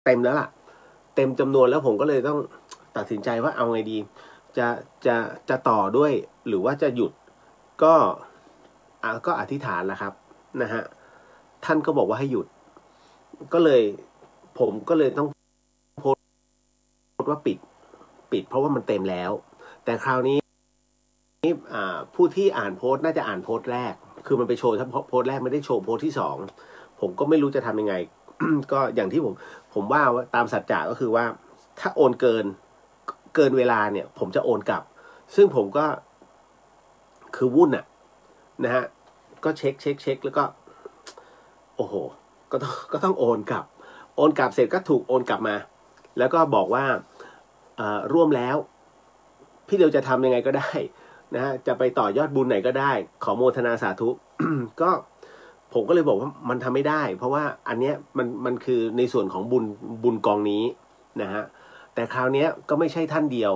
เต็มแล้วล่ะเต็มจำนวนแล้วผมก็เลยต้องตัดสินใจว่าเอาไงดีจะจะต่อด้วยหรือว่าจะหยุดก็อธิษฐานแล้วครับนะฮะท่านก็บอกว่าให้หยุดก็เลยผมก็เลยต้องโพสต์ว่าปิดเพราะว่ามันเต็มแล้วแต่คราวนี้ผู้ที่อ่านโพสต์น่าจะอ่านโพสต์แรกคือมันไปโชว์โพสต์แรกไม่ได้โชว์โพสต์ที่สองผมก็ไม่รู้จะทำยังไง ก็อย่างที่ผมว่าตามสัจจะก็คือว่าถ้าโอนเกินเวลาเนี่ยผมจะโอนกลับซึ่งผมก็คือวุ่นนะฮะก็เช็คแล้วก็โอ้โหก็ต้องโอนกลับเสร็จก็ถูกโอนกลับมาแล้วก็บอกว่าร่วมแล้วพี่เดียวจะทำยังไงก็ได้นะฮะจะไปต่อยอดบุญไหนก็ได้ขอโมทนาสาธุ ก็ผมก็เลยบอกว่ามันทำไม่ได้เพราะว่าอันเนี้ยมันคือในส่วนของบุญกองนี้นะฮะแต่คราวนี้ก็ไม่ใช่ท่านเดียว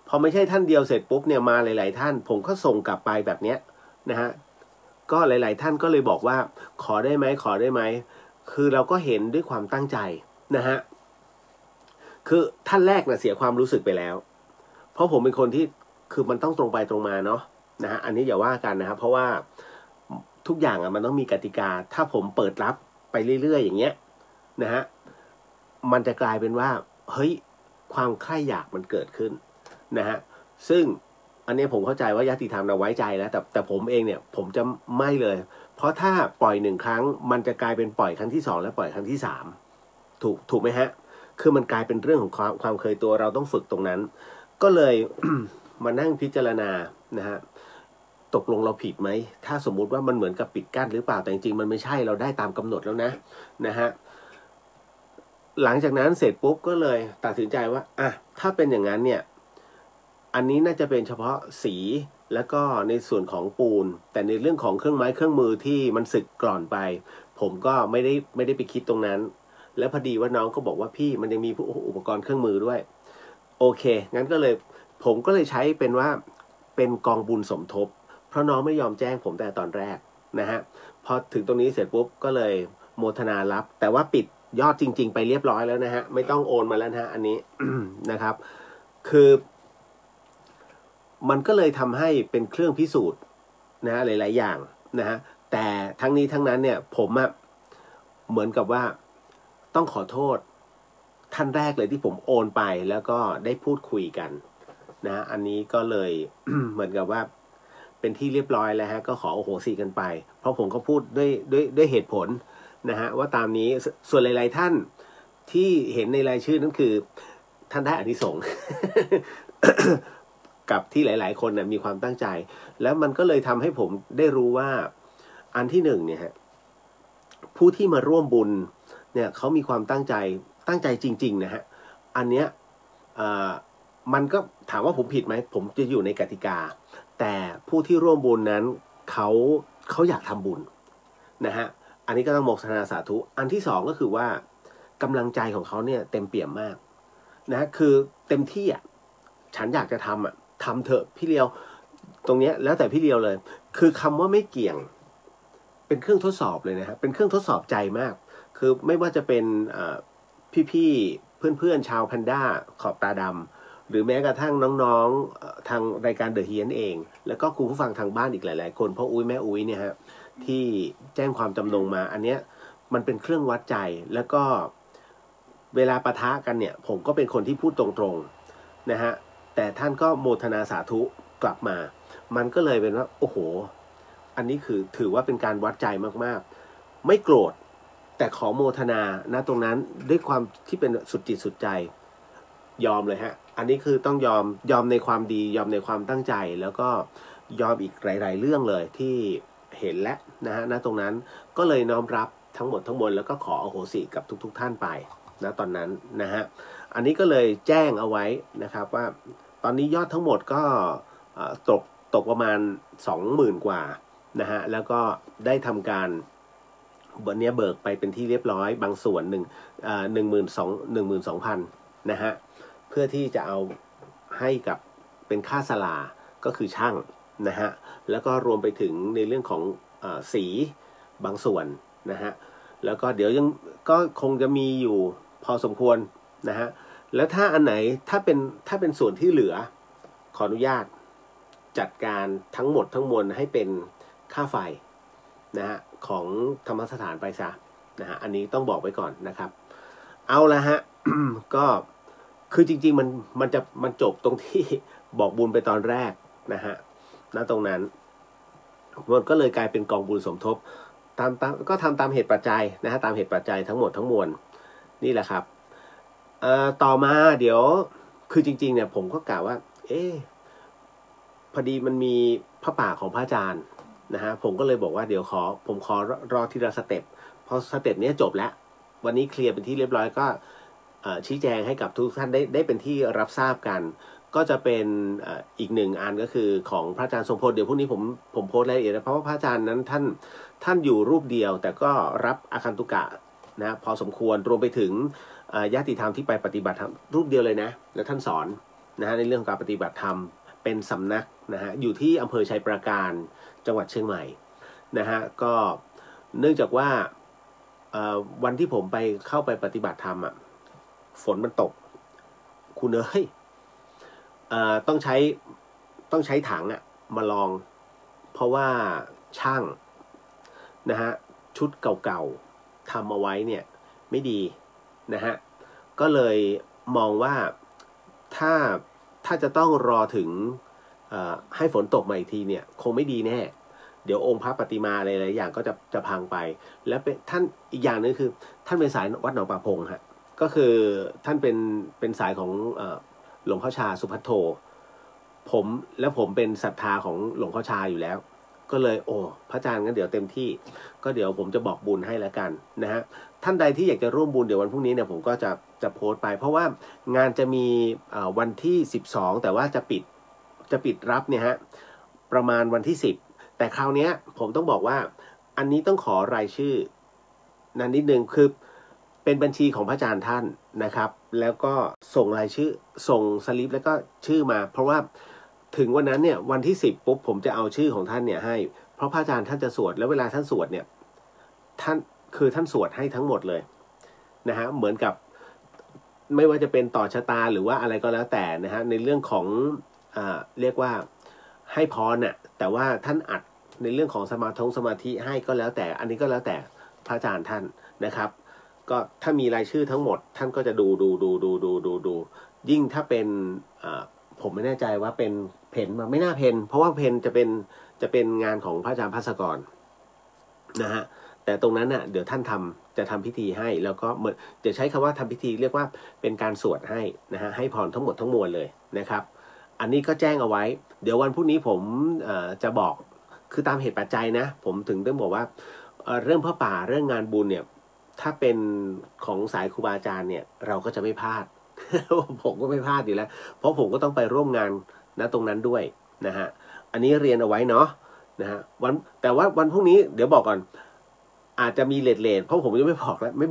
พอไม่ใช่ท่านเดียวเสร็จปุ๊บเนี่ยมาหลายๆท่านผมก็ส่งกลับไปแบบเนี้ยนะฮะก็หลายๆท่านก็เลยบอกว่าขอได้ไหมคือเราก็เห็นด้วยความตั้งใจนะฮะคือท่านแรกน่ะเสียความรู้สึกไปแล้วเพราะผมเป็นคนที่คือมันต้องตรงไปตรงมาเนาะนะฮะอันนี้อย่าว่ากันนะครับเพราะว่าทุกอย่างมันต้องมีกติกาถ้าผมเปิดรับไปเรื่อยๆอย่างเงี้ยนะฮะมันจะกลายเป็นว่าเฮ้ยความใคร่อยากมันเกิดขึ้นนะฮะซึ่งอันนี้ผมเข้าใจว่าญาติธรรมเราไว้ใจแล้วแต่ผมเองเนี่ยผมจะไม่เลยเพราะถ้าปล่อย1 ครั้งมันจะกลายเป็นปล่อยครั้งที่2และปล่อยครั้งที่3ถูกไหมฮะคือมันกลายเป็นเรื่องของความเคยตัวเราต้องฝึกตรงนั้นก็เลย มานั่งพิจารณานะฮะตกลงเราผิดไหมถ้าสมมุติว่ามันเหมือนกับปิดกั้นหรือเปล่าแต่จริงๆมันไม่ใช่เราได้ตามกำหนดแล้วนะฮะหลังจากนั้นเสร็จปุ๊บก็เลยตัดสินใจว่าถ้าเป็นอย่างนั้นเนี่ยอันนี้น่าจะเป็นเฉพาะสีแล้วก็ในส่วนของปูนแต่ในเรื่องของเครื่องไม้เครื่องมือที่มันสึกกร่อนไปผมก็ไม่ได้ไปคิดตรงนั้นแล้วพอดีว่าน้องก็บอกว่าพี่มันยังมีอุปกรณ์เครื่องมือด้วยโอเคงั้นก็เลยผมก็เลยใช้เป็นว่าเป็นกองบุญสมทบเพราะน้องไม่ยอมแจ้งผมแต่ตอนแรกนะฮะพอถึงตรงนี้เสร็จปุ๊บก็เลยโมทนารับแต่ว่าปิดยอดจริงๆไปเรียบร้อยแล้วนะฮะไม่ต้องโอนมาแล้วนะฮะอันนี้ นะครับคือมันก็เลยทำให้เป็นเครื่องพิสูจน์นะหลายๆอย่างนะฮะแต่ทั้งนี้ทั้งนั้นเนี่ยผมเหมือนกับว่าต้องขอโทษท่านแรกเลยที่ผมโอนไปแล้วก็ได้พูดคุยกันนะอันนี้ก็เลย เหมือนกับว่าเป็นที่เรียบร้อยแล้วฮะก็ขอโอโหสิกันไปเพราะผมก็พูดด้วยเหตุผลนะฮะว่าตามนี้ส่วนหลายๆท่านที่เห็นในรายชื่อนั้นคือท่านได้อานิสงส์ กับที่หลายๆคนเนี่ยมีความตั้งใจแล้วมันก็เลยทำให้ผมได้รู้ว่าอันที่หนึ่งเนี่ยฮะผู้ที่มาร่วมบุญเนี่ยเขามีความตั้งใจจริงๆนะฮะอันเนี้ยมันก็ถามว่าผมผิดไหมผมจะอยู่ในกติกาแต่ผู้ที่ร่วมบุญนั้นเขาอยากทำบุญนะฮะอันนี้ก็ต้องโมทนาสาธุอันที่สองก็คือว่ากำลังใจของเขาเนี่ยเต็มเปี่ยมมากนะคือเต็มที่ฉันอยากจะทำเถอะพี่เลียวตรงเนี้ยแล้วแต่พี่เลียวเลยคือคำว่าไม่เกี่ยงเป็นเครื่องทดสอบเลยนะครับเป็นเครื่องทดสอบใจมากคือไม่ว่าจะเป็นพี่ๆเพื่อนๆชาวแพนด้าขอบตาดำหรือแม้กระทั่งน้องๆทางรายการเดอะเฮียนเองแล้วก็คุณผู้ฟังทางบ้านอีกหลายๆคนเพราะอุ้ยแม่อุ้ยเนี่ยฮะที่แจ้งความจำนงมาอันเนี้ยมันเป็นเครื่องวัดใจแล้วก็เวลาปะทะกันเนี่ยผมก็เป็นคนที่พูดตรงๆนะฮะแต่ท่านก็โมทนาสาธุกลับมามันก็เลยเป็นว่าโอ้โหอันนี้คือถือว่าเป็นการวัดใจมากๆไม่โกรธแต่ขอโมทนานะตรงนั้นด้วยความที่เป็นสุดจิตสุดใจยอมเลยฮะอันนี้คือต้องยอมในความดียอมในความตั้งใจแล้วก็ยอมอีกหลายๆเรื่องเลยที่เห็นแล้วนะฮะณตรงนั้นก็เลยน้อมรับทั้งหมดทั้งมวลแล้วก็ขออโหสิกับทุกท่านไปนะตอนนั้นนะฮะอันนี้ก็เลยแจ้งเอาไว้นะครับว่าตอนนี้ยอดทั้งหมดก็ตกประมาณ 20,000 กว่านะฮะแล้วก็ได้ทำการวันนี้เบิกไปเป็นที่เรียบร้อยบางส่วน12,000นะฮะเพื่อที่จะเอาให้กับเป็นค่าสลาก็คือช่างนะฮะแล้วก็รวมไปถึงในเรื่องของสีบางส่วนนะฮะแล้วก็เดี๋ยวยังก็คงจะมีอยู่ พอสมควรนะฮะแล้วถ้าอันไหนถ้าเป็นส่วนที่เหลือขออนุญาตจัดการทั้งหมดทั้งมวลให้เป็นค่าไฟนะฮะของธรรมสถานไปซะนะฮะอันนี้ต้องบอกไว้ก่อนนะครับเอาละฮะ ก็คือจริงๆมันจบตรงที่บอกบุญไปตอนแรกนะฮะณตรงนั้นมันก็เลยกลายเป็นกองบุญสมทบก็ทำตามเหตุปัจจัยนะฮะตามเหตุปัจจัยทั้งหมดทั้งมวลนี่แหละครับต่อมาเดี๋ยวคือจริงๆเนี่ยผมก็กล่าวว่าพอดีมันมีพระป่าของพระอาจารย์นะฮะผมก็เลยบอกว่าเดี๋ยวผมขอรอทีละสเต็ปพอสเต็ปนี้จบแล้ววันนี้เคลียร์เป็นที่เรียบร้อยก็ชี้แจงให้กับทุกท่านได้เป็นที่รับทราบกันก็จะเป็นอีกหนึ่งอันก็คือของพระอาจารย์ทรงพลเดี๋ยวพรุ่งนี้ผมโพสต์รายละเอียดนะเพราะว่าพระอาจารย์นั้นท่านอยู่รูปเดียวแต่ก็รับอาคันตุกะนะพอสมควรรวมไปถึงญาติธรรมที่ไปปฏิบัติธรรมรูปเดียวเลยนะแล้วท่านสอนนะฮะในเรื่องการปฏิบัติธรรมเป็นสำนักนะฮะอยู่ที่อำเภอชัยปราการจังหวัดเชียงใหม่นะฮะก็เนื่องจากว่าวันที่ผมเข้าไปปฏิบัติธรรมอ่ะฝนมันตกคุณต้องใช้ถังอ่ะมาลองเพราะว่าช่างนะฮะชุดเก่าๆทำเอาไว้เนี่ยไม่ดีนะฮะก็เลยมองว่าถ้าจะต้องรอถึงให้ฝนตกมาอีกทีเนี่ยคงไม่ดีแน่เดี๋ยวองค์พระปฏิมาอะไรหลายอย่างก็จะพังไปและท่านอีกอย่างนึงคือท่านเป็นสายวัดหนองป่าพงฮะก็คือท่านเป็นสายของหลวงพ่อชาสุภัทโทผมเป็นศรัทธาของหลวงพ่อชาอยู่แล้วก็เลยพระอาจารย์งั้นเดี๋ยวเต็มที่ก็เดี๋ยวผมจะบอกบุญให้แล้วกันนะฮะท่านใดที่อยากจะร่วมบุญเดี๋ยววันพรุ่งนี้เนี่ยผมก็จะโพสต์ไปเพราะว่างานจะมีวันที่12แต่ว่าจะปิดรับเนี่ยฮะประมาณวันที่10แต่คราวนี้ผมต้องบอกว่าอันนี้ต้องขอรายชื่อนั้นนิดนึงคือเป็นบัญชีของพระอาจารย์ท่านนะครับแล้วก็ส่งรายชื่อส่งสลิปแล้วก็ชื่อมาเพราะว่าถึงวันนั้นเนี่ยวันที่10ปุ๊บผมจะเอาชื่อของท่านเนี่ยให้เพราะพระอาจารย์ท่านจะสวดแล้วเวลาท่านสวดเนี่ยท่านสวดให้ทั้งหมดเลยนะฮะเหมือนกับไม่ว่าจะเป็นต่อชะตาหรือว่าอะไรก็แล้วแต่นะฮะในเรื่องของเรียกว่าให้พรน่ะแต่ว่าท่านอัดในเรื่องของสมาธิให้ก็แล้วแต่อันนี้ก็แล้วแต่พระอาจารย์ท่านนะครับก็ถ้ามีรายชื่อทั้งหมดท่านก็จะดูยิ่งถ้าเป็นผมไม่แน่ใจว่าเป็นเพนมาไม่น่าเพนเพราะว่าเพนจะเป็นงานของพระอาจารย์ภัสกรนะฮะแต่ตรงนั้นน่ะเดี๋ยวท่านจะทำพิธีให้แล้วก็เหมือนจะใช้คำว่าทำพิธีเรียกว่าเป็นการสวดให้นะฮะให้พรทั้งหมดทั้งมวลเลยนะครับอันนี้ก็แจ้งเอาไว้เดี๋ยววันพรุ่งนี้ผมจะบอกคือตามเหตุปัจจัยนะผมถึงต้องบอกว่าเรื่องพระป่าเรื่องงานบุญเนี่ยถ้าเป็นของสายครูบาอาจารย์เนี่ยเราก็จะไม่พลาด ผมก็ไม่พลาดอยู่แล้วเพราะผมก็ต้องไปร่วมงานนะตรงนั้นด้วยนะฮะอันนี้เรียนเอาไว้เนาะนะฮะแต่ว่าวันพรุ่งนี้เดี๋ยวบอกก่อนอาจจะมีเลทเพราะผมยังไม่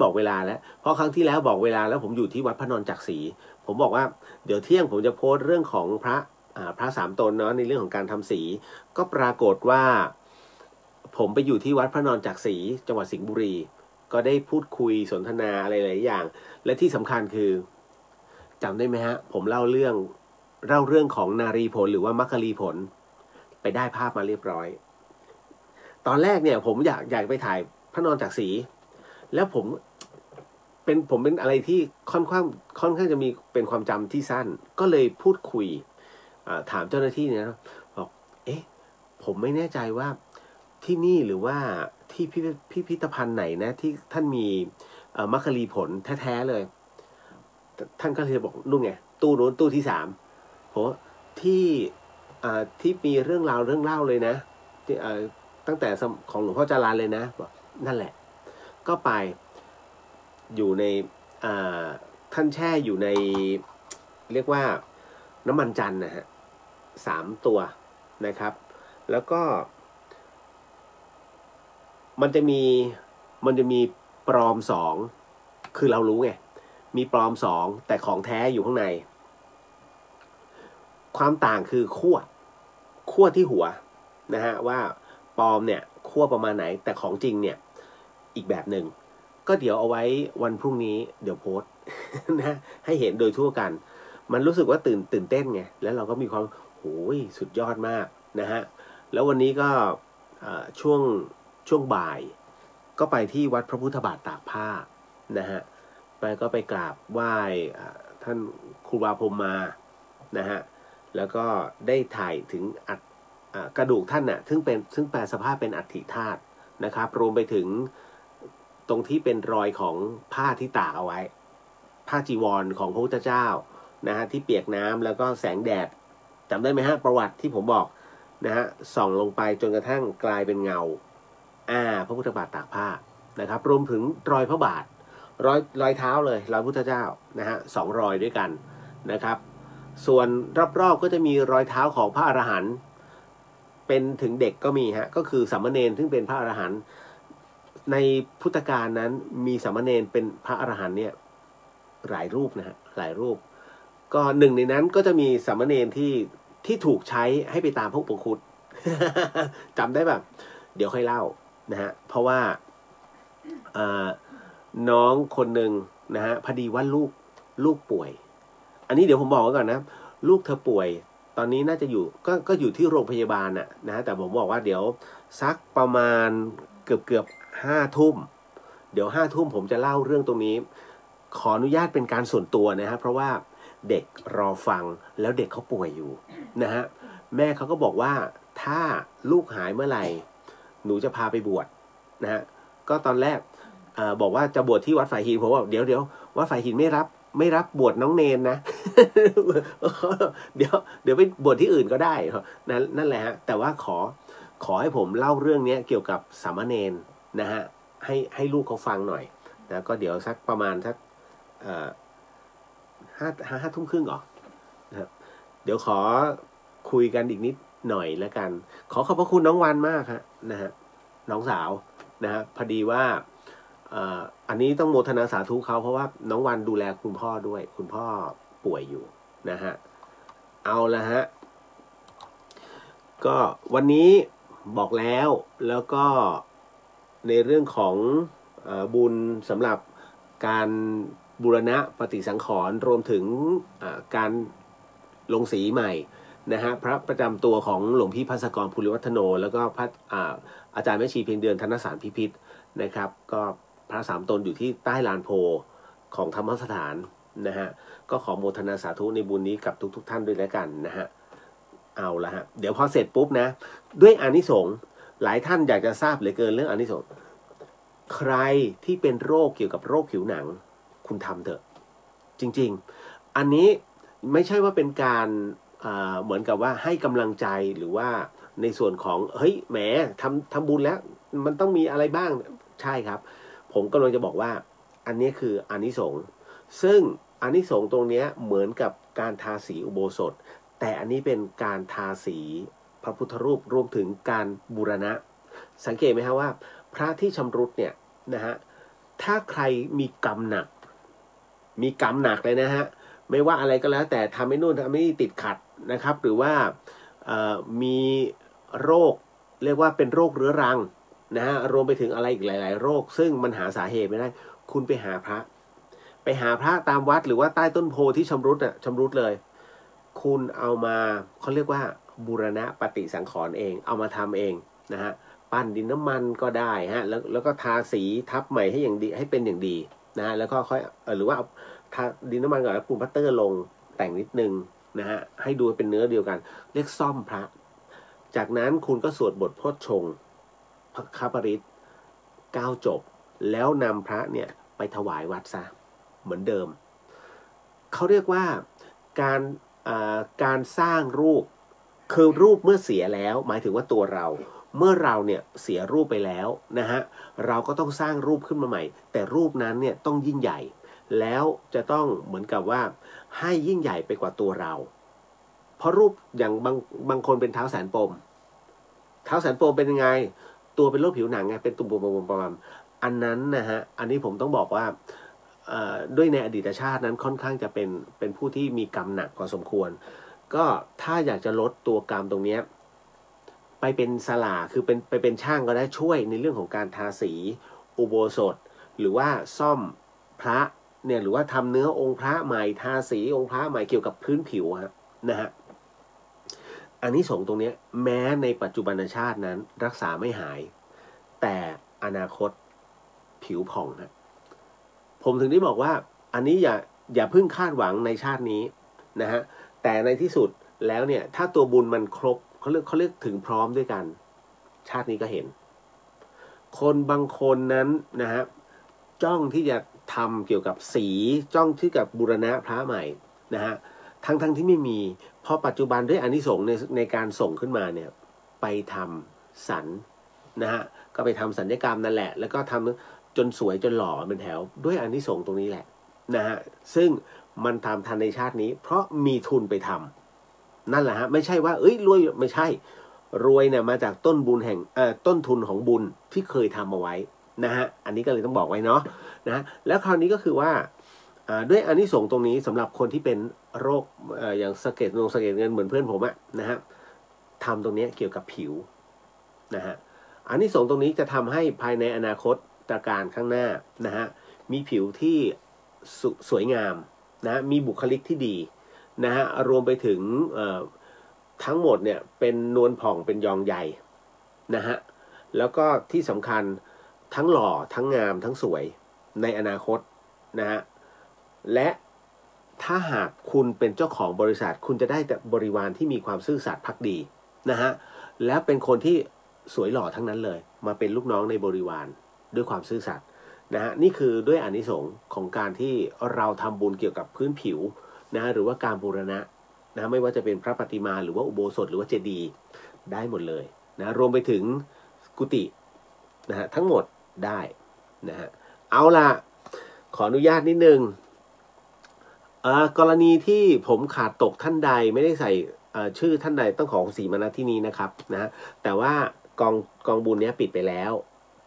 บอกเวลาแล้วเพราะครั้งที่แล้วบอกเวลาแล้วผมอยู่ที่วัดพระนอนจักรีผมบอกว่าเดี๋ยวเที่ยงผมจะโพสต์เรื่องของพระสามตนเนาะในเรื่องของการทำสีก็ปรากฏว่าผมไปอยู่ที่วัดพระนอนจักรีจังหวัดสิงห์บุรีก็ได้พูดคุยสนทนาอะไรหลายอย่างและที่สำคัญคือจำได้ไหมฮะผมเล่าเรื่องของนารีผลหรือว่ามัคคลีผลไปได้ภาพมาเรียบร้อยตอนแรกเนี่ยผมอยากไปถ่ายพระนอนจักรีแล้วผมเป็นอะไรที่ค่อนข้างจะมีเป็นความจำที่สั้นก็เลยพูดคุยถามเจ้าหน้าที่เนี่ยบอกผมไม่แน่ใจว่าที่นี่หรือว่าที่พิพิธภัณฑ์ไหนนะที่ท่านมีมัคคลีผลแท้ๆเลยท่านก็เลยบอกนู่นไงตู้นู้นตู้ที่3ผมที่มีเรื่องราวเล่าเลยนะที่ตั้งแต่ของหลวงพ่อจารัญเลยนะนั่นแหละก็ไปอยู่ในท่านแช่อยู่ในเรียกว่าน้ำมันจันทร์นะฮะ3 ตัวนะครับแล้วก็มันจะมีปลอม2คือเรารู้ไงมีปลอม2แต่ของแท้อยู่ข้างในความต่างคือขั้วที่หัวนะฮะว่าปลอมเนี่ยขั้วประมาณไหนแต่ของจริงเนี่ยอีกแบบหนึ่งก็เดี๋ยวเอาไว้วันพรุ่งนี้เดี๋ยวโพสต์ นะให้เห็นโดยทั่วกันมันรู้สึกว่าตื่นเต้นไงแล้วเราก็มีความโอ้ยสุดยอดมากนะฮะแล้ววันนี้ก็ช่วงบ่ายก็ไปที่วัดพระพุทธบาทตากผ้านะฮะก็ไปกราบไหว้ท่านครูบาพรหมมานะฮะแล้วก็ได้ถ่ายถึงกระดูกท่านน่ะซึ่งแปลสภาพเป็นอัฐิธาตุนะครับรวมไปถึงตรงที่เป็นรอยของผ้าที่ตากเอาไว้ผ้าจีวรของพระพุทธเจ้านะฮะที่เปียกน้ำแล้วก็แสงแดดจำได้ไหมฮะประวัติที่ผมบอกนะฮะส่องลงไปจนกระทั่งกลายเป็นเงาพระพุทธบาทตากผ้านะครับรวมถึงรอยพระบาทรอยเท้าเลยรอยพุทธเจ้านะฮะ2 รอยด้วยกันนะครับส่วนรอบๆก็จะมีรอยเท้าของพระอรหันต์เป็นถึงเด็กก็มีฮะก็คือสามเณรซึ่งเป็นพระอรหันต์ในพุทธกาลนั้นมีสามเณรเป็นพระอรหันต์เนี่ยหลายรูปนะฮะหลายรูปก็หนึ่งในนั้นก็จะมีสามเณรที่ถูกใช้ให้ไปตามพวกปุคุต จำได้แบบเดี๋ยวค่อยเล่านะฮะเพราะว่าน้องคนหนึ่งนะฮะพอดีว่าลูกป่วยอันนี้เดี๋ยวผมบอกไว้ก่อนนะลูกเธอป่วยตอนนี้น่าจะอยู่ก็อยู่ที่โรงพยาบาลนะฮะแต่ผมบอกว่าเดี๋ยวสักประมาณเกือบ5 ทุ่มเดี๋ยว5 ทุ่มผมจะเล่าเรื่องตรงนี้ขออนุญาตเป็นการส่วนตัวนะฮะเพราะว่าเด็กรอฟังแล้วเด็กเขาป่วยอยู่นะฮะแม่เขาก็บอกว่าถ้าลูกหายเมื่อไหร่หนูจะพาไปบวชนะฮะก็ตอนแรกบอกว่าจะบวชที่วัดฝ่ายหินผมว่าเดี๋ยววัดฝ่ายหินไม่รับบวชน้องเนนนะ เดี๋ยวไปบวชที่อื่นก็ได้นั่นแหละฮะแต่ว่าขอให้ผมเล่าเรื่องนี้เกี่ยวกับสามเณรนะฮะให้ลูกเขาฟังหน่อยนะก็เดี๋ยวสักประมาณสักห้าทุ่มครึ่งหรอนะครับเดี๋ยวขอคุยกันอีกนิดหน่อยแล้วกันขอบพระคุณน้องวันมากฮะนะฮะน้องสาวนะฮะพอดีว่าอันนี้ต้องโมทนาสาธุเขาเพราะว่าน้องวันดูแลคุณพ่อด้วยคุณพ่อป่วยอยู่นะฮะเอาละฮะก็วันนี้บอกแล้วก็ในเรื่องของบุญสำหรับการบูรณะปฏิสังขรณ์รวมถึงการลงสีใหม่นะฮะพระประจำตัวของหลวงพี่ภัสกรภูริวัฒโนแล้วก็พระอาจารย์แม่ชีเพียงเดือนธนสารพิพิธนะครับก็พระ3 ตนอยู่ที่ใต้ลานโพของธรรมสถานนะฮะก็ขอโมทนาสาธุในบุญนี้กับทุกท่านด้วยแล้วกันนะฮะเอาละฮะเดี๋ยวพอเสร็จปุ๊บนะด้วยอานิสงส์หลายท่านอยากจะทราบเหลือเกินเรื่องอานิสงส์ใครที่เป็นโรคเกี่ยวกับโรคผิวหนังคุณทำเถอะจริงๆอันนี้ไม่ใช่ว่าเป็นการเหมือนกับว่าให้กำลังใจหรือว่าในส่วนของเฮ้ยแหมทำบุญแล้วมันต้องมีอะไรบ้างใช่ครับผมกำลังจะบอกว่าอันนี้คืออานิสงส์ซึ่งอานิสงส์ตรงนี้เหมือนกับการทาสีอุโบสถแต่อันนี้เป็นการทาสีพระพุทธรูปรวมถึงการบูรณะสังเกตไหมครับว่าพระที่ชำรุดเนี่ยนะฮะถ้าใครมีกรรมหนักเลยนะฮะไม่ว่าอะไรก็แล้วแต่ทำให้นู่นทำให้ติดขัดนะครับหรือว่ามีโรคเรียกว่าเป็นโรคเรื้อรังนะฮะรวมไปถึงอะไรอีกหลายๆโรคซึ่งมันหาสาเหตุไม่ได้คุณไปหาพระตามวัดหรือว่าใต้ต้นโพที่ชำรุดเลยคุณเอามาเขาเรียกว่าบูรณะปฏิสังขรณ์เองเอามาทำเองนะฮะปั้นดินน้ำมันก็ได้ฮะแล้วก็ทาสีทับใหม่ให้อย่างดีให้เป็นอย่างดีนะฮะแล้วก็ค่อยหรือว่าทาดินน้ำมันก่อนแล้วปูนพัตเตอร์ลงแต่งนิดนึงนะฮะให้ดูเป็นเนื้อเดียวกันเรียกซ่อมพระจากนั้นคุณก็สวดบทโพชฌงค์พระคปริต9 จบแล้วนำพระเนี่ยไปถวายวัดซะเหมือนเดิมเขาเรียกว่าการสร้างรูปคือรูปเมื่อเสียแล้วหมายถึงว่าตัวเราเมื่อเราเนี่ยเสียรูปไปแล้วนะฮะเราก็ต้องสร้างรูปขึ้นมาใหม่แต่รูปนั้นเนี่ยต้องยิ่งใหญ่แล้วจะต้องเหมือนกับว่าให้ยิ่งใหญ่ไปกว่าตัวเราเพราะรูปอย่างบางคนเป็นเท้าแสนปมเป็นยังไงตัวเป็นโรคผิวหนังไงเป็นตุ่มๆๆอันนั้นนะฮะอันนี้ผมต้องบอกว่าด้วยในอดีตชาตินั้นค่อนข้างจะเป็นผู้ที่มีกรรมหนักพอสมควรก็ถ้าอยากจะลดตัวกรรมตรงนี้ไปเป็นสลาคือไปเป็นช่างก็ได้ช่วยในเรื่องของการทาสีอุโบสถหรือว่าซ่อมพระ เนี่ยหรือว่าทำเนื้อองค์พระใหม่ทาสีองค์พระใหม่เกี่ยวกับพื้นผิวนะฮะอานิสงส์ตรงนี้แม้ในปัจจุบันชาตินั้นรักษาไม่หายแต่อนาคตผิวผ่องนะผมถึงได้บอกว่าอันนี้อย่าเพิ่งคาดหวังในชาตินี้นะฮะแต่ในที่สุดแล้วเนี่ยถ้าตัวบุญมันครบเขาเรียกถึงพร้อมด้วยกันชาตินี้ก็เห็นคนบางคนนั้นนะฮะจ้องที่จะทำเกี่ยวกับสีจ้องที่กับบูรณะพระใหม่นะฮะทั้งที่ไม่มีพอปัจจุบันด้วยอานิสงส์ในการส่งขึ้นมาเนี่ยไปทำสัญนะฮะก็ไปทำสัญญกรรมนั่นแหละแล้วก็ทำจนสวยจนหล่อเป็นแถวด้วยอานิสงส์ตรงนี้แหละนะฮะซึ่งมันทำทันในชาตินี้เพราะมีทุนไปทำนั่นแหละฮะไม่ใช่ว่ารวยไม่ใช่รวยเนี่ยมาจากต้นบุญแห่งต้นทุนของบุญที่เคยทำเอาไว้นะฮะอันนี้ก็เลยต้องบอกไว้เนาะนะแล้วคราวนี้ก็คือว่าด้วยอานิสงส์ตรงนี้สำหรับคนที่เป็นโรคอย่างสะเก็ดเงินเหมือนเพื่อนผมนะฮะทำตรงนี้เกี่ยวกับผิวนะฮะอานิสงส์ตรงนี้จะทำให้ภายในอนาคตตการข้างหน้านะฮะมีผิวที่สวยงามนะมีบุคลิกที่ดีนะฮะรวมไปถึงทั้งหมดเนี่ยเป็นนวลผ่องเป็นยองใหญ่นะฮะแล้วก็ที่สำคัญทั้งหล่อทั้งงามทั้งสวยในอนาคตนะฮะและถ้าหากคุณเป็นเจ้าของบริษัทคุณจะได้แต่บริวารที่มีความซื่อสัตย์ภักดีนะฮะและเป็นคนที่สวยหล่อทั้งนั้นเลยมาเป็นลูกน้องในบริวารด้วยความซื่อสัตย์นะฮะนี่คือด้วยอานิสงส์ของการที่เราทำบุญเกี่ยวกับพื้นผิวนะหรือว่าการบูรณะนะไม่ว่าจะเป็นพระปฏิมาหรือว่าอุโบสถหรือว่าเจดีย์ได้หมดเลยนะรวมไปถึงกุฏินะฮะทั้งหมดได้นะฮะเอาล่ะขออนุญาตนิดนึงกรณีที่ผมขาดตกท่านใดไม่ได้ใส่ชื่อท่านใดต้องขอสีมาณที่นี้นะครับนะแต่ว่ากองบุญเนี้ยปิดไปแล้ว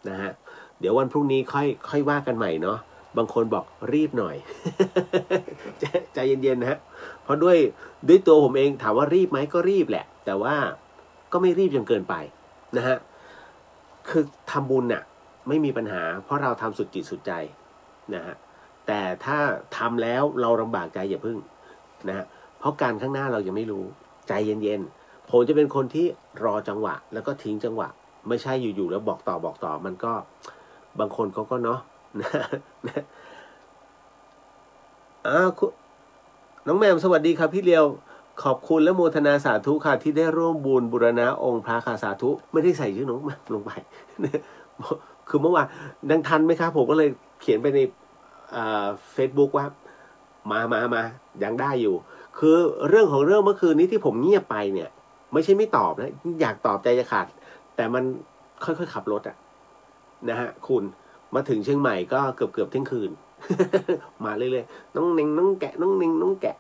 นะฮะเดี๋ยววันพรุ่งนี้ค่อยว่ากันใหม่เนาะบางคนบอกรีบหน่อย ใจเย็นๆนะฮะเพราะด้วยตัวผมเองถามว่ารีบไหมก็รีบแหละแต่ว่าก็ไม่รีบจนเกินไปนะฮะคือทำบุญน่ะไม่มีปัญหาเพราะเราทำสุดจิตสุดใจนะฮะแต่ถ้าทำแล้วเราลำบากใจอย่าพึ่งนะฮะเพราะการข้างหน้าเรายังไม่รู้ใจเย็นๆผมจะเป็นคนที่รอจังหวะแล้วก็ทิ้งจังหวะไม่ใช่อยู่ๆแล้วบอกต่อมันก็บางคนเขาก็เนาะน้องแมมสวัสดีครับพี่เลียวขอบคุณและโมทนาสาธุค่ะที่ได้ร่วมบุญบูรณะองค์พระค่ะสาธุไม่ได้ใส่ชื่อน้องแมมลงไปคือเมื่อวานดังทันไหมครับผมก็เลยเขียนไปในFacebook ว่ามายังได้อยู่คือเรื่องของเรื่องเมื่อคืนนี้ที่ผมเงียบไปเนี่ยไม่ใช่ไม่ตอบนะอยากตอบใจจะขาดแต่มันค่อยๆขับรถนะฮะคุณมาถึงเชียงใหม่ก็เกือบเที่ยงคืน มาเรื่อยๆน้องเน่งน้องแกะน้องเน่งน้องแกะ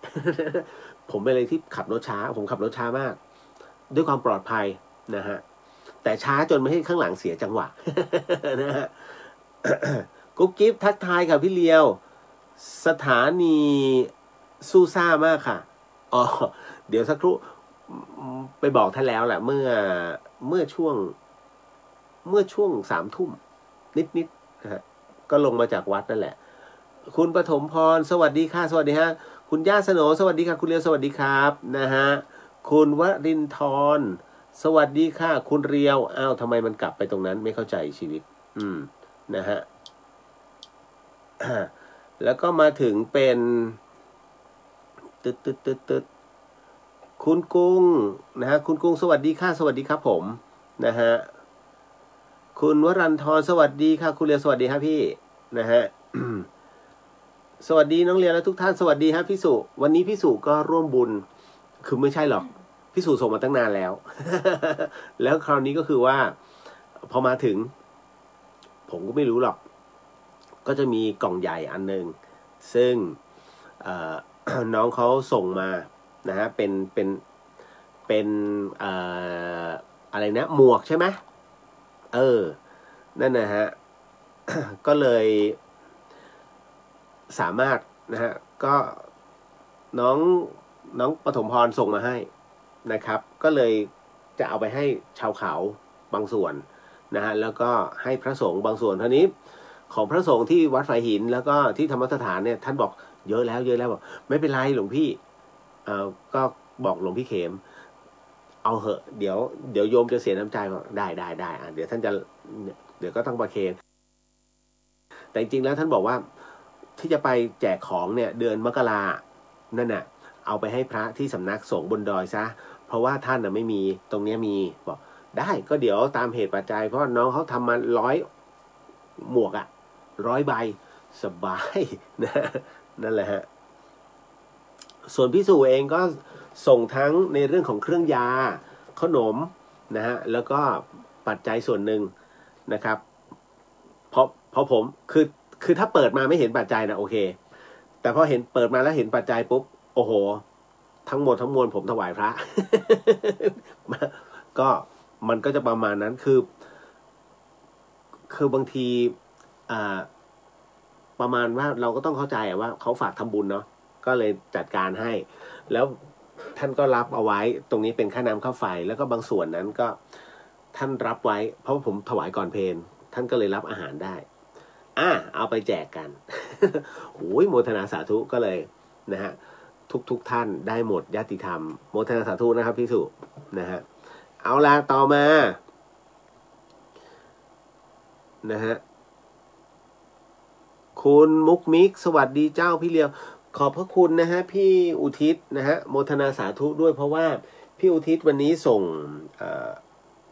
ผมเป็นอะไรที่ขับรถช้าผมขับรถช้ามากด้วยความปลอดภัยนะฮะแต่ช้าจนไม่ให้ข้างหลังเสียจังหวะ นะฮะ กุ๊กกิ๊บทักทายค่ะพี่เลียวสถานีสู้ซ่ามากค่ะอ๋อเดี๋ยวสักครู่ไปบอกท่านแล้วแหละเมื่อช่วง3 ทุ่มนิดนะฮะก็ลงมาจากวัดนั่นแหละคุณปฐมพรสวัสดีค่ะสวัสดีฮะคุณย่าสโหนสวัสดีค่ะคุณเลียวสวัสดีครับนะฮะคุณวรินทรสวัสดีค่ะคุณเรียวอ้าวทำไมมันกลับไปตรงนั้นไม่เข้าใจชีวิตนะฮะแล้วก็มาถึงเป็นตึ๊ดคุณกุ้งนะฮะคุณกุ้งสวัสดีค่ะสวัสดีครับผมนะฮะคุณวรันทรสวัสดีค่ะคุณเรียวสวัสดีครับพี่นะฮะ สวัสดีน้องเรียวและทุกท่านสวัสดีครับพี่สุวันนี้พี่สุก็ร่วมบุญคือไม่ใช่หรอกพี่สุส่งมาตั้งนานแล้ว แล้วคราวนี้ก็คือว่าพอมาถึงผมก็ไม่รู้หรอกก็จะมีกล่องใหญ่อันนึงซึ่งน้องเขาส่งมานะฮะเป็นอะไรนะหมวกใช่ไหมนั่นนะฮะ ก็เลยสามารถนะฮะก็น้องปฐมพรส่งมาให้นะครับก็เลยจะเอาไปให้ชาวเขาบางส่วนนะฮะแล้วก็ให้พระสงฆ์บางส่วนเท่านี้ ของพระสงฆ์ที่วัดฝายหินแล้วก็ที่ธรรมสถานเนี่ยท่านบอกเยอะแล้วบอกไม่เป็นไรหลวงพี่ก็บอกหลวงพี่เขมเอาเหอะเดี๋ยวโยมจะเสียน้ำใจบอกได้เดี๋ยวท่านจะเดี๋ยวก็ต้องประเคนแต่จริงๆแล้วท่านบอกว่าที่จะไปแจกของเนี่ยเดือนมกรานั่นน่ะเอาไปให้พระที่สำนักสงฆ์บนดอยซะเพราะว่าท่านน่ะไม่มีตรงนี้มีบอกได้ก็เดี๋ยวตามเหตุปัจจัยเพราะน้องเขาทำมา100 หมวก100 ใบสบายนะนั่นแหละฮะส่วนพี่สุเองก็ส่งทั้งในเรื่องของเครื่องยาขนมนะฮะแล้วก็ปัจจัยส่วนหนึ่งนะครับเพราะผมคือถ้าเปิดมาไม่เห็นปัจจัยนะโอเคแต่พอเปิดมาแล้วเห็นปัจจัยปุ๊บโอ้โหทั้งหมดทั้งมวลผมถวายพระ ก็มันก็จะประมาณนั้นคือบางทีประมาณว่าเราก็ต้องเข้าใจว่าเขาฝากทำบุญเนาะก็เลยจัดการให้แล้วท่านก็รับเอาไว้ตรงนี้เป็นค่าน้ำค่าไฟแล้วก็บางส่วนนั้นก็ท่านรับไว้เพราะผมถวายก่อนเพลท่านก็เลยรับอาหารได้เอาไปแจกกัน โอ้ยโมทนาสาธุก็เลยนะฮะทุกท่านได้หมดญาติธรรมโมทนาสาธุนะครับพี่สุนะฮะเอาละต่อมานะฮะคุณมุกมิกสวัสดีเจ้าพี่เลียวขอบพระคุณนะฮะพี่อุทิศนะฮะโมทนาสาธุด้วยเพราะว่าพี่อุทิศวันนี้ส่ง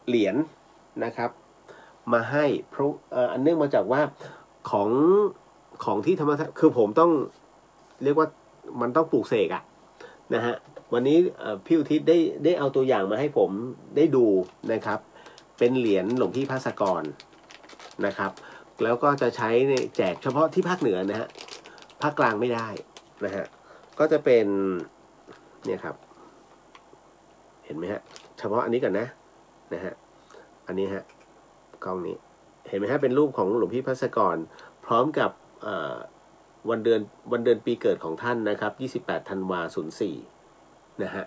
เหรียญนะครับมาให้เพราะอันเนื่องมาจากว่าของที่ธรรมชาติคือผมต้องเรียกว่ามันต้องปลูกเสกนะฮะวันนี้พี่อุทิศได้เอาตัวอย่างมาให้ผมได้ดูนะครับเป็นเหรียญหลวงพี่ภาสกรนะครับแล้วก็จะใช้ในแจกเฉพาะที่ภาคเหนือนะฮะภาคกลางไม่ได้นะฮะก็จะเป็นเนี่ยครับเห็นไหมฮะเฉพาะอันนี้ก่อนนะฮะอันนี้ฮะกล้องนี้เห็นไหมฮะเป็นรูปของหลวงพี่ภาสกรพร้อมกับวันเดือนปีเกิดของท่านนะครับ28 ธันวาคม 04นะฮะ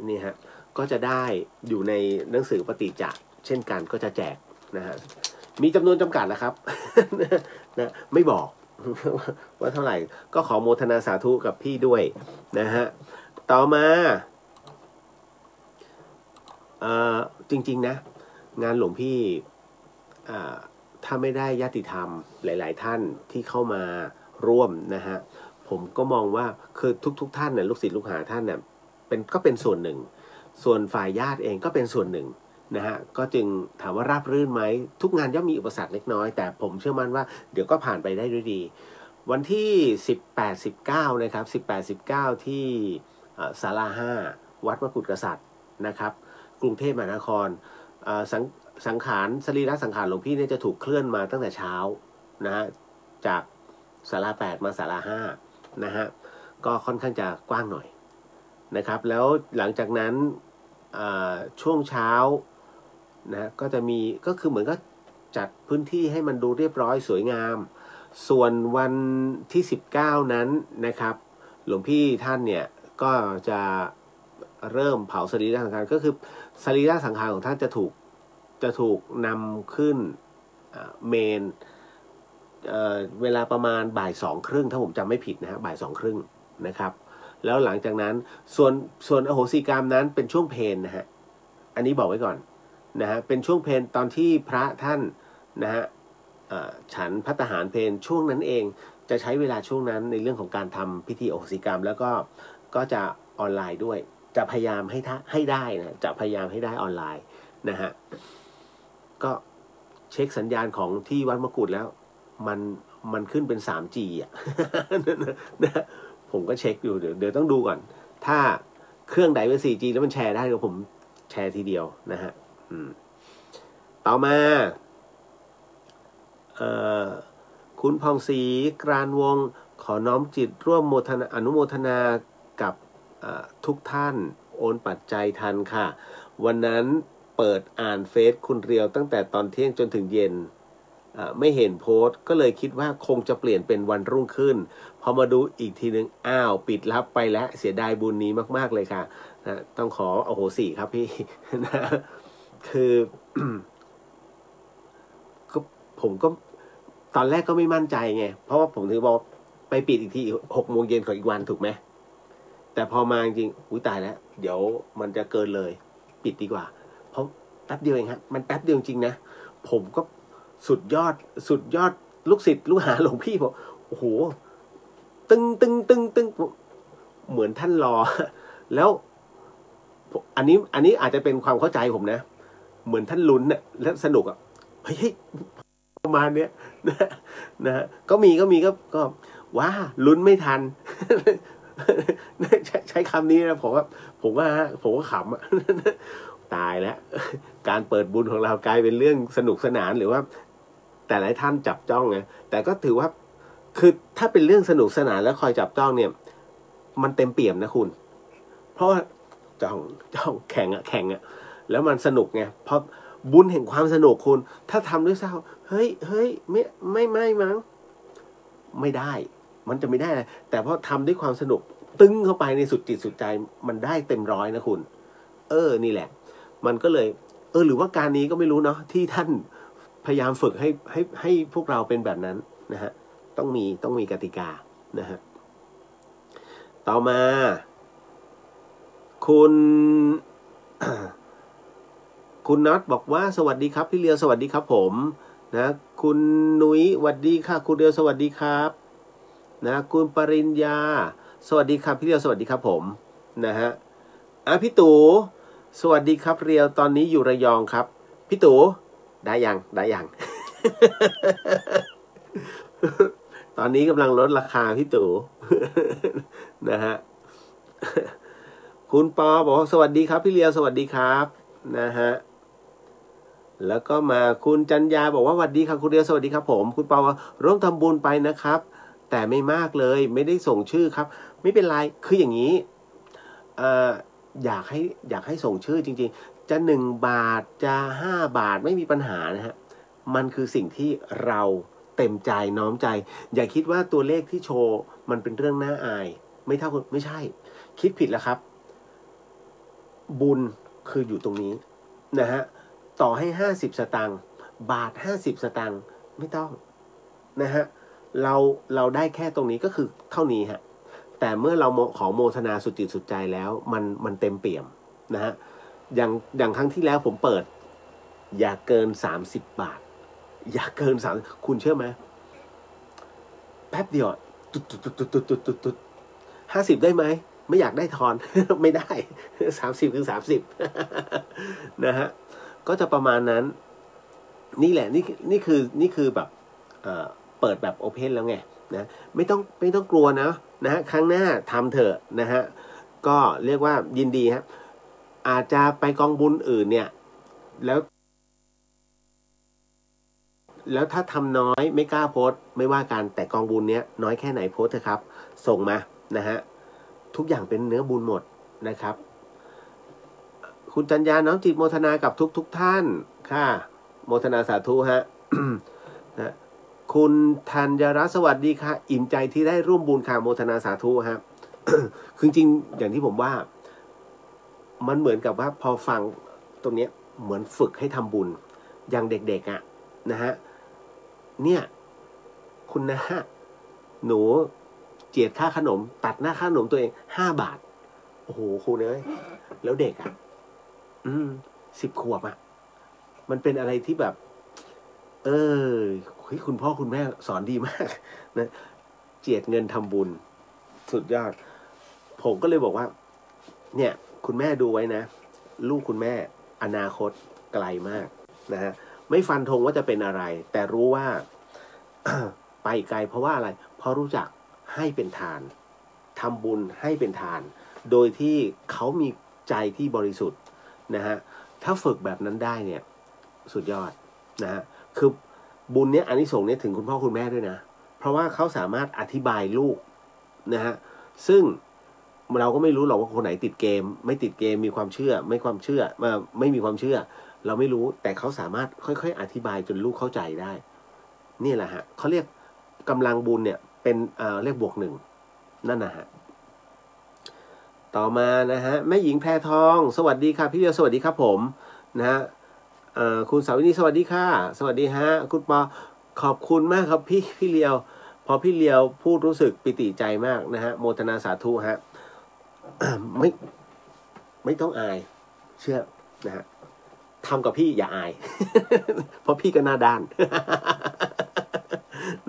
นี่ฮะก็จะได้อยู่ในหนังสือปฏิจจ์เช่นกันก็จะแจกนะฮะมีจำนวนจำกัดนะครับ นะไม่บอก ว่าเท่าไหร่ก็ขอโมทนาสาธุกับพี่ด้วยนะฮะต่อมาจริงๆนะงานหลวงพี่ถ้าไม่ได้ญาติธรรมหลายๆท่านที่เข้ามาร่วมนะฮะผมก็มองว่าคือทุกท่านเนี่ยลูกศิษย์ลูกหาท่านเนี่ยก็เป็นส่วนหนึ่งส่วนฝ่ายญาติเองก็เป็นส่วนหนึ่งนะฮะก็จึงถามว่าราบรื่นไหมทุกงานย่อมมีอุปสรรคเล็กน้อยแต่ผมเชื่อมั่นว่าเดี๋ยวก็ผ่านไปได้ด้วยดีวันที่18-19นะครับ18-19ที่ศาลา5วัดมกุฎกษัตริย์นะครับกรุงเทพมหานครสังขารสรีระสังขารหลวงพี่เนี่ยจะถูกเคลื่อนมาตั้งแต่เช้านะฮะจากศาลา8มาศาลา5นะฮะก็ค่อนข้างจะกว้างหน่อยนะครับแล้วหลังจากนั้นช่วงเช้านะก็จะมีก็คือเหมือนก็จัดพื้นที่ให้มันดูเรียบร้อยสวยงามส่วนวันที่19นั้นนะครับหลวงพี่ท่านเนี่ยก็จะเริ่มเผาสรีระสังขารก็คือสรีระสังขารของท่านจะถูกนำขึ้นเมนเวลาประมาณบ่าย 2:30ถ้าผมจำไม่ผิดนะฮะบ่าย 2:30นะครับแล้วหลังจากนั้นส่วนอโหสิกรรมนั้นเป็นช่วงเพลนะฮะอันนี้บอกไว้ก่อนนะฮะเป็นช่วงเพลตอนที่พระท่านนะฮะฉันภัตตาหารเพลช่วงนั้นเองจะใช้เวลาช่วงนั้นในเรื่องของการทำพิธีอโหสิกรรมแล้วก็จะออนไลน์ด้วยจะพยายามให้ได้นะจะพยายามให้ได้ออนไลน์นะฮะก็เช็คสัญญาณของที่วัดมกุฎแล้วมันขึ้นเป็น 3G นะผมก็เช็คอยู่เดี๋ยวต้องดูก่อนถ้าเครื่องใดเป็น 4G แล้วมันแชร์ได้ก็ผมแชร์ทีเดียวนะฮะต่อมาคุณพองศรีกรานวงขอน้อมจิตร่วมอนุโมทนากับทุกท่านโอนปัจจัยทันค่ะวันนั้นเปิดอ่านเฟซคุณเรียวตั้งแต่ตอนเที่ยงจนถึงเย็นไม่เห็นโพสต์ก็เลยคิดว่าคงจะเปลี่ยนเป็นวันรุ่งขึ้นพอมาดูอีกทีนึงปิดรับไปแล้วเสียดายบุญนี้มากๆเลยค่ะนะต้องขอโอ้โหสิครับพี่ นะคือ ผมก็ ตอนแรกก็ไม่มั่นใจไงเพราะว่าผมถือบอกไปปิดอีกที6 โมงเย็นของอีกวันถูกไหมแต่พอมาจริงอุ้ยตายแล้วเดี๋ยวมันจะเกินเลยปิดดีกว่าเพราะแป๊บเดียวเองฮะมันแป๊บเดียวจริงนะผมก็สุดยอดลูกศิษย์ลูกหาหลวงพี่บอกโอ้โหตึงเหมือนท่านรอแล้วอันนี้อาจจะเป็นความเข้าใจผมนะเหมือนท่านลุ้นน่ะและสนุกอ่ะเฮ้ยประมาณเนี้ยนะฮะก็มีก็ว้าลุ้นไม่ทัน ใช้คำนี้นะผมว่าขำอ่ะ ตายแล้วการเปิดบุญของเรากลายเป็นเรื่องสนุกสนานหรือว่าแต่หลายท่านจับจ้องไงแต่ก็ถือว่าคือถ้าเป็นเรื่องสนุกสนานแล้วคอยจับจ้องเนี่ยมันเต็มเปี่ยมนะคุณเพราะว่าจ้องแข่งอ่ะแล้วมันสนุกไงเพราะบุญแห่งความสนุกคุณถ้าทำด้วยเศร้าเฮ้ยไม่มั้งไม่ได้มันจะไม่ได้เลยแต่พอทำด้วยความสนุกตึ้งเข้าไปในสุดจิตสุดใจมันได้เต็มร้อยนะคุณนี่แหละมันก็เลยหรือว่าการนี้ก็ไม่รู้เนาะที่ท่านพยายามฝึกให้พวกเราเป็นแบบนั้นนะฮะต้องมีกติกานะฮะต่อมาคุณน็อตบอกว่าสวัสดีครับพี่เลียวสวัสดีครับผมนะคุณนุ้ยสวัสดีค่ะคุณเลียวสวัสดีครับนะคุณปริญญาสวัสดีครับพี่เลียวสวัสดีครับผมนะฮะพี่ตู่สวัสดีครับเรียวตอนนี้อยู่ระยองครับพี่ตู่ได้ยัง ตอนนี้กำลังลดราคาพี่ตู่ นะฮะคุณปอบอกสวัสดีครับพี่เลียวสวัสดีครับนะฮะแล้วก็มาคุณจันยาบอกว่าสวัสดีครับคุณเลียวสวัสดีครับผมคุณปอร่วมทำบุญไปนะครับแต่ไม่มากเลยไม่ได้ส่งชื่อครับไม่เป็นไรคืออย่างนี้อยากให้ส่งชื่อจริงๆจะ1 บาทจะ5 บาทไม่มีปัญหานะฮะมันคือสิ่งที่เราเต็มใจน้อมใจอย่าคิดว่าตัวเลขที่โชว์มันเป็นเรื่องน่าอายไม่ใช่คิดผิดแล้วครับบุญคืออยู่ตรงนี้นะฮะต่อให้50 สตางค์บาท50 สตางค์ไม่ต้องนะฮะเราได้แค่ตรงนี้ก็คือเท่านี้ฮะแต่เมื่อเราขอโมทนาสุดจิตสุดใจแล้วมันเต็มเปี่ยมนะฮะอย่างครั้งที่แล้วผมเปิดอย่าเกิน30 บาทอย่าเกิน3คุณเชื่อไหมแป๊บเดียวตุ๊ด50ได้ไหมไม่อยากได้ทอน ไม่ได้30คือ30 นะฮะก็จะประมาณนั้นนี่แหละนี่คือแบบเปิดแบบโอเพนแล้วไงนะไม่ต้องกลัวนะฮะครั้งหน้าทำเถอะนะฮะก็เรียกว่ายินดีครับอาจจะไปกองบุญอื่นเนี่ยแล้วถ้าทำน้อยไม่กล้าโพสต์ไม่ว่ากันแต่กองบุญเนี้ยน้อยแค่ไหนโพสต์เถอะครับส่งมานะฮะทุกอย่างเป็นเนื้อบุญหมดนะครับคุณจัญญาน้อมจิตโมทนากับทุกท่านค่ะโมทนาสาธุฮะ นะคุณธัญรัตน์สวัสดีค่ะอิ่มใจที่ได้ร่วมบุญค่ะโมทนาสาธุครับ คือจริงอย่างที่ผมว่ามันเหมือนกับว่าพอฟังตรงนี้เหมือนฝึกให้ทำบุญอย่างเด็กๆอ่ะนะฮะเนี่ยคุณนะหนูเจียดค่าขนมตัดหน้าค่าขนมตัวเอง5 บาทโอ้โหครูเนยแล้วเด็กอ่ะ10 ขวบอ่ะมันเป็นอะไรที่แบบคุณพ่อคุณแม่สอนดีมากนะเจียดเงินทำบุญสุดยอดผมก็เลยบอกว่าเนี่ยคุณแม่ดูไว้นะลูกคุณแม่อนาคตไกลมากนะฮะไม่ฟันธงว่าจะเป็นอะไรแต่รู้ว่า ไปไกลเพราะว่าอะไรเพราะรู้จักให้เป็นทานทำบุญให้เป็นทานโดยที่เขามีใจที่บริสุทธิ์นะฮะถ้าฝึกแบบนั้นได้เนี่ยสุดยอดนะฮะคือบุญเนี้ยอานิสงส์เนี้ยถึงคุณพ่อคุณแม่ด้วยนะเพราะว่าเขาสามารถอธิบายลูกนะฮะซึ่งเราก็ไม่รู้หรอกว่าคนไหนติดเกมไม่ติดเกมมีความเชื่อไม่มีความเชื่อเราไม่รู้แต่เขาสามารถค่อยๆอธิบายจนลูกเข้าใจได้นี่แหละฮะเขาเรียกกำลังบุญเนี่ยเป็นเรียกบวก 1นั่นนะฮะต่อมานะฮะแม่หญิงแพรทองสวัสดีค่ะพี่เดียวสวัสดีครับผมนะฮะคุณสาวินีสวัสดีค่ะสวัสดีฮะคุณปอ ขอบคุณมากครับพี่เลียวพอพี่เลียวพูดรู้สึกปิติใจมากนะฮะโมทนาสาธุฮะ ไม่ต้องอายเชื่อนะฮะทำกับพี่อย่าอาย เพราะพี่ก็หน้าด้าน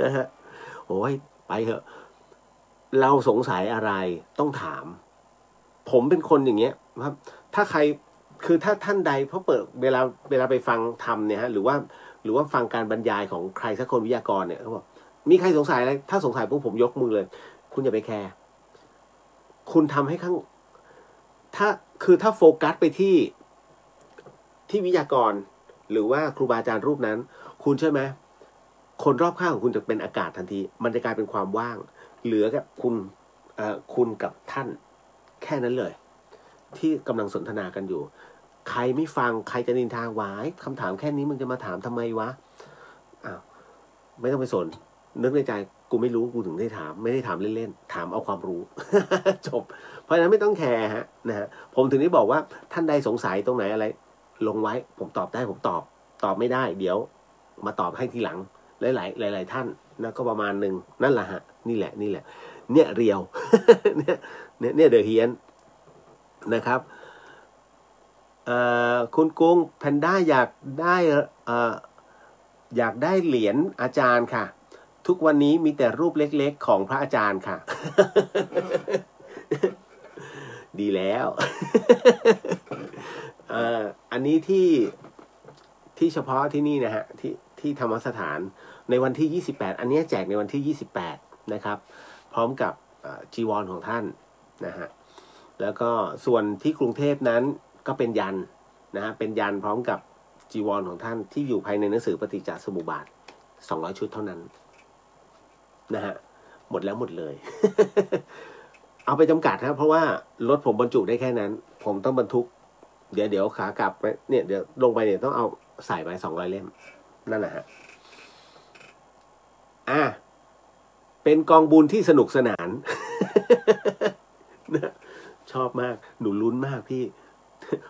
นะฮะโอ้ยไปเถอะเราสงสัยอะไรต้องถามผมเป็นคนอย่างเงี้ยครับถ้าใครคือถ้าท่านใดเพราะเปิดเวลาไปฟังธรรมเนี่ยฮะหรือว่าฟังการบรรยายของใครสักคนวิทยากรเนี่ยเขาบอกมีใครสงสัยอะไรถ้าสงสัยพวกผมยกมือเลย คุณอย่าไปแคร์คุณทำให้ข้างถ้าโฟกัสไปที่วิทยากรหรือว่าครูบาอาจารย์รูปนั้นคุณใช่ไหมคนรอบข้างของคุณจะเป็นอากาศทันทีมันจะกลายเป็นความว่างเหลือกับคุณกับท่านแค่นั้นเลยที่กำลังสนทนากันอยู่ใครไม่ฟังใครจะนินทาหวายคำถามแค่นี้มึงจะมาถามทำไมวะอ้าวไม่ต้องไปสนนึกในใจกูไม่รู้กูถึงได้ถามไม่ได้ถามเล่นๆถามเอาความรู้ จบเพราะฉะนั้นไม่ต้องแคร์ฮะนะฮะผมถึงได้บอกว่าท่านใดสงสัยตรงไหนอะไรลงไว้ผมตอบได้ผมตอบไม่ได้เดี๋ยวมาตอบให้ทีหลังหลายท่านนะก็ประมาณหนึ่งนั่นแหละฮะนี่แหละเนี่ยเรียว เนี่ยเดอะเฮียนนะครับคุณกุ้งแพนด้าอยากได้เหรียญอาจารย์ค่ะทุกวันนี้มีแต่รูปเล็กๆของพระอาจารย์ค่ะ ดีแล้ว อันนี้ที่เฉพาะที่นี่นะฮะที่ธรรมสถานในวันที่28อันนี้แจกในวันที่28นะครับพร้อมกับจีวรของท่านนะฮะแล้วก็ส่วนที่กรุงเทพนั้นก็เป็นยันนะฮะเป็นยันพร้อมกับจีวรของท่านที่อยู่ภายในหนังสือปฏิจจสมุปบาท200ชุดเท่านั้นนะฮะหมดแล้วหมดเลย เอาไปจำกัดครับเพราะว่ารถผมบรรจุได้แค่นั้นผมต้องบรรทุกเดี๋ยวขากลับเนี่ยเดี๋ยวลงไปเนี่ยต้องเอาใส่ไป200เล่มนั่นแหละฮะเป็นกองบุญที่สนุกสนาน นะชอบมากหนูลุ้นมากพี่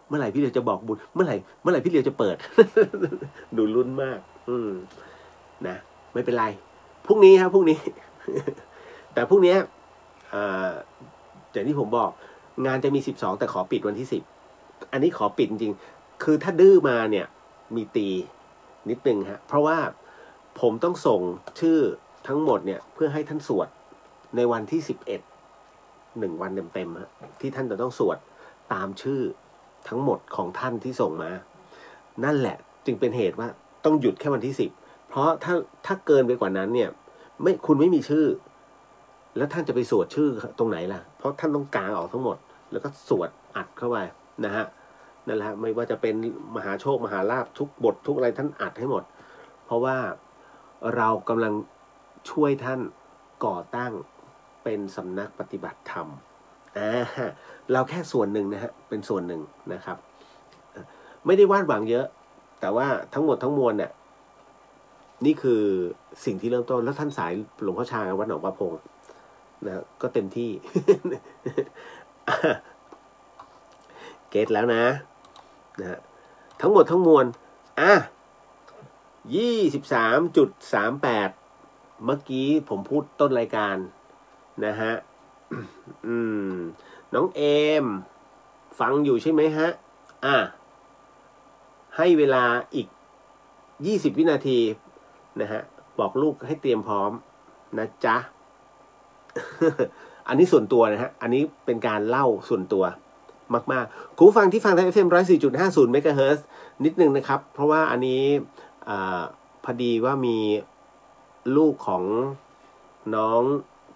เมื่อไหร่พี่เลียวจะบอกบุญเมื่อไหร่พี่เลียวจะเปิด หนูลุ้นมากนะไม่เป็นไรพรุ่งนี้ครับพรุ่งนี้ แต่พรุ่งนี้อย่างที่ผมบอกงานจะมี12แต่ขอปิดวันที่10อันนี้ขอปิดจริงๆคือถ้าดื้อมาเนี่ยมีตีนิดนึงฮะเพราะว่าผมต้องส่งชื่อทั้งหมดเนี่ยเพื่อให้ท่านสวดในวันที่11 1 วันเต็มๆฮะที่ท่านจะต้องสวดตามชื่อทั้งหมดของท่านที่ส่งมานั่นแหละจึงเป็นเหตุว่าต้องหยุดแค่วันที่10เพราะถ้าเกินไปกว่านั้นเนี่ยคุณไม่มีชื่อแล้วท่านจะไปสวดชื่อตรงไหนล่ะเพราะท่านต้องกางออกทั้งหมดแล้วก็สวดอัดเข้าไปนะฮะนั่นแหละไม่ว่าจะเป็นมหาโชคมหาลาภทุกบททุกอะไรท่านอัดให้หมดเพราะว่าเรากำลังช่วยท่านก่อตั้งเป็นสำนักปฏิบัติธรรมเราแค่ส่วนหนึ่งนะฮะเป็นส่วนหนึ่งนะครับไม่ได้วาดหวังเยอะแต่ว่าทั้งหมดทั้งมวลเนี่ยนี่คือสิ่งที่เริ่มต้นแล้วท่านสายหลวงพ่อชาวัดหนองประพงนะก็เต็มที่ เกตแล้วนะทั้งหมดทั้งมวล23.38เมื่อกี้ผมพูดต้นรายการนะฮะน้องเอมฟังอยู่ใช่ไหมฮะให้เวลาอีก20วินาทีนะฮะบอกลูกให้เตรียมพร้อมนะจ๊ะ อันนี้ส่วนตัวนะฮะอันนี้เป็นการเล่าส่วนตัวมากๆคุณฟังที่ฟังทาง FM 104.50 เมกะเฮิรตซ์นิดนึงนะครับเพราะว่าอันนี้พอดีว่ามีลูกของน้อง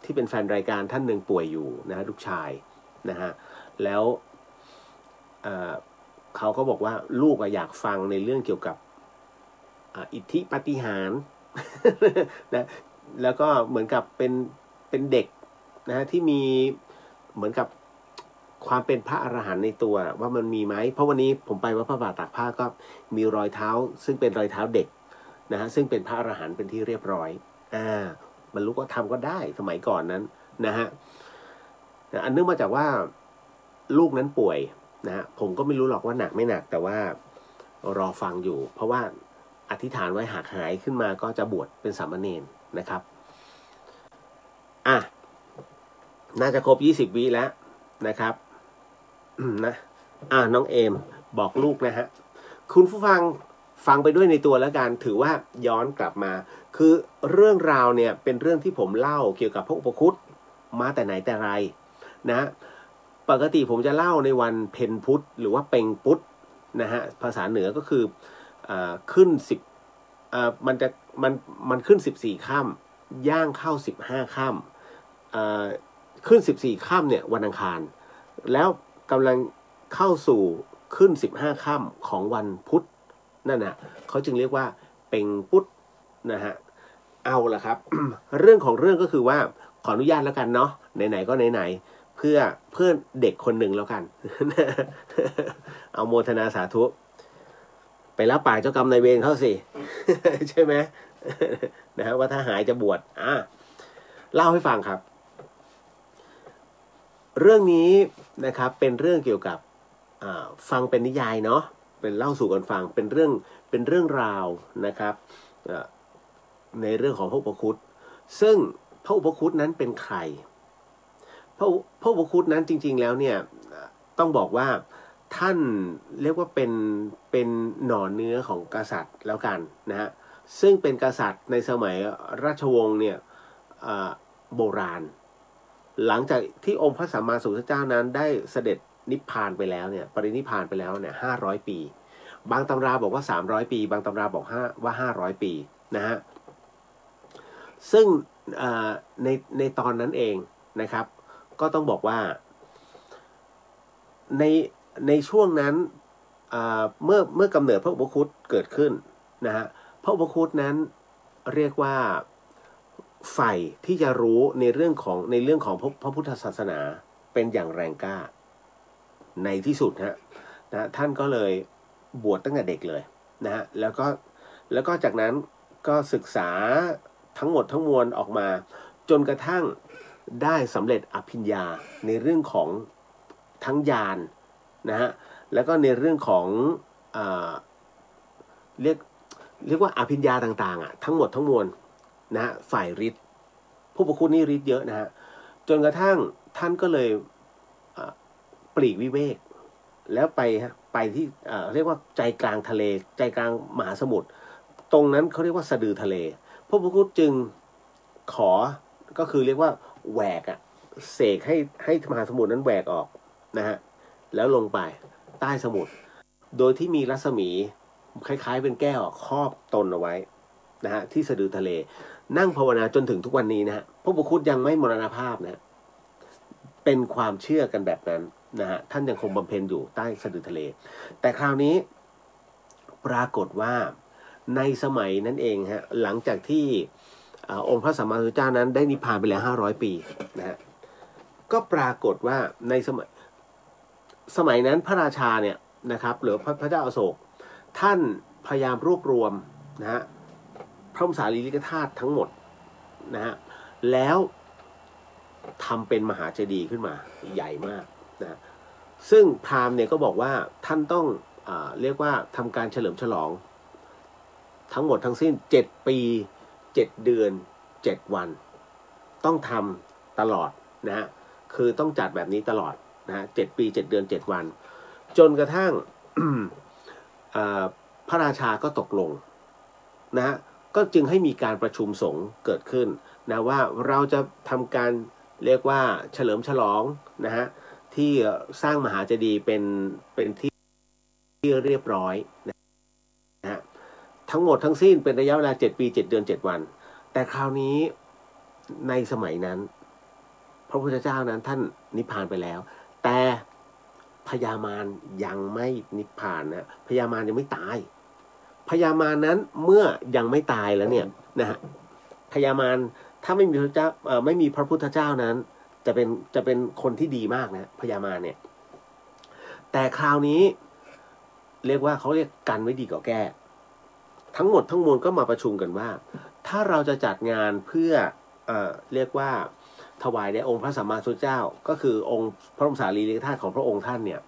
ที่เป็นแฟนรายการท่านหนึ่งป่วยอยู่นะลูกชายนะฮะแล้วเขาก็บอกว่าลูกอยากฟังในเรื่องเกี่ยวกับอิทธิปาฏิหาริย์ นะแล้วก็เหมือนกับเป็นเด็กนะที่มีเหมือนกับความเป็นพระอรหันต์ในตัวว่ามันมีไหมเพราะวันนี้ผมไปวัดพระบาทตากผ้าก็มีรอยเท้าซึ่งเป็นรอยเท้าเด็กนะฮะซึ่งเป็นพระอรหันต์เป็นที่เรียบร้อยบรรลุก็ทำก็ได้สมัยก่อนนั้นนะฮะอันเนื่องมาจากว่าลูกนั้นป่วยนะฮะผมก็ไม่รู้หรอกว่าหนักไม่หนักแต่ว่ารอฟังอยู่เพราะว่า อธิษฐานไว้หากหายขึ้นมาก็จะบวชเป็นสามเณรนะครับน่าจะครบ20 วิแล้วนะครับนะน้องเอมบอกลูกนะฮะคุณผู้ฟังไปด้วยในตัวแล้วกันถือว่าย้อนกลับมาคือเรื่องราวเนี่ยเป็นเรื่องที่ผมเล่าเกี่ยวกับพระอุปคุตมาแต่ไหนแต่ไรนะปกติผมจะเล่าในวันเพ็ญพุธหรือว่าเพ็งพุธนะฮะภาษาเหนือก็คือขึ้นมันขึ้น14 ค่ำย่างเข้า15 ค่ำขึ้น14 ค่ำเนี่ยวันอังคารแล้วกำลังเข้าสู่ขึ้น15 ค่ำของวันพุธนั่นนะเขาจึงเรียกว่าเพ็งพุธนะฮะเอาละครับ เรื่องของเรื่องก็คือว่าขออนุญาตแล้วกันเนาะไหนๆก็ไหนๆเพื่อเด็กคนหนึ่งแล้วกัน เอาโมทนาสาธุไปรับปากเจ้ากรรมนายเวรเขาสิ ใช่ไหม นะฮะว่าถ้าหายจะบวชเล่าให้ฟังครับเรื่องนี้นะครับเป็นเรื่องเกี่ยวกับฟังเป็นนิยายเนาะเป็นเล่าสู่กันฟังเป็นเรื่องราวนะครับในเรื่องของพระอุปคุตซึ่งพระอุปคุตนั้นเป็นใครพระอุปคุตนั้นจริงๆแล้วเนี่ยต้องบอกว่าท่านเรียกว่าเป็นหน่อเนื้อของกษัตริย์แล้วกันนะฮะซึ่งเป็นกษัตริย์ในสมัยราชวงศ์เนี่ยโบราณหลังจากที่องค์พระสัมมาสัมพุทธเจ้านั้นได้เสด็จนิพพานไปแล้วเนี่ยปรินิพพานไปแล้วเนี่ย500 ปีบางตำราบอกว่า300 ปีบางตำราบอกว่า500 ปีนะฮะซึ่งในตอนนั้นเองนะครับก็ต้องบอกว่าในช่วงนั้นเมื่อกำเนิดพระอุปคุตเกิดขึ้นนะฮะพระอุปคุตนั้นเรียกว่าใฝ่ที่จะรู้ในเรื่องของพระพุทธศาสนาเป็นอย่างแรงกล้าในที่สุดนะท่านก็เลยบวชตั้งแต่เด็กเลยนะฮะแล้วก็จากนั้นก็ศึกษาทั้งหมดทั้งมวลออกมาจนกระทั่งได้สำเร็จอภิญญาในเรื่องของทั้งญาณนะฮะแล้วก็ในเรื่องของเรียกว่าอภิญญาต่างๆทั้งหมดทั้งมวลนะฮะฝ่ายฤทธิ์ผู้ประคุณนี่ฤทธิ์เยอะนะฮะจนกระทั่งท่านก็เลยปลีกวิเวกแล้วไปที่เรียกว่าใจกลางทะเลใจกลางมหาสมุทรตรงนั้นเขาเรียกว่าสะดือทะเลพระพุทธคุณจึงขอก็คือเรียกว่าแหวกเสกให้มหาสมุทรนั้นแหวกออกนะฮะแล้วลงไปใต้สมุทรโดยที่มีรัศมีคล้ายๆเป็นแก้วครอบตนเอาไว้นะฮะที่สะดือทะเลนั่งภาวนาจนถึงทุกวันนี้นะฮะพระพุทธคุณยังไม่มรณภาพนะเป็นความเชื่อกันแบบนั้นนะฮะท่านยังคงบำเพ็ญอยู่ใต้สะดือทะเลแต่คราวนี้ปรากฏว่าในสมัยนั้นเองฮะหลังจากที่องค์พระสัมมาสัมพุทธเจ้านั้นได้นิพพานไปแล้ว500 ปีนะฮะก็ปรากฏว่าในสมัยนั้นพระราชาเนี่ยนะครับหรือพระเจ้าอโศกท่านพยายามรวบรวมนะฮะพระบรมสารีริกธาตุทั้งหมดนะฮะแล้วทำเป็นมหาเจดีย์ขึ้นมาใหญ่มากนะซึ่งพราหมณ์เนี่ยก็บอกว่าท่านต้องเรียกว่าทำการเฉลิมฉลองทั้งหมดทั้งสิ้น7 ปี7 เดือน7 วันต้องทำตลอดนะฮะคือต้องจัดแบบนี้ตลอดนะฮะ7 ปี 7 เดือน 7 วันจนกระทั่ง พระราชาก็ตกลงนะฮะก็จึงให้มีการประชุมสงฆ์เกิดขึ้นนะว่าเราจะทำการเรียกว่าเฉลิมฉลองนะฮะที่สร้างมหาเจดีย์เป็นที่เรียบร้อยนะฮะทั้งหมดทั้งสิ้นเป็นระยะเวลา7 ปี 7 เดือน 7 วันแต่คราวนี้ในสมัยนั้นพระพุทธเจ้านั้นท่านนิพพานไปแล้วแต่พญามารยังไม่นิพพานนะพญามารยังไม่ตายพญามารนั้นเมื่อยังไม่ตายแล้วเนี่ยนะฮะพญามารถ้าไม่มีพระเจ้าไม่มีพระพุทธเจ้านั้นจะเป็นคนที่ดีมากนะพญามารเนี่ยแต่คราวนี้เรียกว่าเขาเรียกกันไว้ดีกว่าแก้ทั้งหมดทั้งมวลก็มาประชุมกันว่าถ้าเราจะจัดงานเพื่อเรียกว่าถวายแด่องค์พระสัมมาสัมพุทธเจ้าก็คือองค์พระบรมสารีริกธาตุของพระองค์ท่านเนี่ย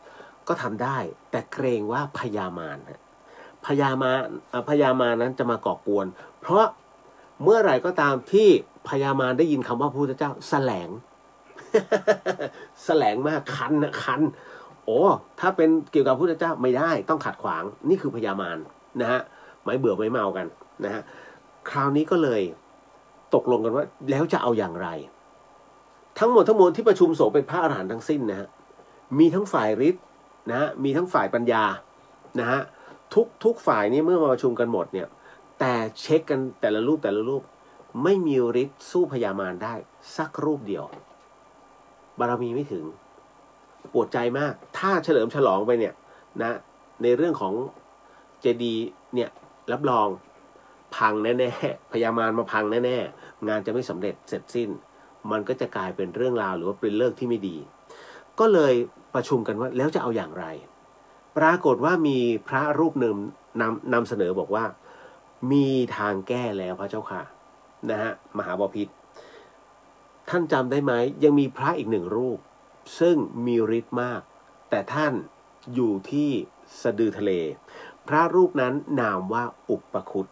ก็ทำได้แต่เกรงว่าพญามาร พญามารนั้นจะมาก่อกวนเพราะเมื่อไหร่ก็ตามที่พญามารได้ยินคำว่าพระพุทธเจ้าแสลง แสลงมากคันนะคันโอ้ถ้าเป็นเกี่ยวกับพระพุทธเจ้าไม่ได้ต้องขัดขวางนี่คือพญามารนะฮะไม่เบื่อไม่เมากันนะฮะคราวนี้ก็เลยตกลงกันว่าแล้วจะเอาอย่างไรทั้งหมดทั้งมวลที่ประชุมสงฆ์เป็นพระอรหันต์ทั้งสิ้นนะฮะมีทั้งฝ่ายฤทธิ์นะฮะมีทั้งฝ่ายปัญญานะฮะทุกฝ่ายนี้เมื่อมาประชุมกันหมดเนี่ยแต่เช็คกันแต่ละรูปไม่มีฤทธิ์สู้พญามารได้สักรูปเดียวบารมีไม่ถึงปวดใจมากถ้าเฉลิมฉลองไปเนี่ยนะในเรื่องของเจดีย์เนี่ยรับรองพังแน่ๆพญามารมาพังแน่ๆงานจะไม่สำเร็จเสร็จสิ้นมันก็จะกลายเป็นเรื่องราวหรือว่าเป็นเรื่องที่ไม่ดีก็เลยประชุมกันว่าแล้วจะเอาอย่างไรปรากฏว่ามีพระรูปหนึ่งนำเสนอบอกว่ามีทางแก้แล้วพระเจ้าค่ะนะฮะมหาบพิตรท่านจำได้ไหมยังมีพระอีกหนึ่งรูปซึ่งมีฤทธิ์มากแต่ท่านอยู่ที่สะดือทะเลพระรูปนั้นนามว่าอุปคุต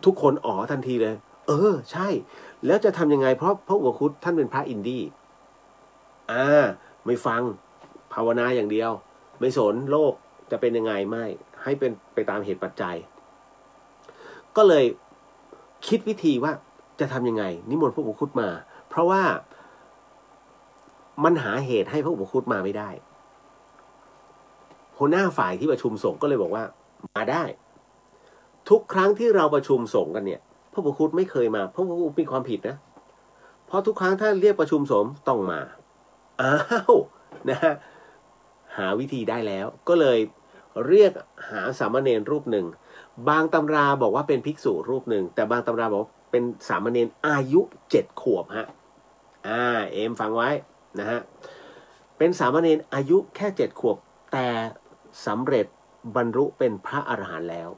ทุกคนอ๋อทันทีเลยใช่แล้วจะทำยังไงเพราะพระอุปคุตท่านเป็นพระอินดี้ไม่ฟังภาวนาอย่างเดียวไม่สนโลกจะเป็นยังไงไม่ให้เป็นไปตามเหตุปัจจัยก็เลยคิดวิธีว่าจะทำยังไงนิมนต์พระอุปคุตมาเพราะว่ามันหาเหตุให้พระอุปคุตมาไม่ได้หัวหน้าฝ่ายที่ประชุมสงฆ์ก็เลยบอกว่ามาได้ทุกครั้งที่เราประชุมสงฆ์กันเนี่ยพระอุปคุตไม่เคยมาเพราะพระอุปคุตมีความผิดนะเพราะทุกครั้งถ้าเรียกประชุมสงฆ์ต้องมานะฮะหาวิธีได้แล้วก็เลยเรียกหาสามเณรรูปหนึ่งบางตำราบอกว่าเป็นภิกษุรูปหนึ่งแต่บางตำราบอกเป็นสามเณรอายุ7 ขวบฮะเอ็มฟังไว้นะฮะเป็นสามเณรอายุแค่7 ขวบแต่สำเร็จบรรลุเป็นพระอรหันต์แล้ว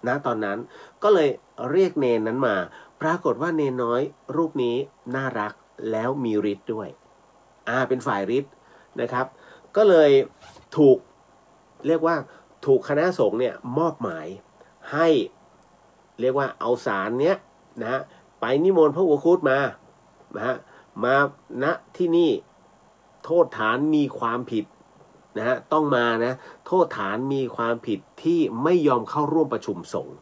นะตอนนั้นก็เลยเรียกเนนนั้นมาปรากฏว่าเนนน้อยรูปนี้น่ารักแล้วมีฤทธิ์ด้วยเป็นฝ่ายฤทธิ์นะครับก็เลยถูกเรียกว่าถูกคณะสงฆ์เนี่ยมอบหมายให้เรียกว่าเอาสารเนี้ยนะฮะไปนิมนต์พระอุปคุตมานะฮะมาณที่นี่โทษฐานมีความผิดนะฮะต้องมานะโทษฐานมีความผิดที่ไม่ยอมเข้าร่วมประชุมสงฆ์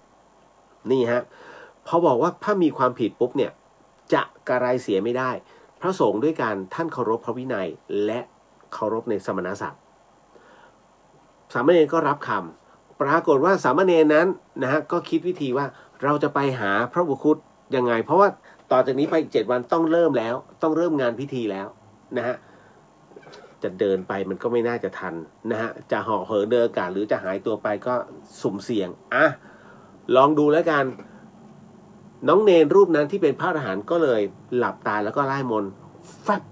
นี่ฮะพอบอกว่าถ้ามีความผิดปุ๊บเนี่ยจะกระไรเสียไม่ได้พระสงฆ์ด้วยการท่านเคารพพระวินัยและเคารพในสมณศักดิ์สามเณรก็รับคำปรากฏว่าสามเณรนั้นนะฮะก็คิดวิธีว่าเราจะไปหาพระอุปคุตยังไงเพราะว่าต่อจากนี้ไปอีก7 วันต้องเริ่มแล้วต้องเริ่มงานพิธีแล้วนะฮะจะเดินไปมันก็ไม่น่าจะทันนะฮะจะห่อเหินเดินอากาศหรือจะหายตัวไปก็สุ่มเสี่ยงลองดูแล้วกันน้องเนรรูปนั้นที่เป็นพระอรหันต์ก็เลยหลับตาแล้วก็ไล่มนต์แฟบ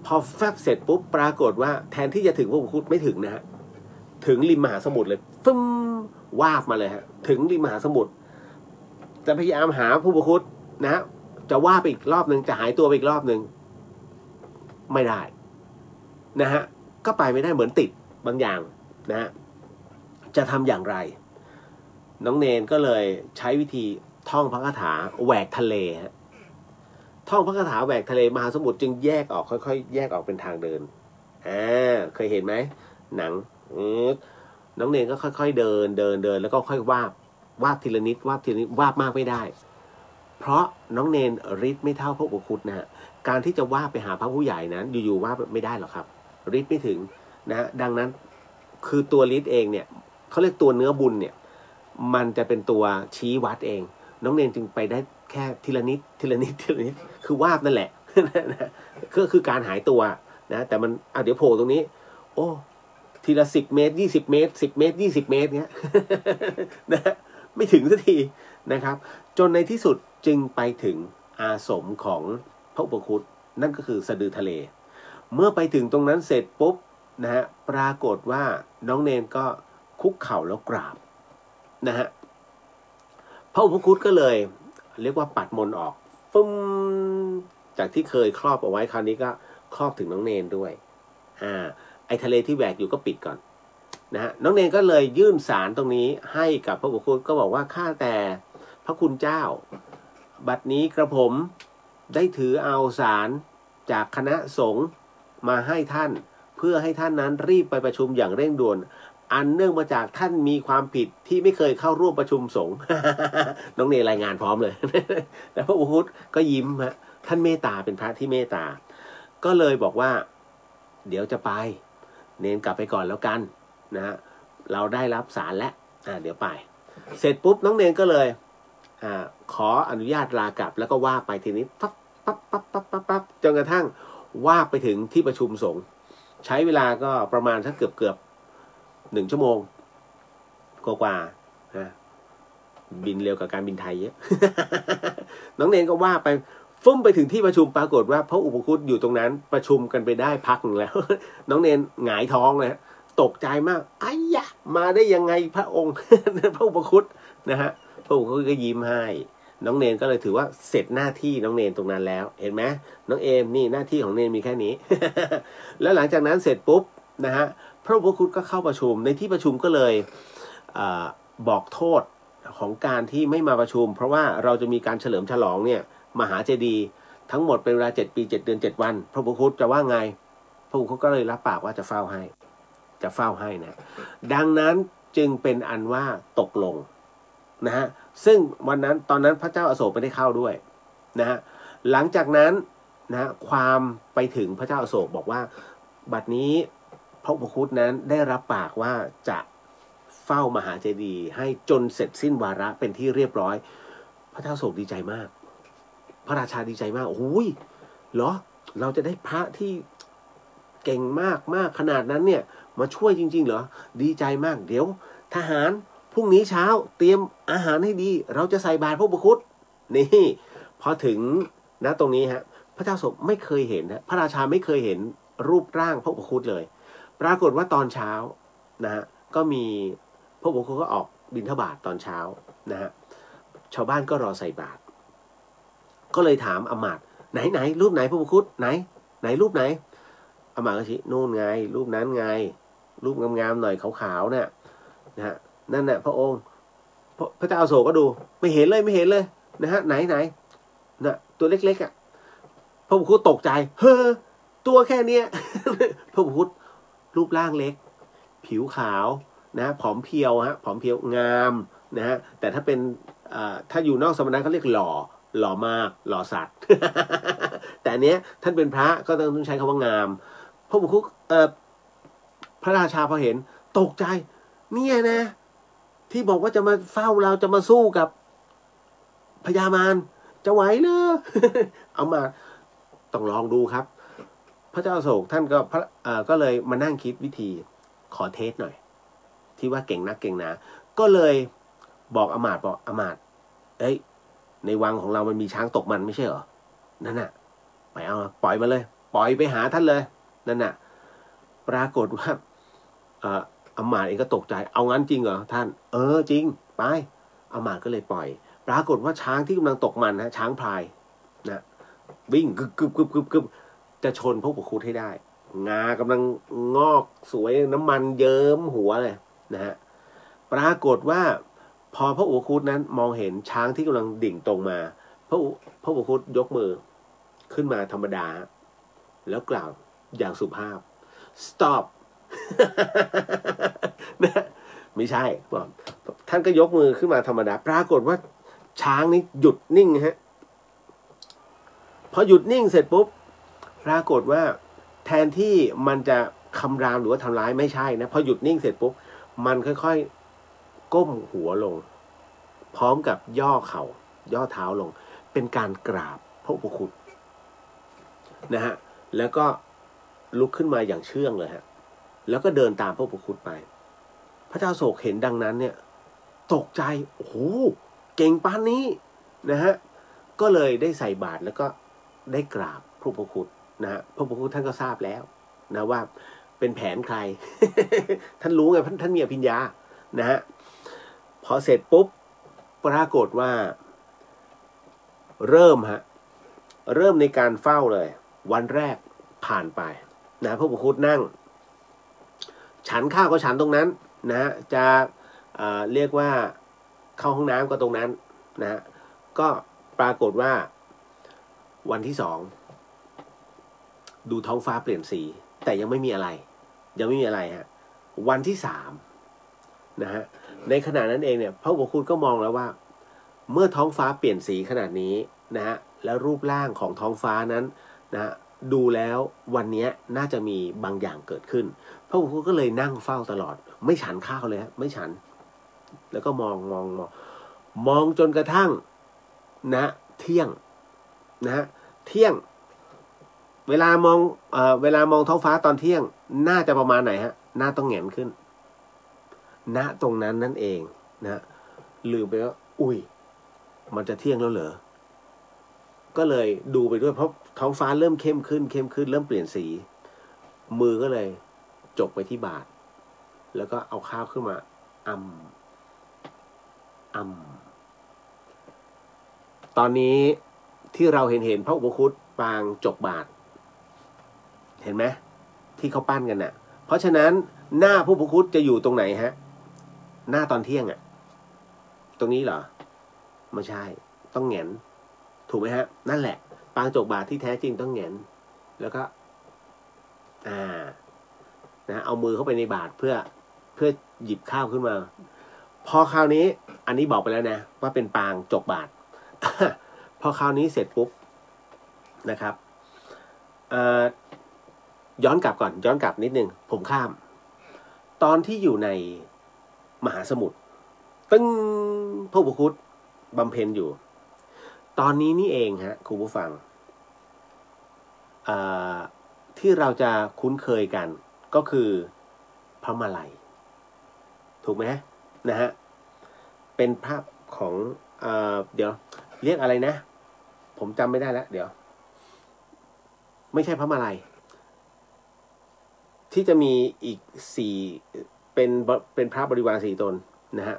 พอแฟบเสร็จปุ๊บปรากฏว่าแทนที่จะถึงพระอุปคุตไม่ถึงนะฮะถึงริมมหาสมุทรเลยฟึ้มวาบมาเลยฮะถึงริมมหาสมุทรจะพยายามหาพระอุปคุตนะฮะจะว่าไปอีกรอบหนึ่งจะหายตัวไปอีกรอบหนึ่งไม่ได้นะฮะก็ไปไม่ได้เหมือนติดบางอย่างนะฮะจะทำอย่างไรน้องเนนก็เลยใช้วิธีท่องพระคาถาแหวกทะเลฮะท่องพระคาถาแหวกทะเลมหาสมุทรจึงแยกออกค่อยๆแยกออกเป็นทางเดินเคยเห็นไหมหนังน้องเนนก็ค่อยๆเดินแล้วก็ค่อยวาบทีละนิดวาบมากไม่ได้เพราะน้องเนนฤทธิ์ไม่เท่าพระอุปคุตนะฮะการที่จะวาบไปหาพระผู้ใหญ่นั้นอยู่ๆวาบไม่ได้หรอกครับฤทธิ์ไม่ถึงนะฮะดังนั้นคือตัวฤทธิ์เองเนี่ยเขาเรียกตัวเนื้อบุญเนี่ยมันจะเป็นตัวชี้วัดเองน้องเนนจึงไปได้แค่ทีละนิดคือวาบนั่นแหละก็คือการหายตัวนะแต่มันเดี๋ยวโผล่ตรงนี้โอ้ทีละ10 เมตร20 เมตร10 เมตร20 เมตรเนี้ยนะไม่ถึงสักทีนะครับจนในที่สุดจึงไปถึงอาสมของพระอุปคุตนั่นก็คือสะดือทะเลเมื่อไปถึงตรงนั้นเสร็จปุ๊บนะฮะปรากฏว่าน้องเนนก็คุกเข่าแล้วกราบนะฮะพระอุปคุตก็เลยเรียกว่าปัดมนต์ออกฟึ้มจากที่เคยครอบเอาไว้คราวนี้ก็ครอบถึงน้องเนนด้วยไอ้ทะเลที่แหวกอยู่ก็ปิดก่อน นะฮะน้องเนรก็เลยยื่นสารตรงนี้ให้กับพระอุปคุตก็บอกว่าข้าแต่พระคุณเจ้าบัดนี้กระผมได้ถือเอาสารจากคณะสงฆ์มาให้ท่านเพื่อให้ท่านนั้นรีบไปประชุมอย่างเร่งด่วนอันเนื่องมาจากท่านมีความผิดที่ไม่เคยเข้าร่วมประชุมสงฆ์ น้องเนรรายงานพร้อมเลย แต่พระอุปคุตก็ยิ้มฮะท่านเมตตาเป็นพระที่เมตตาก็เลยบอกว่าเดี๋ยวจะไปเนรกลับไปก่อนแล้วกันนะฮะเราได้รับสารแล้วเดี๋ยวไปเสร็จปุ๊บน้องเนรก็เลยขออนุญาตลากลับแล้วก็ว่าไปทีนี้ปั๊บจนกระทั่งว่าไปถึงที่ประชุมสงฆ์ใช้เวลาก็ประมาณสักเกือบ1 ชั่วโมงกว่านะบินเร็วกับการบินไทยเยอะ น้องเนรก็ว่าไปฟุ้มไปถึงที่ประชุมปรากฏว่าพระอุปคุตอยู่ตรงนั้นประชุมกันไปได้พักหนึ่งแล้ว น้องเนรหงายท้องเลยตกใจมากไอ้ยะมาได้ยังไงพระองค์ พระอุปคุตนะฮะพระอุปคุตก็ยิ้มให้น้องเนรก็เลยถือว่าเสร็จหน้าที่น้องเนรตรงนั้นแล้วเห็นไหมน้องเอมนี่หน้าที่ของเนรมีแค่นี้ แล้วหลังจากนั้นเสร็จปุ๊บนะฮะพระอุปคุตก็เข้าประชุมในที่ประชุมก็เลยบอกโทษของการที่ไม่มาประชุมเพราะว่าเราจะมีการเฉลิมฉลองเนี่ยมหาเจดีย์ทั้งหมดเป็นเวลา7 ปี 7 เดือน 7 วันพระอุปคุตจะว่าไงพระอุปคุตก็เลยรับปากว่าจะเฝ้าให้นะดังนั้นจึงเป็นอันว่าตกลงนะฮะซึ่งวันนั้นตอนนั้นพระเจ้าอโศกไม่ได้เข้าด้วยนะฮะหลังจากนั้นนะความไปถึงพระเจ้าอโศกบอกว่าบัดนี้พระอุปคุตนั้นได้รับปากว่าจะเฝ้ามหาเจดีย์ให้จนเสร็จสิ้นวาระเป็นที่เรียบร้อยพระเจ้าอโศกดีใจมากพระราชาดีใจมากโอ้ยเหรอเราจะได้พระที่เก่งมากขนาดนั้นเนี่ยมาช่วยจริงๆเหรอดีใจมากเดี๋ยวทหารพรุ่งนี้เช้าเตรียมอาหารให้ดีเราจะใส่บาตรพระอุปคุตนี่พอถึงนะตรงนี้ฮะพระเจ้าอโศกไม่เคยเห็นนะพระราชาไม่เคยเห็นรูปร่างพระอุปคุตเลยปรากฏว่าตอนเช้านะฮะก็มีพระอุปคุตก็ออกบิณฑบาตตอนเช้านะฮะชาวบ้านก็รอใส่บาตรก็เลยถามอมาตย์ไหนรูปไหนพระอุปคุตไหนรูปไหนอมาตย์ก็ชี้นู่นไงรูปนั้นไงรูปงามๆหน่อยขาวๆเนี่ยนะฮะนั่นแหละพระองค์พระเจ้าอโศกก็ดูไม่เห็นเลยนะฮะไหนนะตัวเล็กๆอ่ะพระอุปคุตตกใจเฮ้อตัวแค่เนี้ย พระอุปคุตรูปร่างเล็กผิวขาวนะผอมเพรียวงามนะฮะแต่ถ้าเป็นถ้าอยู่นอกสมณะเขาเรียกหล่อมากหล่อสัตว์ แต่เนี้ยท่านเป็นพระก็ต้องใช้คำว่างามพระอุปคุตพระราชาพอเห็นตกใจเนี่ยนะที่บอกว่าจะมาเฝ้าเราจะมาสู้กับพญามารจะไหวเลย เอามาต้องลองดูครับพระเจ้าอโศกท่านก็เลยมานั่งคิดวิธีขอเทสหน่อยที่ว่าเก่งนักเก่งหนาก็เลยบอกอมาตย์เอ้ยในวังของเรามันมีช้างตกมันไม่ใช่เหรอนั่นน่ะไปเอาปล่อยมาเลยปล่อยไปหาท่านเลยนั่นน่ะปรากฏว่าอมาตย์เองก็ตกใจเอางั้นจริงเหรอท่านจริงไปอมาตย์ก็เลยปล่อยปรากฏว่าช้างที่กำลังตกมันนะช้างพลายนะวิ่งกึบจะชนพระอุปคุตให้ได้งากำลังงอกสวยน้ำมันเยิ้มหัวเลยนะฮะปรากฏว่าพอพระอุปคุตนั้นมองเห็นช้างที่กำลังดิ่งตรงมาพระอุปคุตยกมือขึ้นมาธรรมดาแล้วกล่าวอย่างสุภาพ stop นะไม่ใช่ท่านก็ยกมือขึ้นมาธรรมดาปรากฏว่าช้างนี้หยุดนิ่งฮะพอหยุดนิ่งเสร็จปุ๊บปรากฏว่าแทนที่มันจะคำรามหรือว่าทำร้ายไม่ใช่นะพอหยุดนิ่งเสร็จปุ๊บมันค่อยๆก้มหัวลงพร้อมกับย่อเข่าย่อเท้าลงเป็นการกราบพระอุปคุตนะฮะแล้วก็ลุกขึ้นมาอย่างเชื่องเลยฮะแล้วก็เดินตามพระอุปคุตไปพระเจ้าอโศกเห็นดังนั้นเนี่ยตกใจโอ้โหเก่งปานนี้นะฮะก็เลยได้ใส่บาตรแล้วก็ได้กราบพระอุปคุตนะฮะพระอุปคุตท่านก็ทราบแล้วนะว่าเป็นแผนใคร ท่านรู้ไงท่านมีอภิญญานะฮะพอเสร็จปุ๊บปรากฏว่าเริ่มในการเฝ้าเลยวันแรกผ่านไปนะพระอุปคุตนั่ง ฉันข้าวก็ฉันตรงนั้นนะฮะจะเรียกว่าเข้าห้องน้ำก็ตรงนั้นนะฮะก็ปรากฏว่าวันที่สองดูท้องฟ้าเปลี่ยนสีแต่ยังไม่มีอะไรฮะวันที่สามนะฮะในขณะนั้นเองเนี่ยพระอุปคุฎก็มองแล้วว่าเมื่อท้องฟ้าเปลี่ยนสีขนาดนี้นะฮะแล้วรูปร่างของท้องฟ้านั้นนะฮะดูแล้ววันนี้น่าจะมีบางอย่างเกิดขึ้นพระอุปคุฎก็เลยนั่งเฝ้าตลอดไม่ฉันข้าวเลยฮะไม่ฉันแล้วก็มองจนกระทั่งนะเที่ยงนะฮะเที่ยงเวลามองท้องฟ้าตอนเที่ยงน่าจะประมาณไหนฮะหน้าต้องแหงนขึ้นณตรงนั้นนั่นเองนะลืมไปว่าอุ้ยมันจะเที่ยงแล้วเหรอก็เลยดูไปด้วยเพราะท้องฟ้าเริ่มเข้มขึ้นเริ่มเปลี่ยนสีมือก็เลยจกไปที่บาตรแล้วก็เอาข้าวขึ้นมาตอนนี้ที่เราเห็นพระอุปคุฎปางจกบาตรเห็นไหมที่เขาปั้นกันน่ะเพราะฉะนั้นหน้าพระอุปคุฎจะอยู่ตรงไหนฮะหน้าตอนเที่ยงอ่ะตรงนี้เหรอไม่ใช่ต้องแหงนถูกไหมฮะนั่นแหละปางจกบาตรที่แท้จริงต้องแหงนแล้วก็นะเอามือเข้าไปในบาตรเพื่อหยิบข้าวขึ้นมาพอคราวนี้อันนี้บอกไปแล้วนะว่าเป็นปางจกบาตร พอคราวนี้เสร็จปุ๊บนะครับย้อนกลับนิดนึงผมข้ามตอนที่อยู่ในมหาสมุทรตึ้งพระอุปคุฎบำเพ็ญอยู่ตอนนี้นี่เองฮะคุณผู้ฟังที่เราจะคุ้นเคยกันก็คือพระมาลัยถูกไหมนะฮะเป็นภาพของเดี๋ยวเรียกอะไรนะผมจำไม่ได้แล้วเดี๋ยวไม่ใช่พระมาลัยที่จะมีอีก4เป็นพระบริวาร4 ตนนะฮะ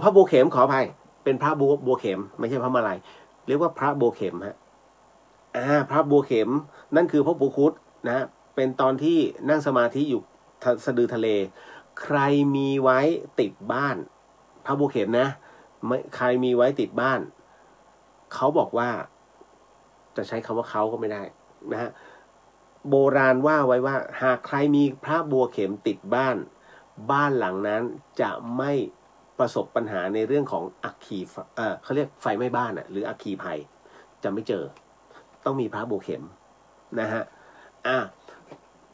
พระบัวเข็มขออภัยเป็นพระบัวเข็มไม่ใช่พระมาลัยเรียกว่าพระบัวเข็มฮะพระบัวเข็มนั่นคือพระอุปคุฎนะฮะเป็นตอนที่นั่งสมาธิอยู่สะดือทะเลใครมีไว้ติดบ้านพระบัวเข็มนะไม่ใครมีไว้ติดบ้านเขาบอกว่าจะใช้คำว่าเขาก็ไม่ได้นะฮะโบราณว่าไว้ว่าหากใครมีพระบัวเข็มติดบ้านหลังนั้นจะไม่ประสบปัญหาในเรื่องของอัคคีเขาเรียกไฟไหม้บ้านหรืออัคคีภัยจะไม่เจอต้องมีพระบัวเข็มนะฮะ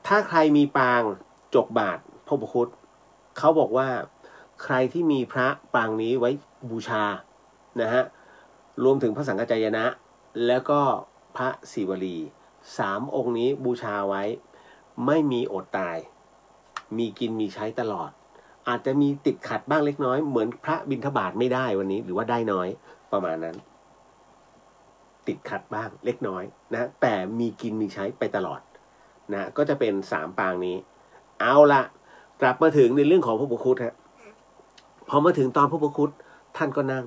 ถ้าใครมีปางจกบาตรพระอุปคุฎเขาบอกว่าใครที่มีพระปางนี้ไว้บูชานะฮะรวมถึงพระสังฆจายนะแล้วก็พระศิวลี3 องค์นี้บูชาไว้ไม่มีอดตายมีกินมีใช้ตลอดอาจจะมีติดขัดบ้างเล็กน้อยเหมือนพระบิณฑบาตไม่ได้วันนี้หรือว่าได้น้อยประมาณนั้นติดขัดบ้างเล็กน้อยนะแต่มีกินมีใช้ไปตลอดนะก็จะเป็น3 ปางนี้เอาละกลับมาถึงในเรื่องของพระอุปคุฎฮะพอมาถึงตอนพระอุปคุฎท่านก็นั่ง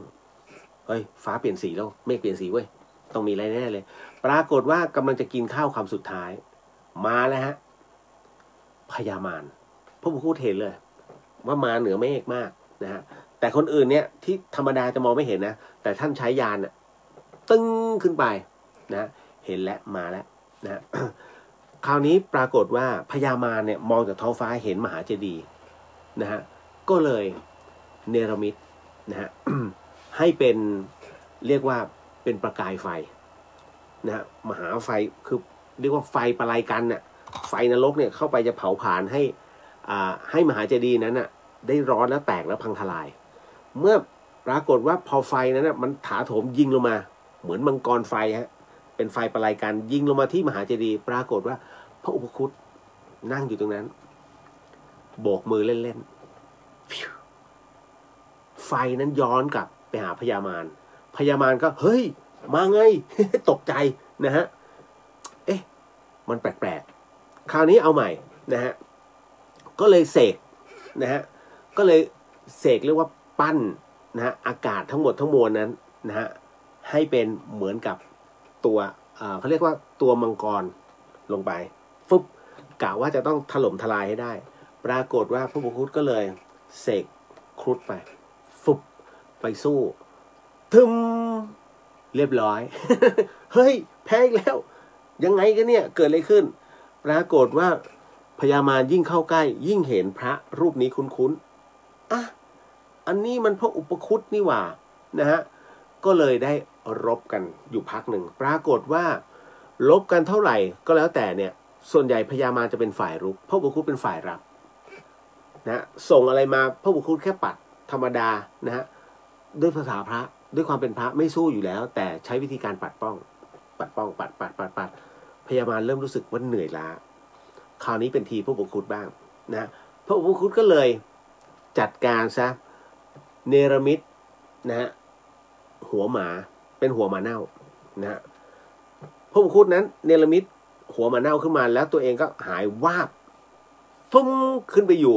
เฮ้ยฟ้าเปลี่ยนสีแล้วเมฆเปลี่ยนสีเว้ยต้องมีอะไรแน่เลยปรากฏว่ากำลังจะกินข้าวคำสุดท้ายมาแล้วฮะพญามารพระอุปคุฎเห็นเลยว่ามาเหนือเมฆมากนะฮะแต่คนอื่นเนี่ยที่ธรรมดาจะมองไม่เห็นนะแต่ท่านใช้ยานตึ้งขึ้นไปนะเห็นแล้วมาแล้วนะ คราวนี้ปรากฏว่าพญามารเนี่ยมองจากท้องฟ้าเห็นมหาเจดีย์นะฮะก็เลยเนรมิตนะฮะ ให้เป็นเรียกว่าเป็นประกายไฟนะฮะมหาไฟคือเรียกว่าไฟประไลกันน่ะไฟนรกเนี่ยเข้าไปจะเผาผลาญให้มหาเจดีย์นั้นน่ะได้ร้อนแล้วแตกแล้วพังทลายเมื่อปรากฏว่าพอไฟนั้นน่ะมันถาโถมยิงลงมาเหมือนมังกรไฟฮะเป็นไฟประไลกันยิงลงมาที่มหาเจดีย์ปรากฏว่าพระอุปคุฎนั่งอยู่ตรงนั้นโบกมือเล่นๆไฟนั้นย้อนกลับไปหาพญามารก็เฮ้ยมาไง ตกใจนะฮะมันแปลกๆคราวนี้เอาใหม่นะฮะก็เลยเสกนะฮะก็เลยเสกเรียกว่าปั้นนะฮะอากาศทั้งหมดทั้งมวลนั้นนะฮะให้เป็นเหมือนกับตัวเขาเรียกว่าตัวมังกรลงไปฟึบกะว่าจะต้องถล่มทลายให้ได้ ปรากฏว่าพระอุปคุตก็เลยเสกครุฑไปฟุบไปสู้ทึมเรียบร้อย เฮ้ยแพ้อีกแล้วยังไงกันเนี่ยเกิดอะไรขึ้นปรากฏว่าพญามารยิ่งเข้าใกล้ยิ่งเห็นพระรูปนี้คุ้นๆอ่ะอันนี้มันพระอุปคุตนี่หว่านะฮะก็เลยได้รบกันอยู่พักหนึ่งปรากฏว่าลบกันเท่าไหร่ก็แล้วแต่เนี่ยส่วนใหญ่พญามารจะเป็นฝ่ายรุกพระอุปคุตเป็นฝ่ายรับนะส่งอะไรมาพระอุปคุตแค่ปัดธรรมดานะฮะด้วยภาษาพระด้วยความเป็นพระไม่สู้อยู่แล้วแต่ใช้วิธีการปัดป้องปัดพญามารเริ่มรู้สึกว่าเหนื่อยล้าคราวนี้เป็นทีพระอุปคุตบ้างนะพระอุปคุตก็เลยจัดการซะเนรมิตนะฮะหัวหมาเป็นหัวหมาเน่านะฮะพระอุปคุตนั้นเนรมิตหัวหมาเน่าขึ้นมาแล้วตัวเองก็หายวาบฟุ้งขึ้นไปอยู่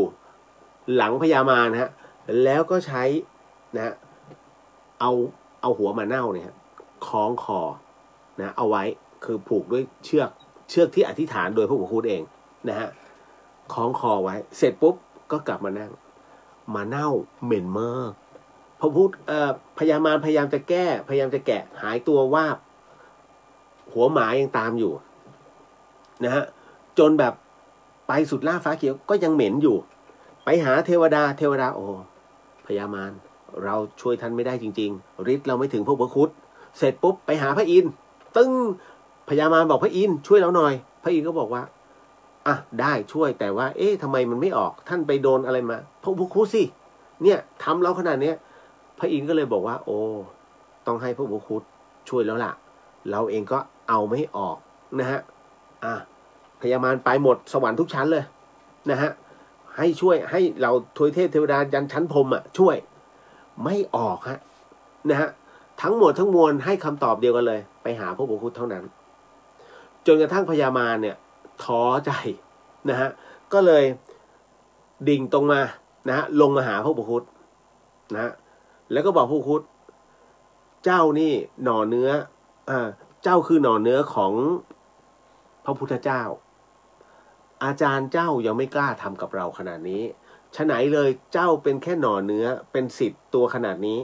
หลังพญามารนะฮะแล้วก็ใช้นะฮะเอาหัวหมาเน่าเนี่ยคล้องคอนะเอาไว้คือผูกด้วยเชือกที่อธิษฐานโดยพระอุปคุตเองนะฮะคล้องคอไว้เสร็จปุ๊บก็กลับมานั่งมาเน่าเหม็นมากพระพุทธพญามารพยายามจะแกะหายตัววาบหัวหมายังตามอยู่นะฮะจนแบบไปสุดล่าฟ้าเขียวก็ยังเหม็นอยู่ไปหาเทวดาโอ้พญามารเราช่วยท่านไม่ได้จริงๆฤทธิ์เราไม่ถึงพระอุปคุตเสร็จปุ๊บไปหาพระอินทร์ตึ้งพญามารบอกพระอินทร์ช่วยเราหน่อยพระอินทร์ก็บอกว่าอ่ะได้ช่วยแต่ว่าทำไมมันไม่ออกท่านไปโดนอะไรมาพระอุปคุตสิเนี่ยทำเราขนาดเนี้ยพระอินทร์ก็เลยบอกว่าโอ้ต้องให้พระอุปคุตช่วยแล้วล่ะเราเองก็เอาไม่ออกนะฮะพญามารไปหมดสวรรค์ทุกชั้นเลยนะฮะให้ช่วยให้เราทวยเทพเทวดายันชั้นพรหมช่วยไม่ออกฮะนะฮะทั้งหมดทั้งมวลให้คำตอบเดียวกันเลยไปหาพระอุปคุตเท่านั้นจนกระทั่งพญามารเนี่ยท้อใจนะฮะก็เลยดิ่งตรงมานะฮะลงมาหาพระอุปคุตนะแล้วก็บอกพระอุปคุตเจ้านี่หน่อเนื้อเจ้าคือหน่อเนื้อของพระพุทธเจ้าอาจารย์เจ้ายังไม่กล้าทำกับเราขนาดนี้ฉะไหนเลยเจ้าเป็นแค่หน่อเนื้อเป็นศิษย์ตัวขนาดนี้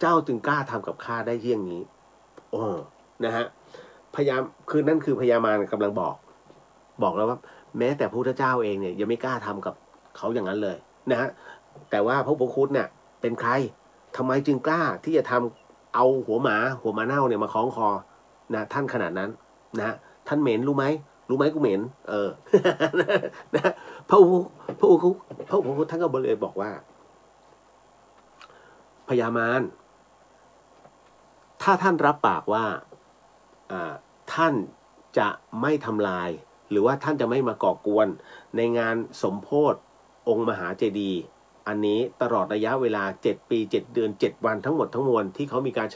เจ้าจึงกล้าทำกับข้าได้เยี่ยงนี้โอ้นะฮะพยายามคือนั่นคือพญามารกำลังบอกแล้วว่าแม้แต่พระพุทธเจ้าเองเนี่ยยังไม่กล้าทำกับเขาอย่างนั้นเลยนะฮะแต่ว่าพระอุปคุตเนี่ยเป็นใครทำไมจึงกล้าที่จะทำเอาหัวหมาเน่าเนี่ยมาคล้องคอนะท่านขนาดนั้นนะท่านเหม็นรู้ไหมกูเหม็นนะพระอุปคุตท่านก็เลยบอกว่าพญามารถ้าท่านรับปากว่าท่านจะไม่ทำลายหรือว่าท่านจะไม่มาก่อกวนในงานสมโภชองค์มหาเจดีย์อันนี้ตลอดระยะเวลา7 ปี7 เดือน7 วันทั้งหมดทั้งมวลที่เขามีการ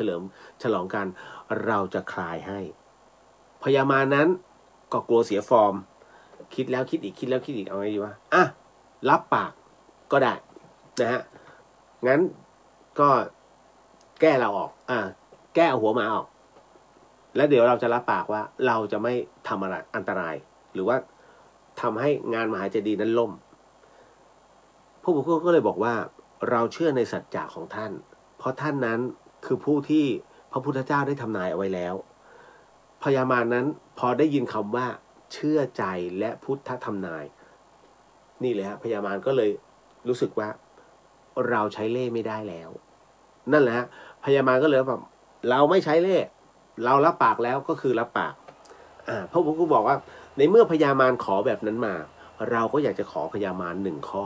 ฉลองกันเราจะคลายให้พญามารนั้นก็กลัวเสียฟอร์มคิดแล้วคิดอีกเอาไงดีวะรับปากก็ได้นะฮะงั้นก็แก้เราออกแก้เอาหัวหมาออกแล้วเดี๋ยวเราจะรับปากว่าเราจะไม่ทำอะไรอันตรายหรือว่าทำให้งานมหาเจดีย์นั้นล่มพระพุทธเจ้าก็เลยบอกว่าเราเชื่อในสัจจะของท่านเพราะท่านนั้นคือผู้ที่พระพุทธเจ้าได้ทำนายเอาไว้แล้วพญามารนั้นพอได้ยินคำว่าเชื่อใจและพุทธทำนายนี่เลยฮะพญามารก็เลยรู้สึกว่าเราใช้เล่ห์ไม่ได้แล้วนั่นแหละฮะพญามารก็เลยแบบเราไม่ใช้เล่ห์เรารับปากแล้วก็คือรับปากพระพุทธเจ้าบอกว่าในเมื่อพญามารขอแบบนั้นมาเราก็อยากจะขอพญามาร1 ข้อ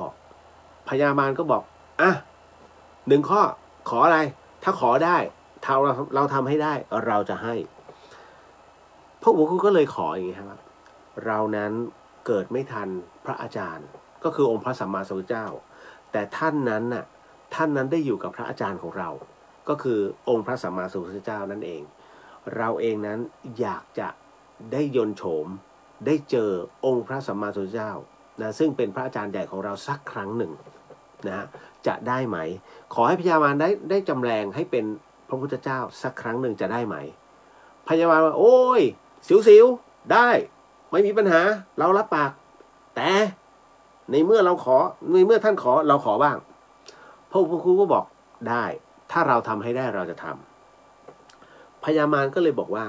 พญามารก็บอก1 ข้อขออะไรถ้าขอได้เราทำให้ได้เราจะให้พระอุปคุตก็เลยขออย่างนี้ครับเรานั้นเกิดไม่ทันพระอาจารย์ก็คือองค์พระสัมมาสัมพุทธเจ้าแต่ท่านนั้นได้อยู่กับพระอาจารย์ของเราก็คือองค์พระสัมมาสัมพุทธเจ้านั่นเองเราเองนั้นอยากจะได้ยนต์โฉมได้เจอองค์พระสัมมาสัมพุทธเจ้านะซึ่งเป็นพระอาจารย์ใหญ่ของเราสักครั้งหนึ่งนะจะได้ไหมขอให้พญามารได้จำแรงให้เป็นพระพุทธเจ้าสักครั้งหนึ่งจะได้ไหมพญามารว่าโอ้ยสิวได้ไม่มีปัญหาเรารับปากแต่ ในเมื่อท่านขอเราขอบ้างพระอุปคุตก็บอกได้ถ้าเราทำให้ได้เราจะทำพญามารก็เลยบอกว่า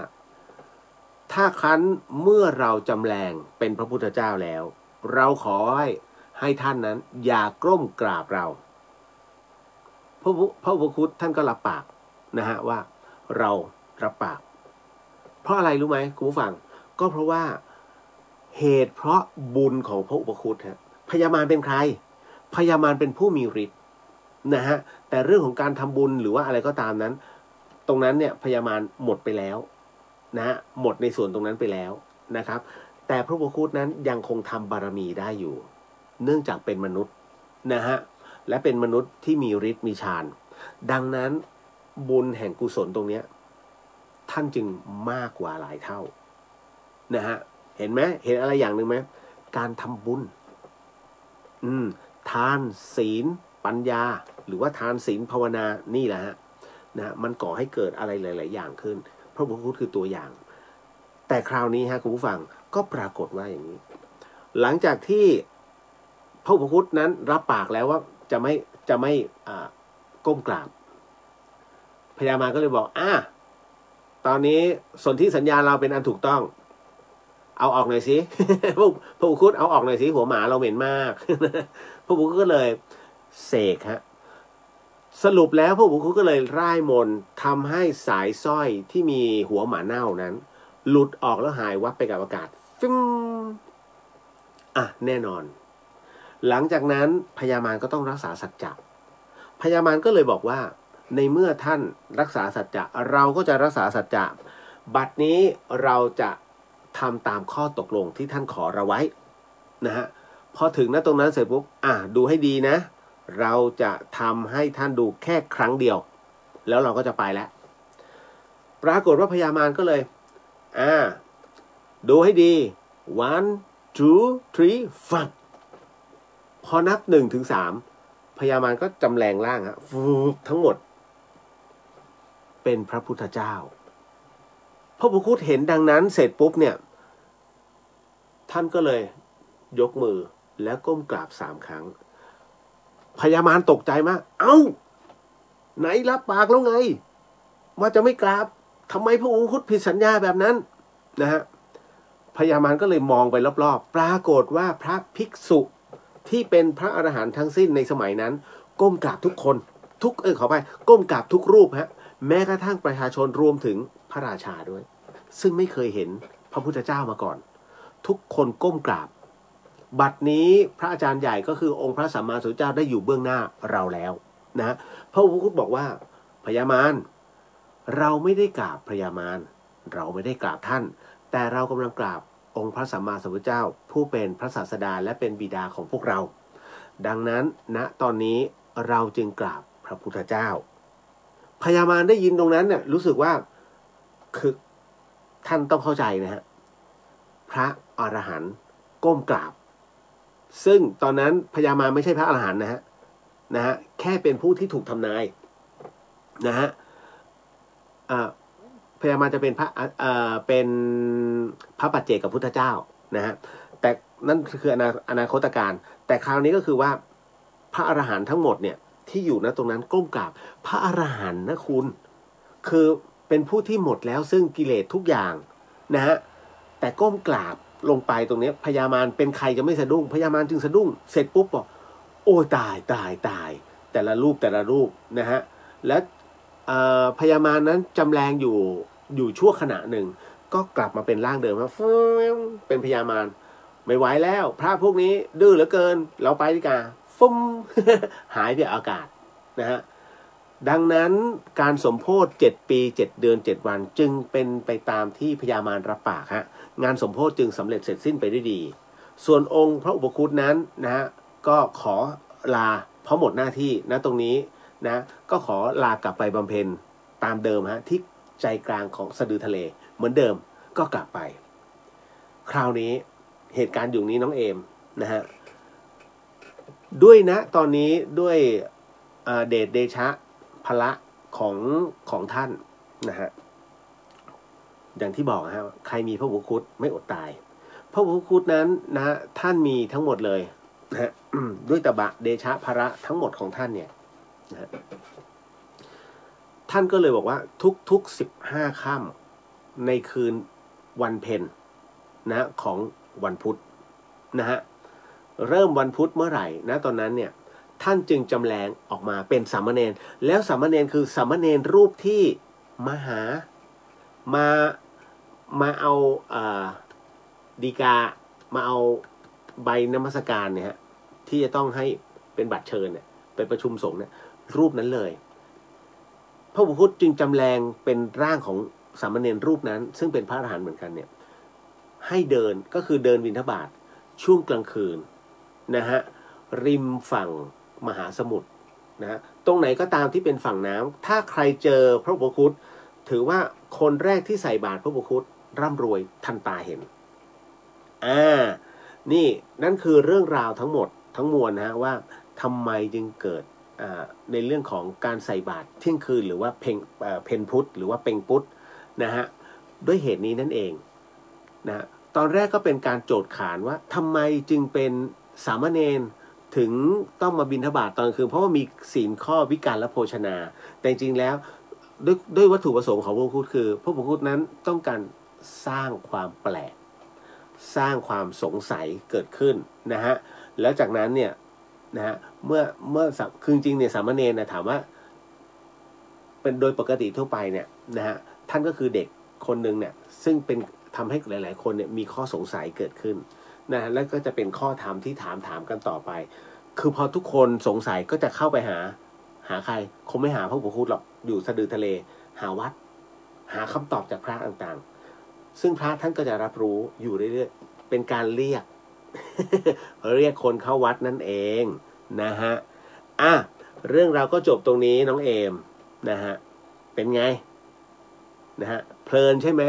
ถ้าครั้นเมื่อเราจำแรงเป็นพระพุทธเจ้าแล้วเราขอให้ท่านนั้นอย่ากล้มกราบเราพระอุปคุตท่านก็รับปากนะฮะว่าเรารับปากเพราะอะไรรู้ไหมคุณผู้ฟังก็เพราะว่าเหตุเพราะบุญของพระอุปคุตฮะพญามารเป็นใครพญามารเป็นผู้มีฤทธิ์นะฮะแต่เรื่องของการทำบุญหรือว่าอะไรก็ตามนั้นตรงนั้นเนี่ยพญามารหมดไปแล้วนะฮะหมดในส่วนตรงนั้นไปแล้วนะครับแต่พระอุปคุตนั้นยังคงทำบารมีได้อยู่เนื่องจากเป็นมนุษย์นะฮะและเป็นมนุษย์ที่มีฤทธิ์มีฌานดังนั้นบุญแห่งกุศลตรงนี้ท่านจึงมากกว่าหลายเท่านะฮะเห็นไหมเห็นอะไรอย่างหนึ่งไหมการทำบุญทานศีลปัญญาหรือว่าทานศีลภาวนานี่แหละฮะนะมันก่อให้เกิดอะไรหลายๆอย่างขึ้นพระพุทธคุณคือตัวอย่างแต่คราวนี้ฮะคุณผู้ฟังก็ปรากฏว่าอย่างนี้หลังจากที่พระพุทธคุณนั้นรับปากแล้วว่าจะไม่ก้มกราบพญามารก็เลยบอกตอนนี้สนธิสัญญาเราเป็นอันถูกต้องเอาออกหน่อยสิ พระอุคุตเอาออกหน่อยสิหัวหมาเราเหม็นมาก พระอุคุตก็เลยเสกฮะสรุปแล้วพระอุคุตก็เลยร่ายมนต์ทำให้สายสร้อยที่มีหัวหมาเน่านั้นหลุดออกแล้วหายวับไปกับอากาศฟิมแน่นอนหลังจากนั้นพญามารก็ต้องรักษาสัจจะพญามารก็เลยบอกว่าในเมื่อท่านรักษาสัจจะเราก็จะรักษาสัจจะบัดนี้เราจะทำตามข้อตกลงที่ท่านขอเราไว้นะฮะพอถึงตรงนั้นเสร็จปุ๊บดูให้ดีนะเราจะทำให้ท่านดูแค่ครั้งเดียวแล้วเราก็จะไปแล้วปรากฏว่าพญามารก็เลยดูให้ดี one two three ฟังพอนับ1 ถึง 3พญามารก็จำแรงร่างทั้งหมดเป็นพระพุทธเจ้าพระอุปคุตเห็นดังนั้นเสร็จปุ๊บเนี่ยท่านก็เลยยกมือแล้วก้มกราบ3 ครั้งพญามารตกใจมากไหนรับปากแล้วไงว่าจะไม่กราบทำไมพระอุปคุตผิดสัญญาแบบนั้นนะฮะพญามารก็เลยมองไปรอบๆปรากฏว่าพระภิกษุที่เป็นพระอรหันต์ทั้งสิ้นในสมัยนั้นก้มกราบทุกคนขอไปก้มกราบทุกรูปฮะแม้กระทั่งประชาชนรวมถึงพระราชาด้วยซึ่งไม่เคยเห็นพระพุทธเจ้ามาก่อนทุกคนก้มกราบบัดนี้พระอาจารย์ใหญ่ก็คือองค์พระสัมมาสัมพุทธเจ้าได้อยู่เบื้องหน้าเราแล้วนะพระอุปคุตบอกว่าพญามารเราไม่ได้กราบพญามารเราไม่ได้กราบท่านแต่เรากำลังกราบองค์พระสัมมาสัมพุทธเจ้าผู้เป็นพระศาสดาและเป็นบิดาของพวกเราดังนั้นณตอนนี้เราจึงกราบพระพุทธเจ้าพญามารได้ยินตรงนั้นเนี่ยรู้สึกว่าคือท่านต้องเข้าใจนะฮะพระอรหันต์ก้มกราบซึ่งตอนนั้นพญามารไม่ใช่พระอรหันต์นะฮะแค่เป็นผู้ที่ถูกทำนายนะฮะพญามารจะเป็นเป็นพระปัจเจกพุทธเจ้านะฮะแต่นั่นคืออนาคตการแต่คราวนี้ก็คือว่าพระอรหันต์ทั้งหมดเนี่ยที่อยู่ณตรงนั้นก้มกราบพระอรหันต์นะคุณคือเป็นผู้ที่หมดแล้วซึ่งกิเลสทุกอย่างนะฮะแต่ก้มกราบลงไปตรงนี้พญามารเป็นใครจะไม่สะดุ้งพญามารจึงสะดุ้งเสร็จปุ๊บบอกโอ้ตายแต่ละรูปนะฮะแล้วพญามารนั้นจำแรงอยู่ชั่วขณะหนึ่งก็กลับมาเป็นร่างเดิมครับเป็นพญามารไม่ไหวแล้วพระพวกนี้ดื้อเหลือเกินเราไปดีกว่าฟุ้ม หายไปอากาศนะฮะดังนั้นการสมโภช7 ปี7 เดือน7 วันจึงเป็นไปตามที่พญามารรับปากฮะงานสมโภชจึงสำเร็จเสร็จสิ้นไปได้ดีส่วนองค์พระอุปคุตนั้นนะฮะก็ขอลาเพราะหมดหน้าที่นะตรงนี้นะก็ขอลากลับไปบำเพ็ญตามเดิมฮะที่ใจกลางของสะดือทะเลเหมือนเดิมก็กลับไปคราวนี้เหตุการณ์อยู่นี้น้องเอมนะฮะด้วยนะตอนนี้ด้วยเดชะพละของท่านนะฮะอย่างที่บอกฮะใครมีพระอุปคุตไม่อดตายพระอุปคุตนั้นนะท่านมีทั้งหมดเลย นะฮะด้วยตบะเดชะภระทั้งหมดของท่านเนี่ยนะฮะท่านก็เลยบอกว่าทุก15 ค่ำในคืนวันเพ็ญนะของวันพุธนะฮะเริ่มวันพุธเมื่อไหร่นะตอนนั้นเนี่ยท่านจึงจำแรงออกมาเป็นสามเณรแล้วสามเณรคือสามเณรรูปที่มาหามาเอาดีกามาเอาใบนมัสการเนี่ยฮะที่จะต้องให้เป็นบัตรเชิญเนี่ยไปประชุมสงฆ์เนี่ยรูปนั้นเลยพระพุทธจึงจำแรงเป็นร่างของสามเณรรูปนั้นซึ่งเป็นพระอรหันต์เหมือนกันเนี่ยให้เดินก็คือเดินบิณฑบาตช่วงกลางคืนนะฮะริมฝั่งมหาสมุทรนะฮะตรงไหนก็ตามที่เป็นฝั่งน้ำถ้าใครเจอพระพุทธถือว่าคนแรกที่ใส่บาตรพระพุทธร่ำรวยทันตาเห็นนี่นั่นคือเรื่องราวทั้งหมดทั้งมวลนะฮะว่าทำไมจึงเกิดในเรื่องของการใส่บาตรเที่ยงคืนหรือว่าเพนพุธหรือว่าเปงพุธนะฮะด้วยเหตุนี้นั่นเองนะตอนแรกก็เป็นการโจทย์ขานว่าทำไมจึงเป็นสามเณรถึงต้องมาบิณฑบาตตอนคืนเพราะว่ามีศีลข้อวิการและโภชนาแต่จริงๆแล้วด้วยวัตถุประสงค์ของพระพุทธคือพระพุทธนั้นต้องการสร้างความแปลกสร้างความสงสัยเกิดขึ้นนะฮะแล้วจากนั้นเนี่ยนะฮะเมื่อคือจริงเนี่ยสามเณรนะถามว่าเป็นโดยปกติทั่วไปเนี่ยนะฮะท่านก็คือเด็กคนหนึ่งเนี่ยซึ่งเป็นทำให้หลายๆคนเนี่ยมีข้อสงสัยเกิดขึ้นนะฮะแล้วก็จะเป็นข้อธรรมที่ถามกันต่อไปคือพอทุกคนสงสัยก็จะเข้าไปหาใครคงไม่หาพระพุทธหรอกอยู่สะดือทะเลหาวัดหาคำตอบจากพระต่างๆซึ่งพระท่านก็จะรับรู้อยู่เรื่อยๆเป็นการเรียก เรียกคนเข้าวัดนั่นเองนะฮะเรื่องราวก็จบตรงนี้น้องเอมนะฮะเป็นไงนะฮะเพลินใช่ไหม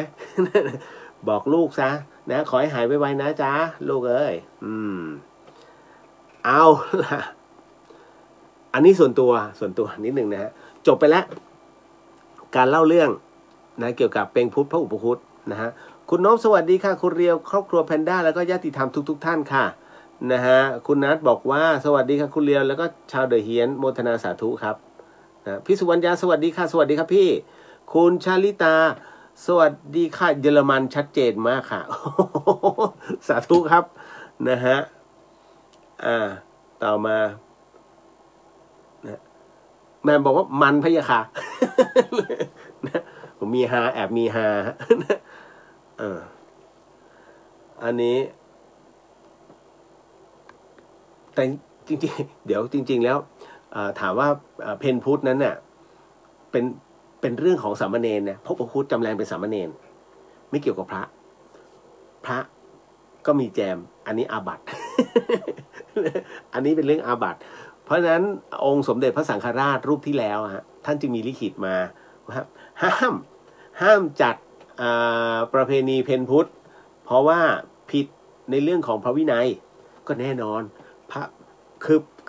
บอกลูกซะนะขอให้หายไวๆนะจ๊ะลูกเอ้ยเอาล่ะอันนี้ส่วนตัวนิดหนึ่งนะฮะจบไปแล้วการเล่าเรื่องนะเกี่ยวกับเป็งพุทธพระอุปคุตนะฮะคุณน้องสวัสดีค่ะคุณเรียวครอบครัวแพนด้าแล้วก็ญาติธรรมทุกท่านค่ะนะฮะคุณนัทบอกว่าสวัสดีค่ะคุณเรียวแล้วก็ชาวเดอะเฮียนโมทนาสาธุครับนะพี่สุวรรณยาสวัสดีค่ะสวัสดีครับพี่คุณชาลิตาสวัสดีค่ะเยอรมันชัดเจนมากค่ะ สาธุครับนะฮะต่อมาแม่บอกว่ามันพะยะค่ะ นะผมมีฮาแอบมีฮาอันนี้แต่จริงๆเดี๋ยวจริงๆแล้วถามว่าเพนพุทธนั้นเนี่ยเป็นเรื่องของสามเณรนะพระพุทธจำแรงเป็นสามเณรไม่เกี่ยวกับพระก็มีแจมอันนี้อาบัติ อันนี้เป็นเรื่องอาบัติเพราะฉะนั้นองค์สมเด็จพระสังฆราชรูปที่แล้วฮะท่านจึงมีลิขิตมาว่าห้ามจัดประเพณีเพนพุทธเพราะว่าผิดในเรื่องของพระวินัยก็แน่นอนพระ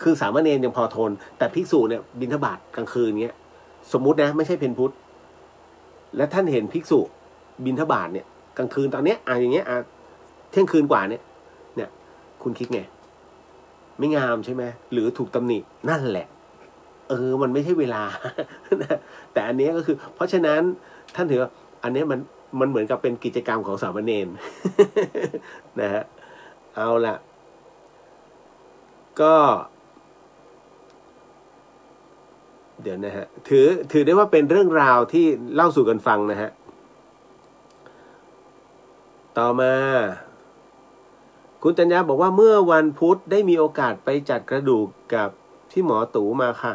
คือสามเณรยังพอทนแต่ภิกษุเนี่ยบิณฑบาตกลางคืนเงี้ยสมมุตินะไม่ใช่เพนพุทธและท่านเห็นภิกษุบิณฑบาตเนี่ยกลางคืนตอนเนี้ยอย่างเงี้ยเที่ยงคืนกว่าเนี่ยคุณคิดไงไม่งามใช่ไหมหรือถูกตำหนินั่นแหละมันไม่ใช่เวลา แต่อันนี้ก็คือเพราะฉะนั้นท่านถือว่าอันนี้มันเหมือนกับเป็นกิจกรรมของสามเณร นะฮะเอาละก็เดี๋ยวนะฮะถือได้ว่าเป็นเรื่องราวที่เล่าสู่กันฟังนะฮะต่อมาคุณจัญญาบอกว่าเมื่อวันพุธได้มีโอกาสไปจัดกระดูกกับที่หมอตู่มาค่ะ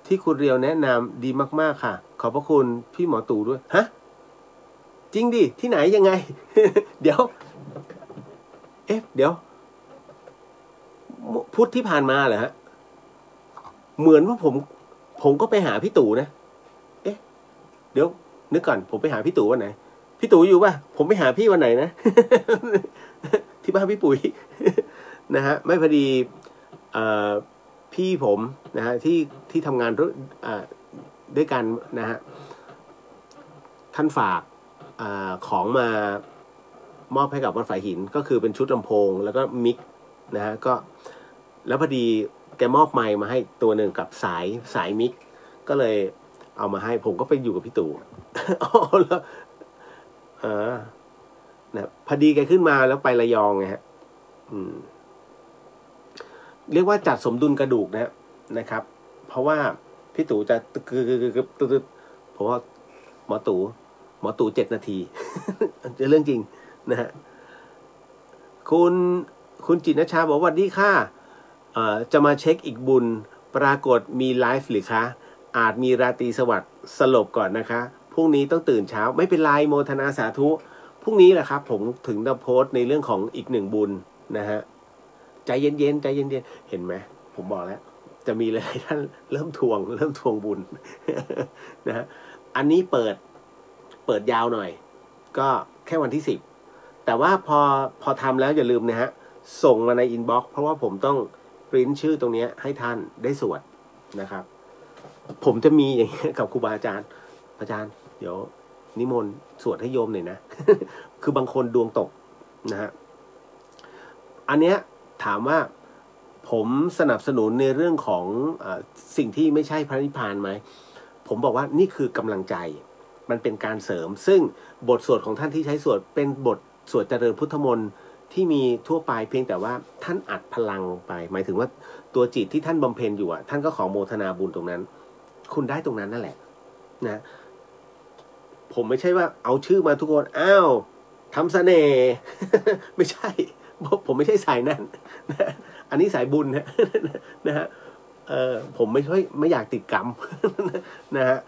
ที่คุณเรียวแนะนำดีมากๆค่ะขอบพระคุณพี่หมอตู่ด้วยฮะจริงดิที่ไหนยังไง เดี๋ยวพุธที่ผ่านมาเหรอฮะเหมือนว่าผมก็ไปหาพี่ตู่นะเดี๋ยวนึกก่อนผมไปหาพี่ตู่วันไหนพี่ตู่อยู่ป่ะผมไปหาพี่วันไหนนะ ที่บ้านพี่ปุ๋ย นะฮะไม่พอดีพี่ผมนะฮะที่ทำงานด้วยกันนะฮะท่านฝากของมามอบให้กับวัดฝายหินก็คือเป็นชุดลำโพงแล้วก็มิก นะฮะก็แล้วพอดีแกมอบไมค์มาให้ตัวหนึ่งกับสายมิกก็เลยเอามาให้ผมก็ไปอยู่กับพี่ตู่อ๋อแล้วนะพอดีแกขึ้นมาแล้วไประยองไงฮะเรียกว่าจัดสมดุลกระดูกนะครับเพราะว่าพี่ตู่จะตึกเพราะว่าหมอตู่7 นาทีจะเรื่องจริงนะฮะคุณจิตรณชาบอกว่าสวัสดีค่ะจะมาเช็คอีกบุญปรากฏมีไลฟ์หรือคะอาจมีราตรีสวัสดิ์สลบก่อนนะคะพรุ่งนี้ต้องตื่นเช้าไม่เป็นไรโมทนาสาธุพรุ่งนี้แหละครับผมถึงจะโพสต์ในเรื่องของอีก1บุญนะฮะใจเย็นๆใจเย็นๆเห็นไหมผมบอกแล้วจะมีหลายท่านเริ่มทวงบุญ นะฮะอันนี้เปิดยาวหน่อยก็แค่วันที่10แต่ว่าพอทำแล้วอย่าลืมนะฮะส่งมาในอินบ็อกซ์เพราะว่าผมต้องปริ้นชื่อตรงนี้ให้ท่านได้สวดนะครับผมจะมีอย่างนี้กับครูบาอาจารย์เดี๋ยวนิมนต์สวดให้โยมหน่อยนะ คือบางคนดวงตกนะฮะอันเนี้ยถามว่าผมสนับสนุนในเรื่องของสิ่งที่ไม่ใช่พระนิพพานไหมผมบอกว่านี่คือกำลังใจมันเป็นการเสริมซึ่งบทสวดของท่านที่ใช้สวดเป็นบทสวดเจริญพุทธมนต์ที่มีทั่วไปเพียงแต่ว่าท่านอัดพลังไปหมายถึงว่าตัวจิตที่ท่านบำเพ็ญอยู่ท่านก็ขอโมทนาบุญตรงนั้นคุณได้ตรงนั้นนั่นแหละนะผมไม่ใช่ว่าเอาชื่อมาทุกคนอ้าวทำเสน่ห์ ไม่ใช่ผมไม่ใช่สายนั้นนะอันนี้สายบุญนะฮะผมไม่อยากติดกรรม นะฮะ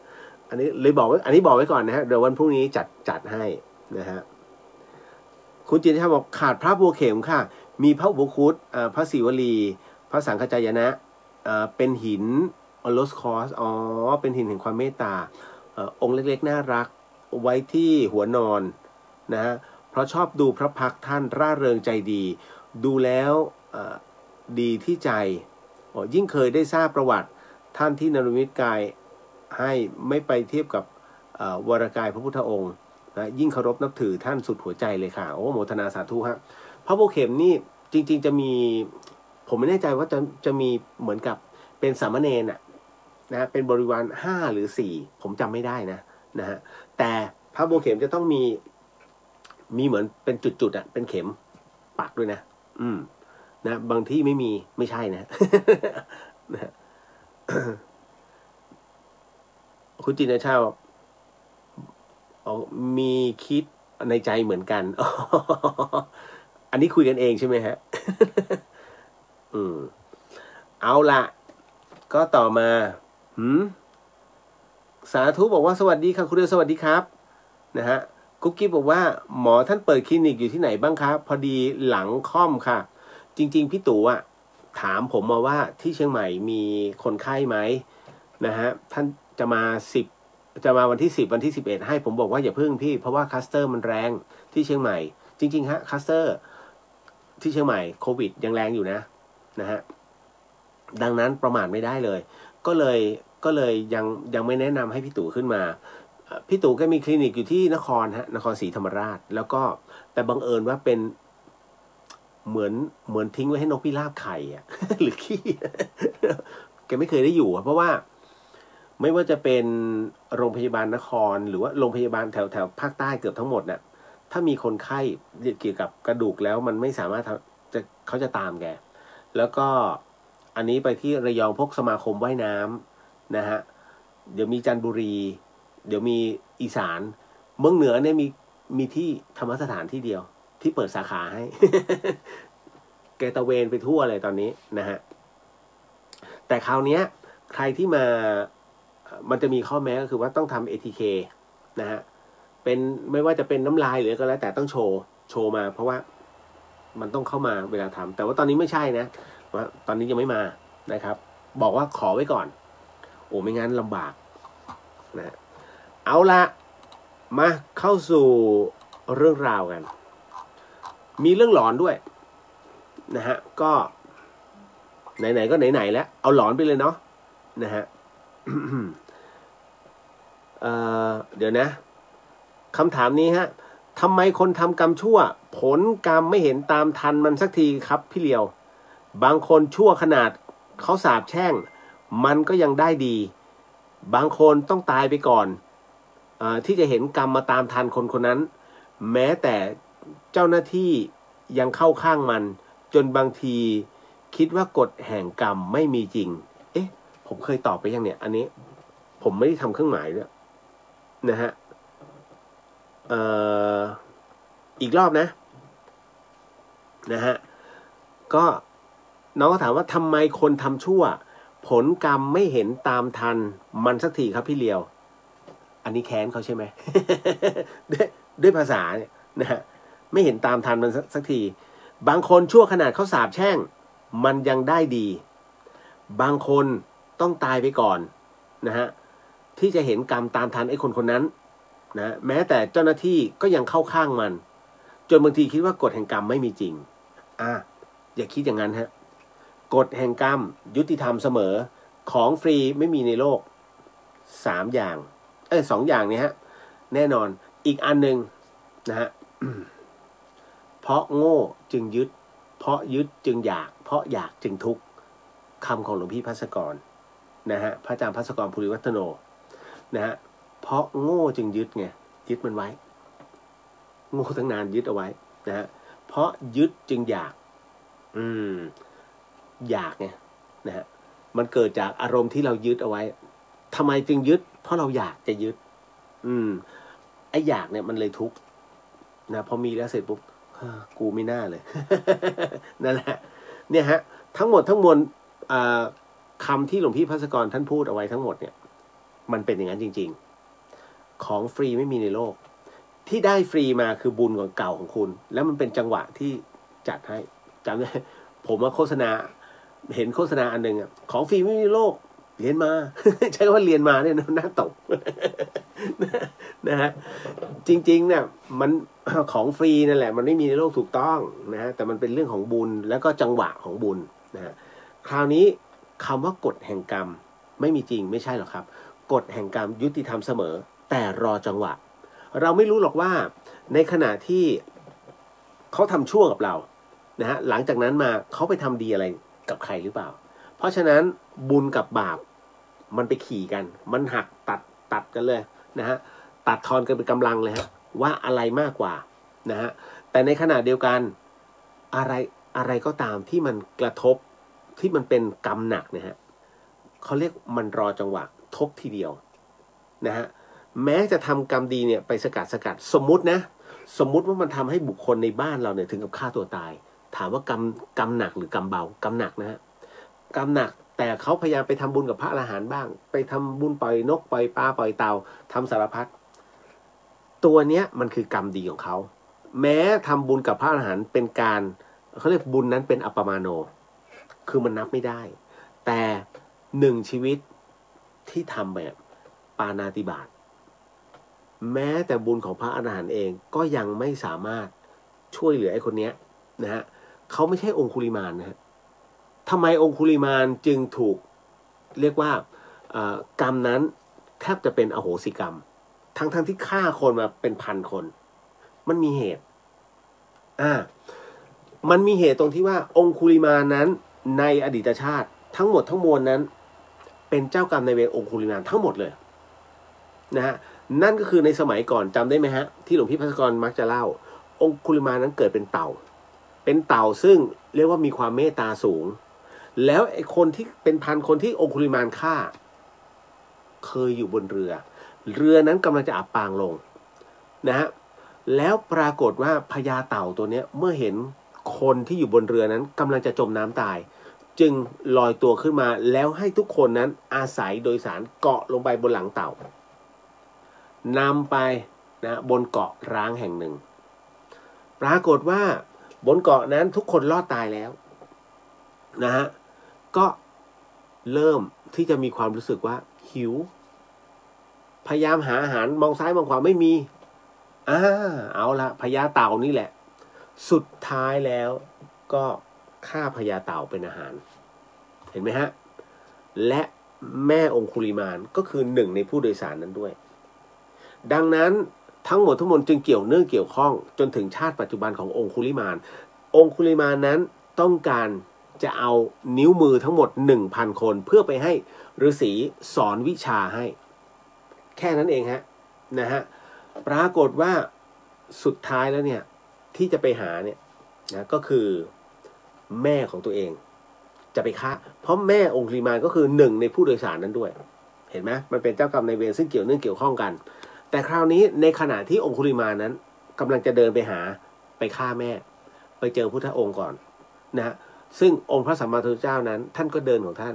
อันนี้เลยบอกไว้อันนี้บอกไว้ก่อนนะฮะเดี๋ยววันพรุ่งนี้จัดให้นะฮะคุณจินทร์บอกขาดพระบัวเข็มค่ะมีพระอุปคุตพระศิวลีพระสังฆจายนะเป็นหินออโลสคอสเป็นหินแห่งความเมตตาองค์เล็กๆน่ารักไว้ที่หัวนอนนะฮะเพราะชอบดูพระพักตร์ท่านร่าเริงใจดีดูแล้วดีที่ใจยิ่งเคยได้ทราบประวัติท่านที่นรมิตกายให้ไม่ไปเทียบกับวรกายพระพุทธองค์นะยิ่งเคารพนับถือท่านสุดหัวใจเลยค่ะโอ้โมทนาสาธุฮะพระบัวเข็มนี่จริงๆจะมีผมไม่แน่ใจว่าจะมีเหมือนกับเป็นสามเณรนะเป็นบริวาร5 หรือ 4ผมจำไม่ได้นะฮะแต่พระบัวเข็มจะต้องมีเหมือนเป็นจุดเป็นเข็มปักด้วยนะนะบางที่ไม่ใช่นะ นะ คุณจินชาบอกมีคิดในใจเหมือนกัน อันนี้คุยกันเองใช่ไหมฮะ เอาละก็ต่อมาสาธุบอกว่าสวัสดีค่ะคุณเดียวสวัสดีครับนะฮะกุ๊กกิ๊บบอกว่าหมอท่านเปิดคลินิกอยู่ที่ไหนบ้างครับพอดีหลังค่อมค่ะจริงๆพี่ตู่ถามผมมาว่าที่เชียงใหม่มีคนไข้ไหมนะฮะท่านจะมาวันที่10วันที่11ให้ผมบอกว่าอย่าพึ่งพี่เพราะว่าคลัสเตอร์มันแรงที่เชียงใหม่จริงๆฮะคลัสเตอร์ที่เชียงใหม่โควิดยังแรงอยู่นะฮะดังนั้นประมาทไม่ได้เลยก็เลยยังไม่แนะนำให้พี่ตู่ขึ้นมาพี่ตู่ก็มีคลินิกอยู่ที่นครศรีธรรมราชแล้วก็แต่บังเอิญว่าเป็นเหมือนทิ้งไว้ให้นกพิราบไข่หรือขี้แกไม่เคยได้อยู่เพราะว่าไม่ว่าจะเป็นโรงพยาบาลนครหรือว่าโรงพยาบาลแถวภาคใต้เกือบทั้งหมดน่ะถ้ามีคนไข้เกี่ยวกับกระดูกแล้วมันไม่สามารถเขาจะตามแกแล้วก็อันนี้ไปที่ระยองพวกสมาคมว่ายน้ำนะฮะเดี๋ยวมีจันทบุรีเดี๋ยวมีอีสานเมืองเหนือเนี่ยมีที่ธรรมสถานที่เดียวที่เปิดสาขาให้ แกตะเวนไปทั่วเลยตอนนี้นะฮะแต่คราวนี้ใครที่มามันจะมีข้อแม้ก็คือว่าต้องทำ ATK นะฮะเป็นไม่ว่าจะเป็นน้ำลายหรือก็แล้วแต่ต้องโชว์มาเพราะว่ามันต้องเข้ามาเวลาทำแต่ว่าตอนนี้ไม่ใช่นะว่าตอนนี้ยังไม่มานะครับบอกว่าขอไว้ก่อนโอ้ไม่งั้นลำบากนะเอาละมาเข้าสู่เรื่องราวกันมีเรื่องหลอนด้วยนะฮะก็ไหนๆก็ไหนๆแล้วเอาหลอนไปเลยเนาะนะฮะ เดี๋ยวนะคำถามนี้ฮะทำไมคนทำกรรมชั่วผลกรรมไม่เห็นตามทันมันสักทีครับพี่เลียว บางคนชั่วขนาดเขาสาปแช่งมันก็ยังได้ดีบางคนต้องตายไปก่อนที่จะเห็นกรรมมาตามทันคนคนนั้นแม้แต่เจ้าหน้าที่ยังเข้าข้างมันจนบางทีคิดว่ากฎแห่งกรรมไม่มีจริงเอ๊ะผมเคยตอบไปยังเนี่ยอันนี้ผมไม่ได้ทำเครื่องหมายด้วยนะฮะอีกรอบนะฮะก็น้องก็ถามว่าทำไมคนทำชั่วผลกรรมไม่เห็นตามทันมันสักทีครับพี่เลียวอันนี้แค้นเขาใช่ไหม ด้วยภาษาเนี่ยนะฮะไม่เห็นตามทันมันสักทีบางคนชั่วขนาดเขาสาปแช่งมันยังได้ดีบางคนต้องตายไปก่อนนะฮะที่จะเห็นกรรมตามทันไอ้คนคนนั้นนะแม้แต่เจ้าหน้าที่ก็ยังเข้าข้างมันจนบางทีคิดว่ากฎแห่งกรรมไม่มีจริงอย่าคิดอย่างนั้นฮะกฎแห่งกรรมยุติธรรมเสมอของฟรีไม่มีในโลก3อย่าง2อย่างนี้ฮะแน่นอนอีกอันหนึ่งนะฮะ เพราะโง่จึงยึดเพราะยึดจึงอยากเพราะอยากจึงทุกข์คำของหลวงพี่ภัสกรนะฮะพระอาจารย์ภัสกรภูริวัฒโนนะฮะเพราะโง่จึงยึดไงยึดมันไว้โง่ตั้งนานยึดเอาไว้นะฮะเพราะยึดจึงอยากอยากไงนะฮะมันเกิดจากอารมณ์ที่เรายึดเอาไว้ทำไมจึงยึดเพราะเราอยากจะยึดไอ้อยากเนี่ยมันเลยทุกข์นะพอมีแล้วเสร็จปุ๊บกูไม่น่าเลย นั่นแหละเนี่ยฮะทั้งหมดทั้งมวลคำที่หลวงพี่ภัสกรท่านพูดเอาไว้ทั้งหมดเนี่ยมันเป็นอย่างนั้นจริงๆของฟรีไม่มีในโลกที่ได้ฟรีมาคือบุญของเก่าของคุณแล้วมันเป็นจังหวะที่จัดให้จำได้ผมว่าโฆษณาเห็นโฆษณาอันหนึ่งของฟรีไม่มีในโลกเรียนมา ใช้คำว่าเรียนมาเนี่ยน่าตก นะฮะจริงๆเนี่ยมันของฟรีนั่นแหละมันไม่มีในโลกถูกต้องนะฮะแต่มันเป็นเรื่องของบุญแล้วก็จังหวะของบุญนะฮะคราวนี้คำว่ากฎแห่งกรรมไม่มีจริงไม่ใช่หรอกครับกฎแห่งกรรมยุติธรรมเสมอแต่รอจังหวะเราไม่รู้หรอกว่าในขณะที่เขาทำชั่วกับเรานะฮะหลังจากนั้นมาเขาไปทำดีอะไรกับใครหรือเปล่าเพราะฉะนั้นบุญกับบาปมันไปขี่กันมันหักตัดกันเลยนะฮะตัดทอนกันเป็นกำลังเลยฮะว่าอะไรมากกว่านะฮะแต่ในขณะเดียวกันอะไรก็ตามที่มันกระทบที่มันเป็นกรรมหนักนะฮะเขาเรียกมันรอจังหวะทบทีเดียวนะฮะแม้จะทำกรรมดีเนี่ยไปสกัดสมมุติว่ามันทำให้บุคคลในบ้านเราเนี่ยถึงกับฆ่าตัวตายถามว่ากรรมหนักหรือกรรมเบากรรมหนักนะฮะกรรมหนักแต่เขาพยายามไปทำบุญกับพระอรหันต์บ้างไปทำบุญปล่อยนกปล่อยปลาปล่อยเต่าทำสารพัดตัวเนี้ยมันคือกรรมดีของเขาแม้ทำบุญกับพระอรหันต์เป็นการเขาเรียกบุญนั้นเป็นอัปปมาโนคือมันนับไม่ได้แต่1ชีวิตที่ทำแบบปาณาติบาตแม้แต่บุญของพระอรหันต์เองก็ยังไม่สามารถช่วยเหลือไอ้คนเนี้ยนะฮะเขาไม่ใช่องคุลิมานนะฮะทำไมองคุลิมานจึงถูกเรียกว่ากรรมนั้นแทบจะเป็นอโหสิกรรมทั้งที่ฆ่าคนมาเป็นพันคนมันมีเหตุมันมีเหตุตรงที่ว่าองคุลิมานนั้นในอดีตชาติทั้งหมดทั้งมวลนั้นเป็นเจ้ากรรมในายเวรองคุลิมานทั้งหมดเลยนะฮะนั่นก็คือในสมัยก่อนจำได้ไหมฮะที่หลวงพี่ภัสกรมักจะเล่าองคุลิมานนั้นเกิดเป็นเต่าซึ่งเรียกว่ามีความเมตตาสูงแล้วไอ้คนที่เป็นพันคนที่องคุลิมานฆ่าเคยอยู่บนเรือนั้นกำลังจะอับปางลงนะฮะแล้วปรากฏว่าพญาเต่าตัวนี้เมื่อเห็นคนที่อยู่บนเรือนั้นกำลังจะจมน้ำตายจึงลอยตัวขึ้นมาแล้วให้ทุกคนนั้นอาศัยโดยสารเกาะลงไปบนหลังเต่านำไปนะบนเกาะร้างแห่งหนึ่งปรากฏว่าบนเกาะนั้นทุกคนรอดตายแล้วนะฮะก็เริ่มที่จะมีความรู้สึกว่าหิวพยายามหาอาหารมองซ้ายมองขวาไม่มีเอาละพญาเต่านี่แหละสุดท้ายแล้วก็ฆ่าพญาเต่าเป็นอาหารเห็นไหมฮะและแม่องคุลิมานก็คือหนึ่งในผู้โดยสารนั้นด้วยดังนั้นทั้งหมดจึงเกี่ยวเนื่องเกี่ยวข้องจนถึงชาติปัจจุบันขององคุลิมานนั้นต้องการ จะเอานิ้วมือทั้งหมด 1,000 คนเพื่อไปให้ฤาษีสอนวิชาให้แค่นั้นเองฮะนะฮะปรากฏว่าสุดท้ายแล้วเนี่ยที่จะไปหาเนี่ยนะก็คือแม่ของตัวเองจะไปฆ่าเพราะแม่องคุลิมานก็คือหนึ่งในผู้โดยสารนั้นด้วยเห็นไหมมันเป็นเจ้ากรรมนายเวรซึ่งเกี่ยวข้องกันแต่คราวนี้ในขณะที่องคุลิมานนั้นกำลังจะเดินไปฆ่าแม่ไปเจอพุทธองค์ก่อนนะฮะซึ่งองค์พระสัมมาสัมพุทธเจ้านั้นท่านก็เดินของท่าน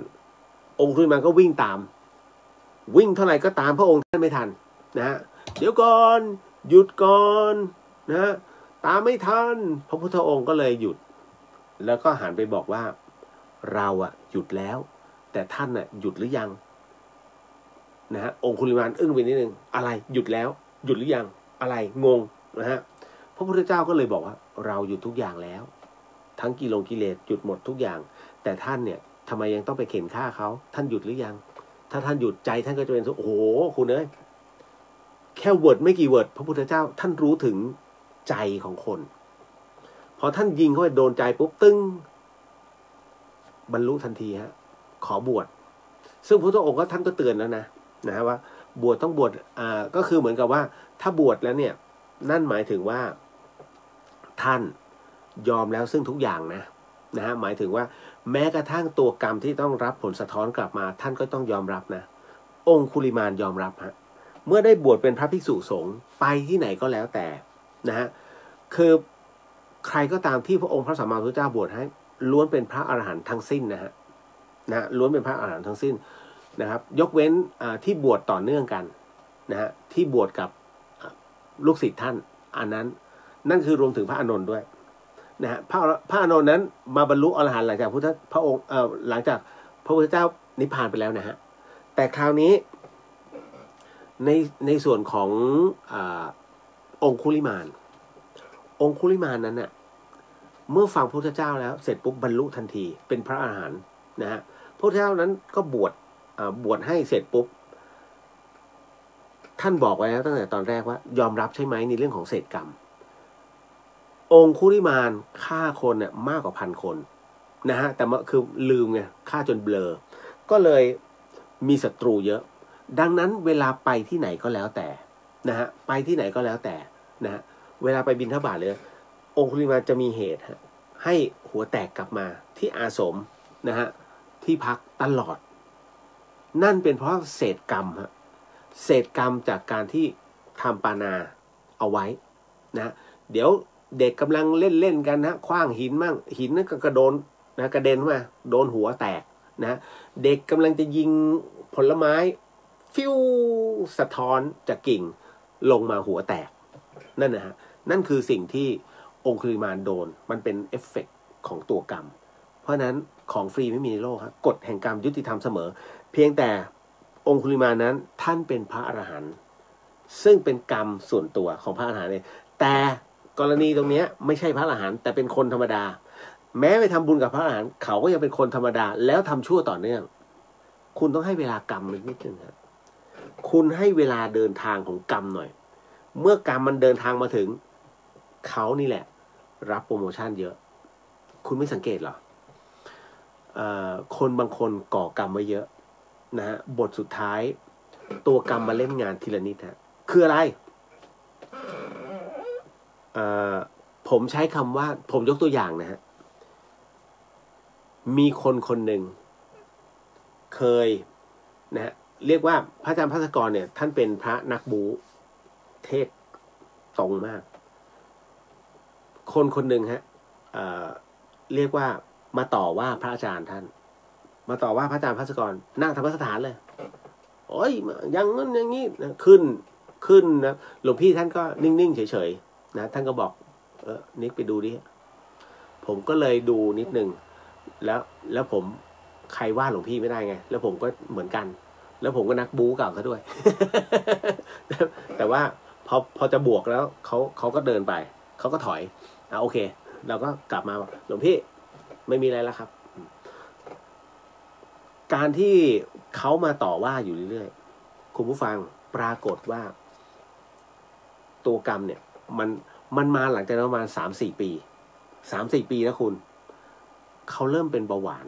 องคุลิมานก็วิ่งตามวิ่งเท่าไหร่ก็ตามพระองค์ท่านไม่ทันนะฮะเดี๋ยวก่อนหยุดก่อนนะตามไม่ทันพระพุทธองค์ก็เลยหยุดแล้วก็หันไปบอกว่าเราหยุดแล้วแต่ท่านหยุดหรือยังนะฮะองคุลิมานอึ้งไปนิดนึงอะไรหยุดแล้วหยุดหรือยังอะไรงงนะฮะพระพุทธเจ้าก็เลยบอกว่าเราหยุดทุกอย่างแล้วทั้งกิเลสหยุดหมดทุกอย่างแต่ท่านเนี่ยทำไมยังต้องไปเข็นฆ่าเขาท่านหยุดหรือยังถ้าท่านหยุดใจท่านก็จะเป็นโอ้โหคุณเอ้ยแค่เวิร์ดไม่กี่เวิร์ดพระพุทธเจ้าท่านรู้ถึงใจของคนพอท่านยิงเข้าไปโดนใจปุ๊บตึ้งบรรลุทันทีฮะขอบวชซึ่งพระพุทธองค์ก็ท่านก็เตือนแล้วนะว่าบวชต้องบวชก็คือเหมือนกับว่าถ้าบวชแล้วเนี่ยนั่นหมายถึงว่าท่านยอมแล้วซึ่งทุกอย่างนะฮะหมายถึงว่าแม้กระทั่งตัวกรรมที่ต้องรับผลสะท้อนกลับมาท่านก็ต้องยอมรับนะองคุลิมานยอมรับฮะเมื่อได้บวชเป็นพระภิกษุสงฆ์ไปที่ไหนก็แล้วแต่นะฮะคือใครก็ตามที่พระองค์พระสัมมาสัมพุทธเจ้าบวชให้ล้วนเป็นพระอรหันต์ทั้งสิ้นนะฮะล้วนเป็นพระอรหันต์ทั้งสิ้นนะครับยกเว้นที่บวชต่อเนื่องกันนะฮะที่บวชกับลูกศิษย์ท่านอันนั้นนั่นคือรวมถึงพระอานนท์ด้วยนะฮะพระอานนท์นั้นมาบรรลุอรหันต์หลังจากพระองค์หลังจากพระพุทธเจ้านิพพานไปแล้วนะฮะแต่คราวนี้ในส่วนขององคุลิมานนั้นน่ะเมื่อฟังพระพุทธเจ้าแล้วเสร็จปุ๊บบรรลุทันทีเป็นพระอรหันต์นะฮะพระพุทธเจ้านั้นก็บวชให้เสร็จปุ๊บท่านบอกไว้แล้วตั้งแต่ตอนแรกว่ายอมรับใช่ไหมในเรื่องของเศษกรรมองคุลิมานฆ่าคนเนี่ยมากกว่า1,000 คนนะฮะแต่คือลืมไงฆ่าจนเบลอก็เลยมีศัตรูเยอะดังนั้นเวลาไปที่ไหนก็แล้วแต่นะฮะไปที่ไหนก็แล้วแต่นะฮะเวลาไปบิณฑบาตเลยองคุลิมานจะมีเหตุให้หัวแตกกลับมาที่อาสมนะฮะที่พักตลอดนั่นเป็นเพราะเศษกรรมฮะเศษกรรมจากการที่ทำปานาเอาไว้นะเดี๋ยวเด็กกำลังเล่นกันนะขว้างหินมั่งหินนั่นก็กระโดนนะกระเด็นมาโดนหัวแตกนะเด็กกำลังจะยิงผลไม้ฟิวสะท้อนจากกิ่งลงมาหัวแตกนั่นนะฮะนั่นคือสิ่งที่องคุลิมานโดนมันเป็นเอฟเฟกต์ของตัวกรรมเพราะนั้นของฟรีไม่มีในโลกครับกฎแห่งกรรมยุติธรรมเสมอเพียงแต่องคุลิมานนั้นท่านเป็นพระอรหันต์ซึ่งเป็นกรรมส่วนตัวของพระอรหันต์เองแต่กรณีตรงนี้ไม่ใช่พระอรหันต์แต่เป็นคนธรรมดาแม้ไปทำบุญกับพระอรหันต์เขาก็ยังเป็นคนธรรมดาแล้วทำชั่วต่อเนื่องคุณต้องให้เวลากรรมนิดนึงครับคุณให้เวลาเดินทางของกรรมหน่อยเมื่อกรรมมันเดินทางมาถึงเขานี่แหละรับโปรโมชั่นเยอะคุณไม่สังเกตหรอคนบางคนก่อกรรมไว้เยอะนะฮะบทสุดท้ายตัวกรรมมาเล่นงานทีละนิดฮะคืออะไรผมใช้คำว่าผมยกตัวอย่างนะฮะมีคนหนึ่งเคยนะฮะเรียกว่าพระอาจารย์ภัสกรเนี่ยท่านเป็นพระนักบูเทศตรงมากคนหนึ่งฮะเรียกว่ามาต่อว่าพระอาจารย์ท่านมาต่อว่าพระอาจารย์ภัสกรนั่งธรรมสถานเลยโอ้ยอย่างนั้นอย่างนี้ขึ้นนะหลวงพี่ท่านก็นิ่งๆเฉยๆนะท่านก็บอกนิกไปดูดิผมก็เลยดูนิดนึงแล้วผมใครว่าหลวงพี่ไม่ได้ไงแล้วผมก็เหมือนกันแล้วผมก็นักบู๊เก่าซะด้วย แต่ว่าพอจะบวกแล้วเขาก็เดินไปเขาก็ถอยโอเคเราก็กลับมาหลวงพี่ไม่มีอะไรแล้วครับการที่เขามาต่อว่าอยู่เรื่อยๆคุณผู้ฟังปรากฏว่าตัวกรรมเนี่ยมันมาหลังจากประมาณ 3-4 ปีนะคุณ เขาเริ่มเป็นเบาหวาน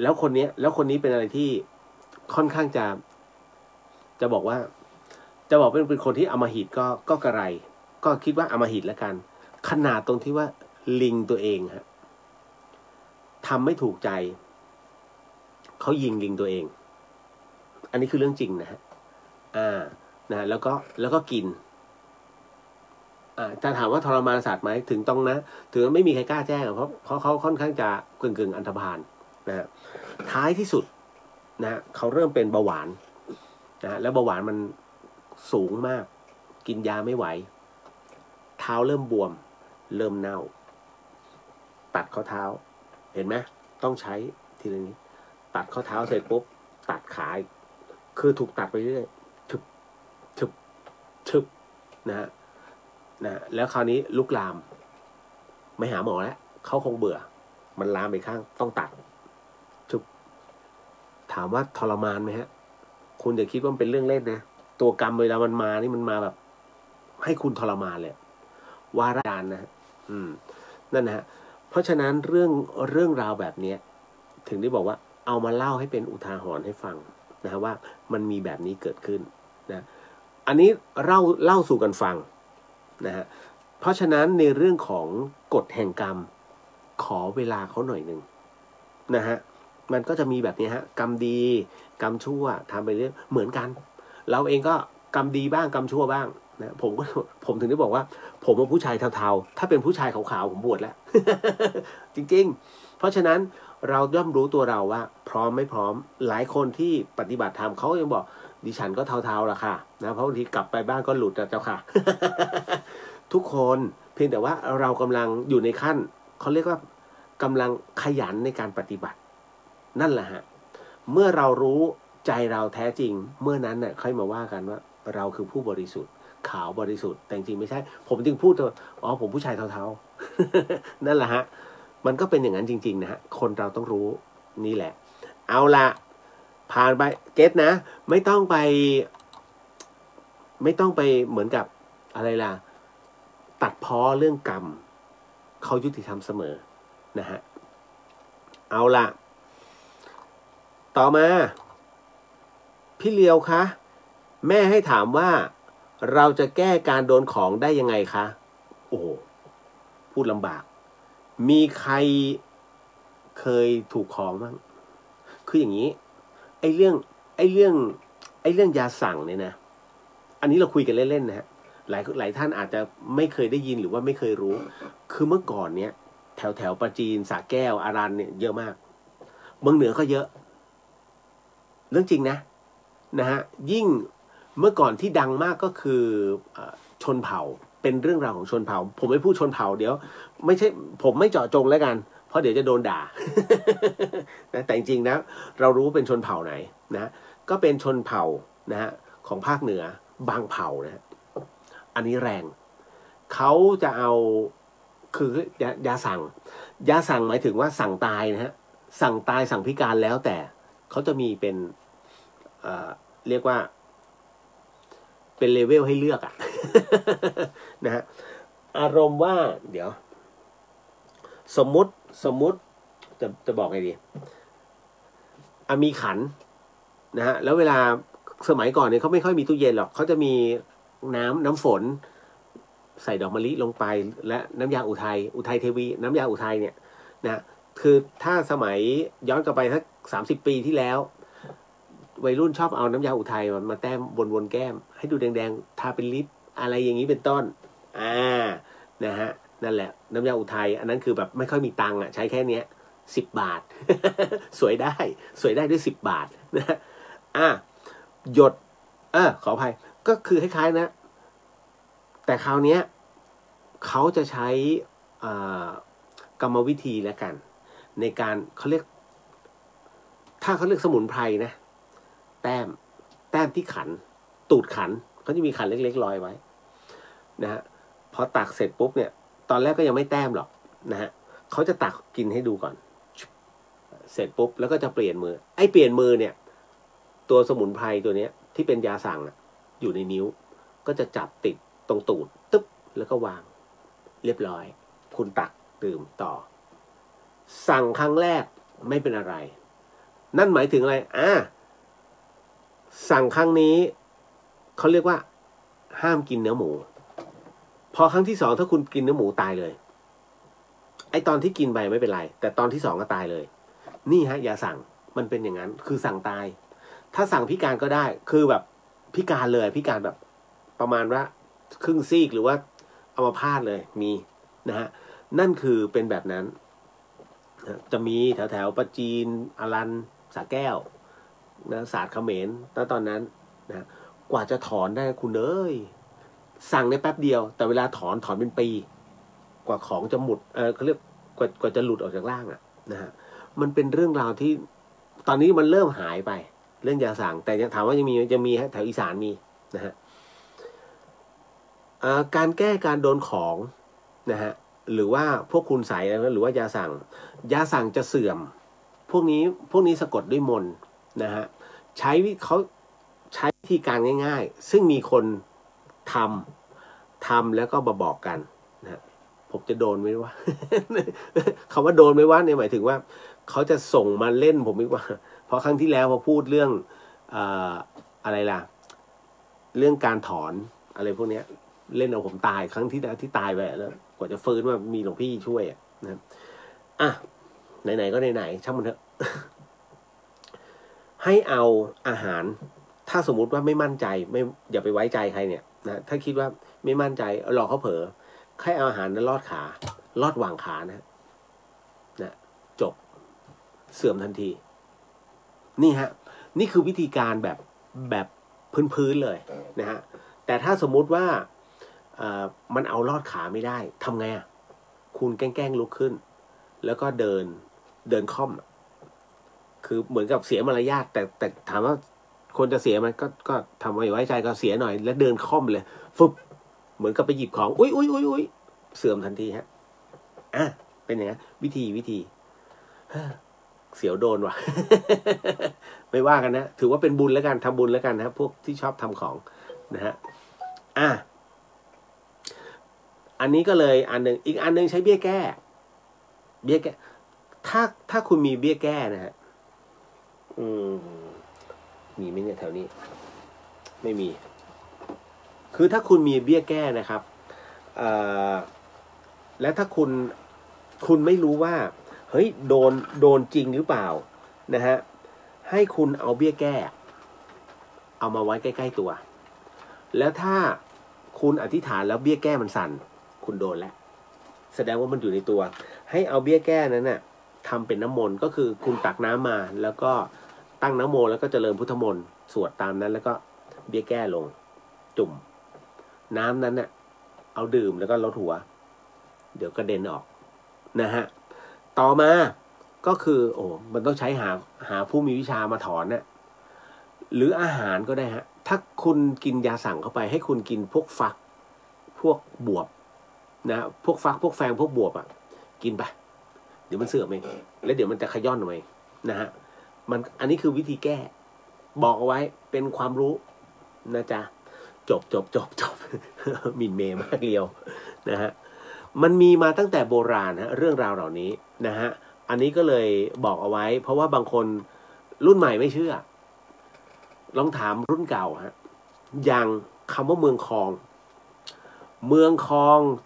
แล้วคนนี้เป็นอะไรที่ค่อนข้างจะบอกว่าจะบอกเป็นคนที่อำมหิตก็กระไรก็คิดว่าอำมหิตแล้วกันขนาดตรงที่ว่าลิงตัวเองฮะทำไม่ถูกใจเขายิงลิงตัวเองอันนี้คือเรื่องจริงนะฮะนะแล้วก็กินจะถามว่าทรมานสัตว์ไหมถึงตรงนะถึงไม่มีใครกล้าแจ้งเพราะเขาค่อนข้างจะกึ่งอันธพาลนะท้ายที่สุดนะเขาเริ่มเป็นเบาหวานนะแล้วเบาหวานมันสูงมากกินยาไม่ไหวเท้าเริ่มบวมเริ่มเน่าตัดข้อเท้าเห็นไหมต้องใช้ทีละนี้ตัดข้อเท้าเสร็จปุ๊บตัดขาคือถูกตัดไปเรื่อยทึบนะแล้วคราวนี้ลุกลามไม่หาหมอแล้วเขาคงเบื่อมันลามไปข้างต้องตัดทึบถามว่าทรมานไหมฮะคุณอย่าคิดว่ามันเป็นเรื่องเล่นนะตัวกรรมเวลามันมานี่มันมาแบบให้คุณทรมานเลยวาระการนะนั่นนะฮะเพราะฉะนั้นเรื่องราวแบบนี้ถึงได้บอกว่าเอามาเล่าให้เป็นอุทาหรณ์ให้ฟังนะฮะว่ามันมีแบบนี้เกิดขึ้นนะอันนี้เล่าสู่กันฟังนะฮะเพราะฉะนั้นในเรื่องของกฎแห่งกรรมขอเวลาเขาหน่อยหนึ่งนะฮะมันก็จะมีแบบนี้ฮะกรรมดีกรรมชั่วทำไปเรื่อยเหมือนกันเราเองก็กรรมดีบ้างกรรมชั่วบ้างนะผมถึงได้บอกว่าผมเป็นผู้ชายเทาๆถ้าเป็นผู้ชายขาวๆผมบวชแล้ว จริงๆเพราะฉะนั้นเราย่อมรู้ตัวเราว่าพร้อมไม่พร้อมหลายคนที่ปฏิบัติธรรมเขายังบอกดิฉันก็เทาๆละค่ะนะเพราะบางทีกลับไปบ้านก็หลุดนะเจ้าค่ะ ทุกคนเพียงแต่ว่าเรากำลังอยู่ในขั้นเขาเรียกว่ากำลังขยันในการปฏิบัตินั่นแหละฮะเมื่อเรารู้ใจเราแท้จริงเมื่อนั้นเนี่ยค่อยมาว่ากันว่าเราคือผู้บริสุทธิ์ขาวบริสุทธิ์แต่จริงไม่ใช่ผมจึงพูดว่าอ๋อผมผู้ชายเทาๆ นั่นแหละฮะมันก็เป็นอย่างนั้นจริงๆนะฮะคนเราต้องรู้นี่แหละเอาละผ่านไปเก็ตนะไม่ต้องไปเหมือนกับอะไรล่ะตัดพ้อเรื่องกรรมเขายุติธรรมเสมอนะฮะเอาล่ะต่อมาพี่เลียวคะแม่ให้ถามว่าเราจะแก้การโดนของได้ยังไงคะโอ้พูดลำบากมีใครเคยถูกของบ้างคืออย่างนี้ไอ้เรื่องยาสั่งเนี่ยนะอันนี้เราคุยกันเล่นๆนะฮะหลายท่านอาจจะไม่เคยได้ยินหรือว่าไม่เคยรู้คือเมื่อก่อนเนี้ยแถวประจีนสระแก้วอารันเนี่ยเยอะมากเมืองเหนือก็เยอะเรื่องจริงนะฮะยิ่งเมื่อก่อนที่ดังมากก็คือชนเผ่าเป็นเรื่องราวของชนเผ่าผมไม่พูดชนเผ่าเดี๋ยวไม่ใช่ผมไม่เจาะจงแล้วกันเพราะเดี๋ยวจะโดนด่า นะแต่จริงๆนะเรารู้เป็นชนเผ่าไหนนะก็เป็นชนเผ่านะฮะของภาคเหนือบางเผ่านะอันนี้แรงเขาจะเอาคือยาสั่งหมายถึงว่าสั่งตายนะฮะสั่งตายสั่งพิการแล้วแต่เขาจะมีเป็นเรียกว่าเป็นเลเวลให้เลือกนะฮะอารมณ์ว่าเดี๋ยวสมมุติจะบอกไงดีมีขันนะฮะแล้วเวลาสมัยก่อนเนี่ยเขาไม่ค่อยมีตู้เย็นหรอกเขาจะมีน้ำฝนใส่ดอกมะลิลงไปและน้ำยาอุทัยเทวีน้ำยาอุทัยเนี่ยนะคือถ้าสมัยย้อนกลับไปสัก30 ปีที่แล้ววัยรุ่นชอบเอาน้ำยาอุทัยมาแต้มบนแก้มให้ดูแดงๆทาเป็นลิปอะไรอย่างนี้เป็นต้นนะฮะนั่นแหละน้ำยาอุทัยอันนั้นคือแบบไม่ค่อยมีตังค์ใช้แค่เนี้ย10 บาท สวยได้ด้วย10 บาทนะหยดขออภัยก็คือคล้ายๆนะแต่คราวนี้เขาจะใช้กรรมวิธีแล้วกันในการเขาเรียกถ้าเขาเรียกสมุนไพรนะแต้มที่ขันตูดขันเขาจะมีขันเล็กๆลอยไว้นะฮะพอตักเสร็จปุ๊บเนี่ยตอนแรกก็ยังไม่แต้มหรอกนะฮะเขาจะตักกินให้ดูก่อนเสร็จปุ๊บแล้วก็จะเปลี่ยนมือเปลี่ยนมือเนี่ยตัวสมุนไพรตัวนี้ที่เป็นยาสั่งอยู่ในนิ้วก็จะจับติดตรงตูดตึ๊บแล้วก็วางเรียบร้อย คุณตักดื่มต่อสั่งครั้งแรกไม่เป็นอะไรนั่นหมายถึงอะไรสั่งครั้งนี้เขาเรียกว่าห้ามกินเนื้อหมูพอครั้งที่2ถ้าคุณกินเนื้อหมูตายเลยไอตอนที่กินไปไม่เป็นไรแต่ตอนที่2ก็ตายเลยนี่ฮะอย่าสั่งมันเป็นอย่างนั้นคือสั่งตายถ้าสั่งพิการก็ได้คือแบบพิการเลยพิการแบบประมาณว่าครึ่งซีกหรือว่าอัมพาตเลยมีนะฮะนั่นคือเป็นแบบนั้นจะมีแถวประจีนอรัญสระแก้วนะศาสตร์เขมรตอนนั้นนะกว่าจะถอนได้คุณสั่งในแป๊บเดียวแต่เวลาถอนเป็นปีกว่าของจะหมุดเขาเรียกกว่าจะหลุดออกจากร่างนะฮะมันเป็นเรื่องราวที่ตอนนี้มันเริ่มหายไปเรื่องยาสั่งแต่ยังถามว่าจะมีแถวอีสานมีนะฮะการแก้การโดนของนะฮะหรือว่าพวกคุณใสหรือว่ายาสั่งจะเสื่อมพวกนี้สะกดด้วยมนต์นะฮะเขาใช้วิธีการง่ายๆซึ่งมีคนทำแล้วก็บอกกันนะผมจะโดนไหมวะ คำว่าโดนไหมวะเนี่ยหมายถึงว่าเขาจะส่งมาเล่นผมอีกว่าเพราะครั้งที่แล้วพอพูดเรื่องอะไรล่ะเรื่องการถอนอะไรพวกนี้เล่นเอาผมตายครั้งที่ตายไปแล้วกว่าจะฟื้นว่ามีหลวงพี่ช่วยนะครับไหนๆก็ไหนๆช่างมันเถอะ ให้เอาอาหารถ้าสมมุติว่าไม่มั่นใจอย่าไปไว้ใจใครเนี่ยนะถ้าคิดว่าไม่มั่นใจรอเขาเผลอให้เอาอาหารนั้นลอดวางขานะจบเสื่อมทันทีนี่ฮะนี่คือวิธีการแบบพื้นๆเลยนะฮะแต่ถ้าสมมุติว่ามันเอาลอดขาไม่ได้ทำไงคุณแกล้งลุกขึ้นแล้วก็เดินค่อมคือเหมือนกับเสียมารยาทแต่ถามว่าคนจะเสียมันก็ทำไว้ใจก็เสียหน่อยแล้วเดินค่อมเลยฟึบเหมือนกับไปหยิบของอุ้ยเสื่อมทันทีฮะเป็นอย่างนั้นวิธีเสียวโดนว่ะ ไม่ว่ากันนะถือว่าเป็นบุญแล้วกันทำบุญแล้วกันนะพวกที่ชอบทำของนะฮะอันนี้ก็เลยอันหนึ่งอีกอันหนึ่งใช้เบี้ยแก้ถ้าคุณมีเบี้ยแก้นะฮะมีไหมเนี่ยแถวนี้ไม่มีคือถ้าคุณมีเบี้ยแก้นะครับและถ้าคุณไม่รู้ว่าเฮ้ยโดนจริงหรือเปล่านะฮะให้คุณเอาเบี้ยแก้เอามาไว้ใกล้ๆตัวแล้วถ้าคุณอธิษฐานแล้วเบี้ยแก้มันสั่นคุณโดนแล้วแสดงว่ามันอยู่ในตัวให้เอาเบี้ยแก้นั้นน่ะทำเป็นน้ำมนต์ก็คือคุณตักน้ำมาแล้วก็ตั้งน้ำโมแล้วก็เจริญพุทธมนต์สวดตามนั้นแล้วก็เบี้ยแก้ลงจุ่มน้ำนั้นน่ะเอาดื่มแล้วก็ลดหัวเดี๋ยวกระเด็นออกนะฮะต่อมาก็คือมันต้องใช้หาผู้มีวิชามาถอนน่ะหรืออาหารก็ได้ฮะถ้าคุณกินยาสั่งเข้าไปให้คุณกินพวกฟักพวกบวบนะพวกฟักพวกแฟงพวกบวบกินไปเดี๋ยวมันเสื่อมเองแล้วเดี๋ยวมันจะขย้อนออกมานะฮะอันนี้คือวิธีแก้บอกเอาไว้เป็นความรู้นะจ๊ะจบ หมิ่นเมย์มากเดียวนะฮะมันมีมาตั้งแต่โบราณฮะเรื่องราวเหล่านี้นะฮะอันนี้ก็เลยบอกเอาไว้เพราะว่าบางคนรุ่นใหม่ไม่เชื่อลองถามรุ่นเก่าฮะอย่างคำว่าเมืองคอง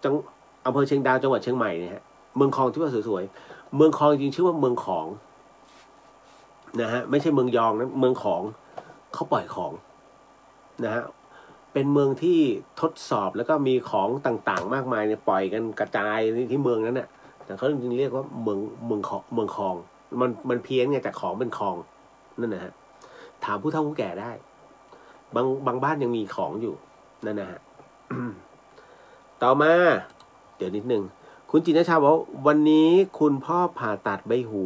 จังอำเภอเชียงดาวจังหวัดเชียงใหม่เนี่ยฮะเมืองคองที่ว่าสวยๆเมืองคองจริงชื่อว่าเมืองของนะฮะไม่ใช่เมืองยองนะเมืองของเขาปล่อยของนะฮะเป็นเมืองที่ทดสอบแล้วก็มีของต่างๆมากมายเนี่ยปล่อยกันกระจายที่เมืองนั้นน่ะแต่เขาจริงๆเรียกว่าเมืองคองมันเพี้ยนไงจากของเป็นคองนั่นนะฮะถามผู้เฒ่าผู้แก่ได้บางบ้านยังมีของอยู่นั่นนะฮะ ต่อมาเดี๋ยวนิดนึงคุณจินชาบอกวันนี้คุณพ่อผ่าตัดใบหู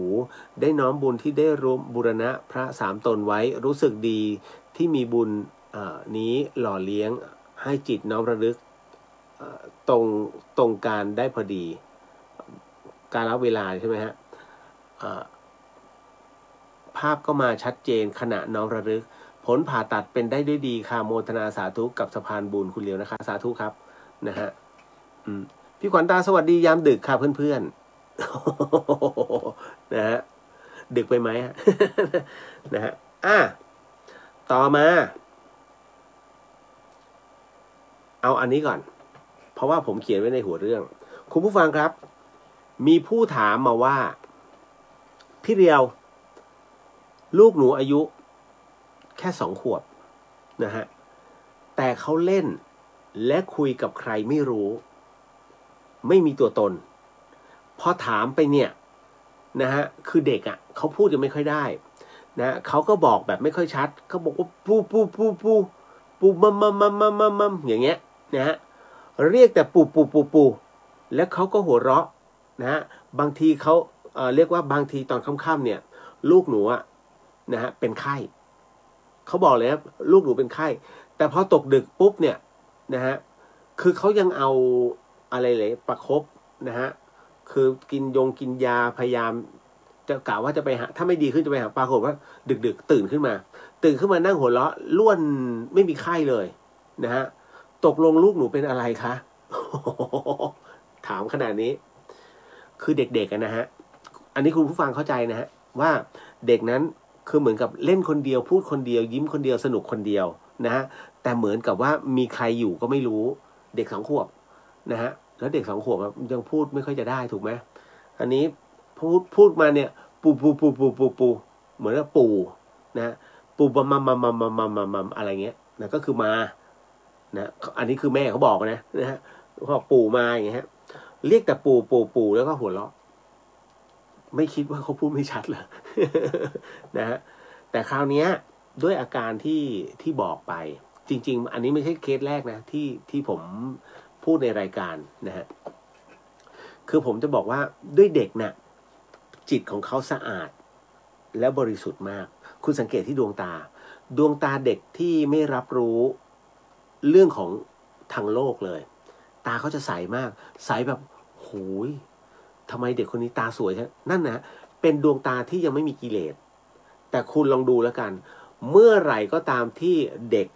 ได้น้อมบุญที่ได้ร่วมบูรณะพระ3 ตนไว้รู้สึกดีที่มีบุญนี้หล่อเลี้ยงให้จิตน้อมระลึกตรงการได้พอดีการรับเวลาใช่ไหมฮะภาพก็มาชัดเจนขณะน้อมระลึกผลผ่าตัดเป็นได้ด้วยดีค่ะโมทนาสาธุกับสะพานบุญคุณเลียวนะคะสาธุครับนะฮะ พี่ขวัญตาสวัสดียามดึกค่ะเพื่อนๆ นะฮะดึกไปไหม นะฮะต่อมาเอาอันนี้ก่อนเพราะว่าผมเขียนไว้ในหัวเรื่องคุณผู้ฟังครับมีผู้ถามมาว่าพี่เรียวลูกหนูอายุแค่2 ขวบนะฮะแต่เขาเล่นและคุยกับใครไม่รู้ไม่มีตัวตนพอถามไปเนี่ยนะฮะคือเด็กอ่ะเขาพูดยังไม่ค่อยได้นะเขาก็บอกแบบไม่ค่อยชัดเขาบอกว่าปูมัมอย่างเงี้ยนะฮะเรียกแต่ปูแล้วเขาก็หัวเราะนะฮะบางทีเขาเรียกว่าบางทีตอนค่ำๆเนี่ยลูกหนูอะนะฮะเป็นไข้เขาบอกเลยครับลูกหนูเป็นไข้แต่พอตกดึกปุ๊บเนี่ยนะฮะคือเขายังเอาอะไรเลยประคบนะฮะคือกินยาพยายามจะกะว่าจะไปหาถ้าไม่ดีขึ้นจะไปหาปรากฏว่าดึกตื่นขึ้นมานั่งหัวเราะล้วนไม่มีไข้เลยนะฮะตกลงลูกหนูเป็นอะไรคะถามขนาดนี้คือเด็กๆนะฮะอันนี้คุณผู้ฟังเข้าใจนะฮะว่าเด็กนั้นคือเหมือนกับเล่นคนเดียวพูดคนเดียวยิ้มคนเดียวสนุกคนเดียวนะฮะแต่เหมือนกับว่ามีใครอยู่ก็ไม่รู้เด็ก2 ขวบนะฮะแล้วเด็ก2 ขวบยังพูดไม่ค่อยจะได้ถูกไหมอันนี้พูดมาเนี่ยปูเหมือนกับปู่นะปูมัมอะไรเงี้ยนะก็คือมานะอันนี้คือแม่เขาบอกนะฮะเขาบอกปู่มาอย่างเงี้ยเรียกแต่ปู่แล้วก็หัวเราะไม่คิดว่าเขาพูดไม่ชัดเลย นะฮะแต่คราวนี้ด้วยอาการที่บอกไปจริงๆอันนี้ไม่ใช่เคสแรกนะที่ผมพูดในรายการนะฮะคือผมจะบอกว่าด้วยเด็กน่ะจิตของเขาสะอาดและบริสุทธิ์มากคุณสังเกตที่ดวงตาเด็กที่ไม่รับรู้เรื่องของทางโลกเลยตาเขาจะใสมากใสแบบโหยทำไมเด็กคนนี้ตาสวยใช่นั่นนะเป็นดวงตาที่ยังไม่มีกิเลสแต่คุณลองดูแล้วกันเมื่อไหร่ก็ตามที่เด็ก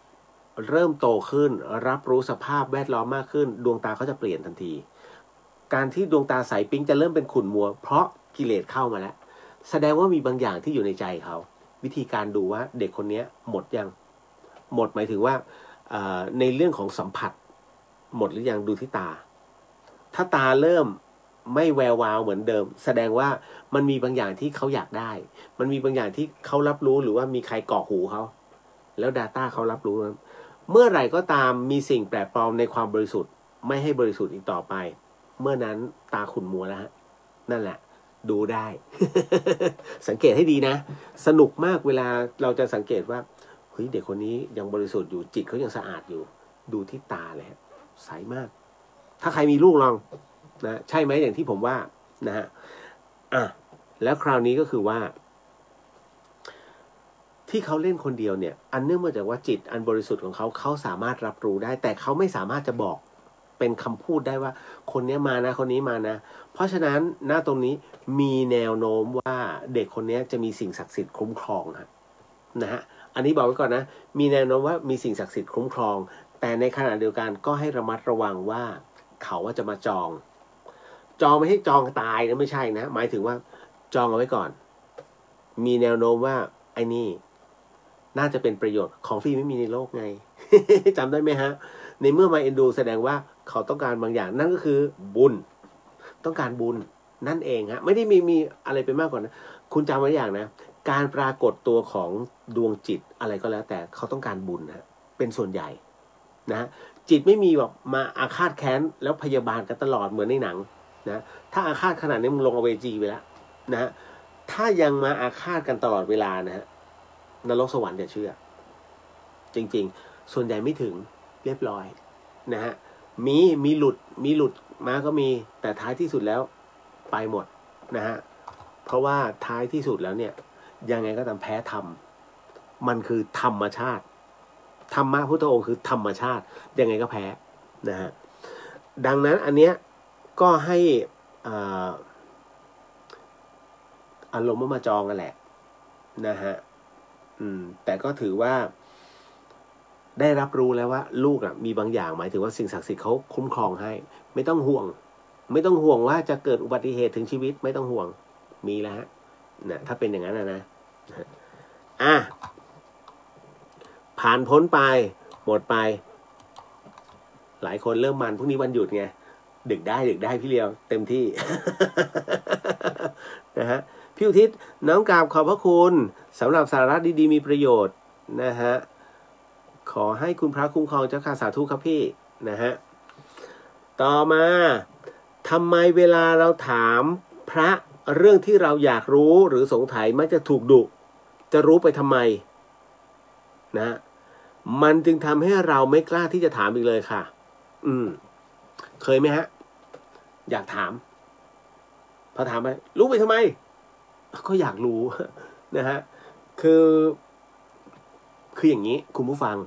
เริ่มโตขึ้นรับรู้สภาพแวดล้อมมากขึ้นดวงตาเขาจะเปลี่ยนทันทีการที่ดวงตาใสปิ๊งจะเริ่มเป็นขุ่นมัวเพราะกิเลสเข้ามาแล้วแสดงว่ามีบางอย่างที่อยู่ในใจเขาวิธีการดูว่าเด็กคนนี้หมดยังหมดหมายถึงว่าในเรื่องของสัมผัสหมดหรือยังดูที่ตาถ้าตาเริ่มไม่แวววาวเหมือนเดิมแสดงว่ามันมีบางอย่างที่เขาอยากได้มันมีบางอย่างที่เขารับรู้หรือว่ามีใครเกาะหูเขาแล้ว Data เขารับรู้เมื่อไหร่ก็ตามมีสิ่งแปลกปลอมในความบริสุทธิ์ไม่ให้บริสุทธิ์อีกต่อไปเมื่อนั้นตาขุ่นมัวแล้วฮะนั่นแหละดูได้ สังเกตให้ดีนะสนุกมากเวลาเราจะสังเกตว่าเฮ้ยเด็กคนนี้ยังบริสุทธิ์อยู่จิตเขายังสะอาดอยู่ดูที่ตาเลยฮะใสมากถ้าใครมีลูกลองนะใช่ไหมอย่างที่ผมว่านะฮะแล้วคราวนี้ก็คือว่าที่เขาเล่นคนเดียวเนี่ยอันเนื่องมาจากว่าจิตอันบริสุทธิ์ของเขาสามารถรับรู้ได้แต่เขาไม่สามารถจะบอกเป็นคำพูดได้ว่าคนนี้มานะคนนี้มานะเพราะฉะนั้นณตรงนี้มีแนวโน้มว่าเด็กคนนี้จะมีสิ่งศักดิ์สิทธิ์คุ้มครองนะฮะอันนี้บอกไว้ก่อนนะมีแนวโน้มว่ามีสิ่งศักดิ์สิทธิ์คุ้มครองแต่ในขณะเดียวกันก็ให้ระมัดระวังว่าเขาว่าจะมาจองไม่ให้จองตายนะไม่ใช่นะหมายถึงว่าจองเอาไว้ก่อนมีแนวโน้มว่าไอ้นี่น่าจะเป็นประโยชน์ของฟรีไม่มีในโลกไง จำได้ไหมฮะในเมื่อมาเอ็นดูแสดงว่าเขาต้องการบางอย่างนั่นก็คือบุญต้องการบุญนั่นเองฮะไม่ได้มีอะไรไปมากกว่านะคุณจำไว้อย่างนะการปรากฏตัวของดวงจิตอะไรก็แล้วแต่เขาต้องการบุญนะเป็นส่วนใหญ่นะจิตไม่มีแบบมาอาฆาตแค้นแล้วพยาบาลกันตลอดเหมือนในหนังนะถ้าอาฆาตขนาดนี้มึงลงอเวจีไปแล้วนะถ้ายังมาอาฆาตกันตลอดเวลานะฮะนรกสวรรค์อย่าเชื่อจริงๆส่วนใหญ่ไม่ถึงเรียบร้อยนะฮะมีหลุดมาก็มีแต่ท้ายที่สุดแล้วไปหมดนะฮะเพราะว่าท้ายที่สุดแล้วเนี่ยยังไงก็ตามแพ้ธรรมมันคือธรรมชาติธรรมะพุทธองค์คือธรรมชาติยังไงก็แพ้นะฮะดังนั้นอันเนี้ยก็ให้อารมณ์มาจองกันแหละนะฮะแต่ก็ถือว่าได้รับรู้แล้วว่าลูกมีบางอย่างหมายถึงว่าสิ่งศักดิ์สิทธิ์เขาคุ้มครองให้ไม่ต้องห่วง ไม่ต้องห่วงว่าจะเกิดอุบัติเหตุถึงชีวิตไม่ต้องห่วงมีแล้วฮะนะถ้าเป็นอย่างนั้นนะอ่ะผ่านพ้นไปหมดไปหลายคนเริ่มมันพรุ่งนี้วันหยุดไงดึกได้พี่เลียวเต็มที่ นะฮะพี่อุทิศน้องกราบขอบพระคุณสำหรับสาระดีๆมีประโยชน์นะฮะขอให้คุณพระคุ้มครองเจ้าค่ะสาธุครับพี่นะฮะต่อมาทำไมเวลาเราถามพระเรื่องที่เราอยากรู้หรือสงสัยมักจะถูกดุจะรู้ไปทำไมนะมันจึงทำให้เราไม่กล้าที่จะถามอีกเลยค่ะเคยไหมฮะอยากถามพอถามไปรู้ไปทำไมก็อยากรู้นะฮะคืออย่างนี้คุณผู้ฟัง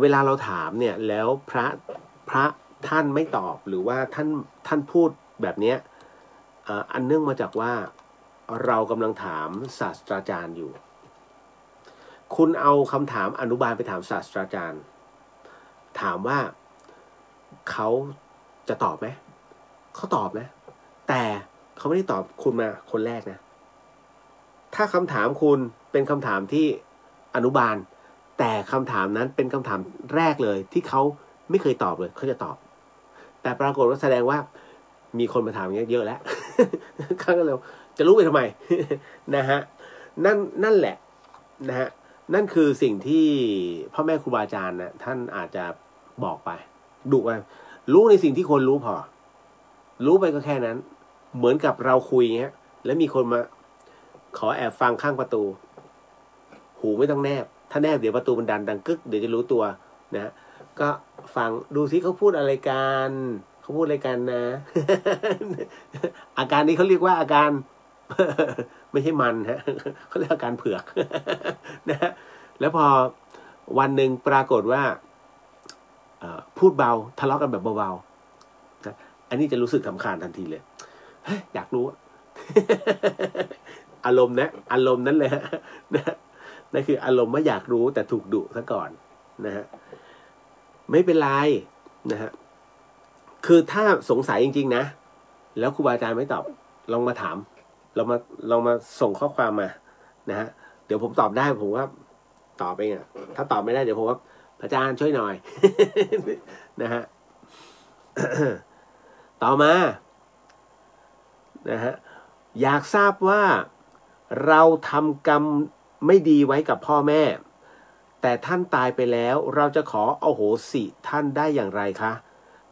เวลาเราถามเนี่ยแล้วพระท่านไม่ตอบหรือว่าท่านพูดแบบเนี้ยอันเนื่องมาจากว่าเรากำลังถามศาสตราจารย์อยู่คุณเอาคำถามอนุบาลไปถามศาสตราจารย์ถามว่าเขาจะตอบไหมเขาตอบนะแต่เขาไม่ได้ตอบคุณมาคนแรกนะถ้าคำถามคุณเป็นคำถามที่อนุบาลแต่คำถามนั้นเป็นคำถามแรกเลยที่เขาไม่เคยตอบเลยเขาจะตอบแต่ปรากฏว่าแสดงว่ามีคนมาถามอย่างเงี้ยเยอะแล้วข้างกันเลยจะรู้ไปทำไม นะฮะนั่นแหละนะฮะนั่นคือสิ่งที่พ่อแม่ครูบาอาจารย์นะท่านอาจจะบอกไปดุไปรู้ในสิ่งที่คนรู้พอรู้ไปก็แค่นั้นเหมือนกับเราคุยเงี้ยแล้วมีคนมาขอแอบฟังข้างประตูหูไม่ต้องแนบถ้าแนบเดี๋ยวประตูมันดังกึกเดี๋ยวจะรู้ตัวนะก็ฟังดูซิเขาพูดอะไรกันเขาพูดอะไรกันนะ อาการนี้เขาเรียกว่าอาการ ไม่ใช่มันฮะเขาเรียกอาการเผือก นะแล้วพอวันหนึ่งปรากฏว่าพูดเบาทะเลาะกันแบบเบาๆนะอันนี้จะรู้สึกรำคาญทันทีเลยอยากรู้ อารมณ์นั้นเลยฮะนั่นคืออารมณ์ว่าอยากรู้แต่ถูกดุซะก่อนนะฮะไม่เป็นไรนะฮะคือถ้าสงสัยจริงๆนะแล้วครูบาอาจารย์ไม่ตอบลองมาถามลองมาส่งข้อความมานะฮะเดี๋ยวผมตอบได้ผมว่าตอบเองอะถ้าตอบไม่ได้เดี๋ยวผมว่าพระอาจารย์ช่วยหน่อย นะฮะ ต่อมานะฮะอยากทราบว่าเราทำกรรมไม่ดีไว้กับพ่อแม่แต่ท่านตายไปแล้วเราจะขออโหสิท่านได้อย่างไรคะ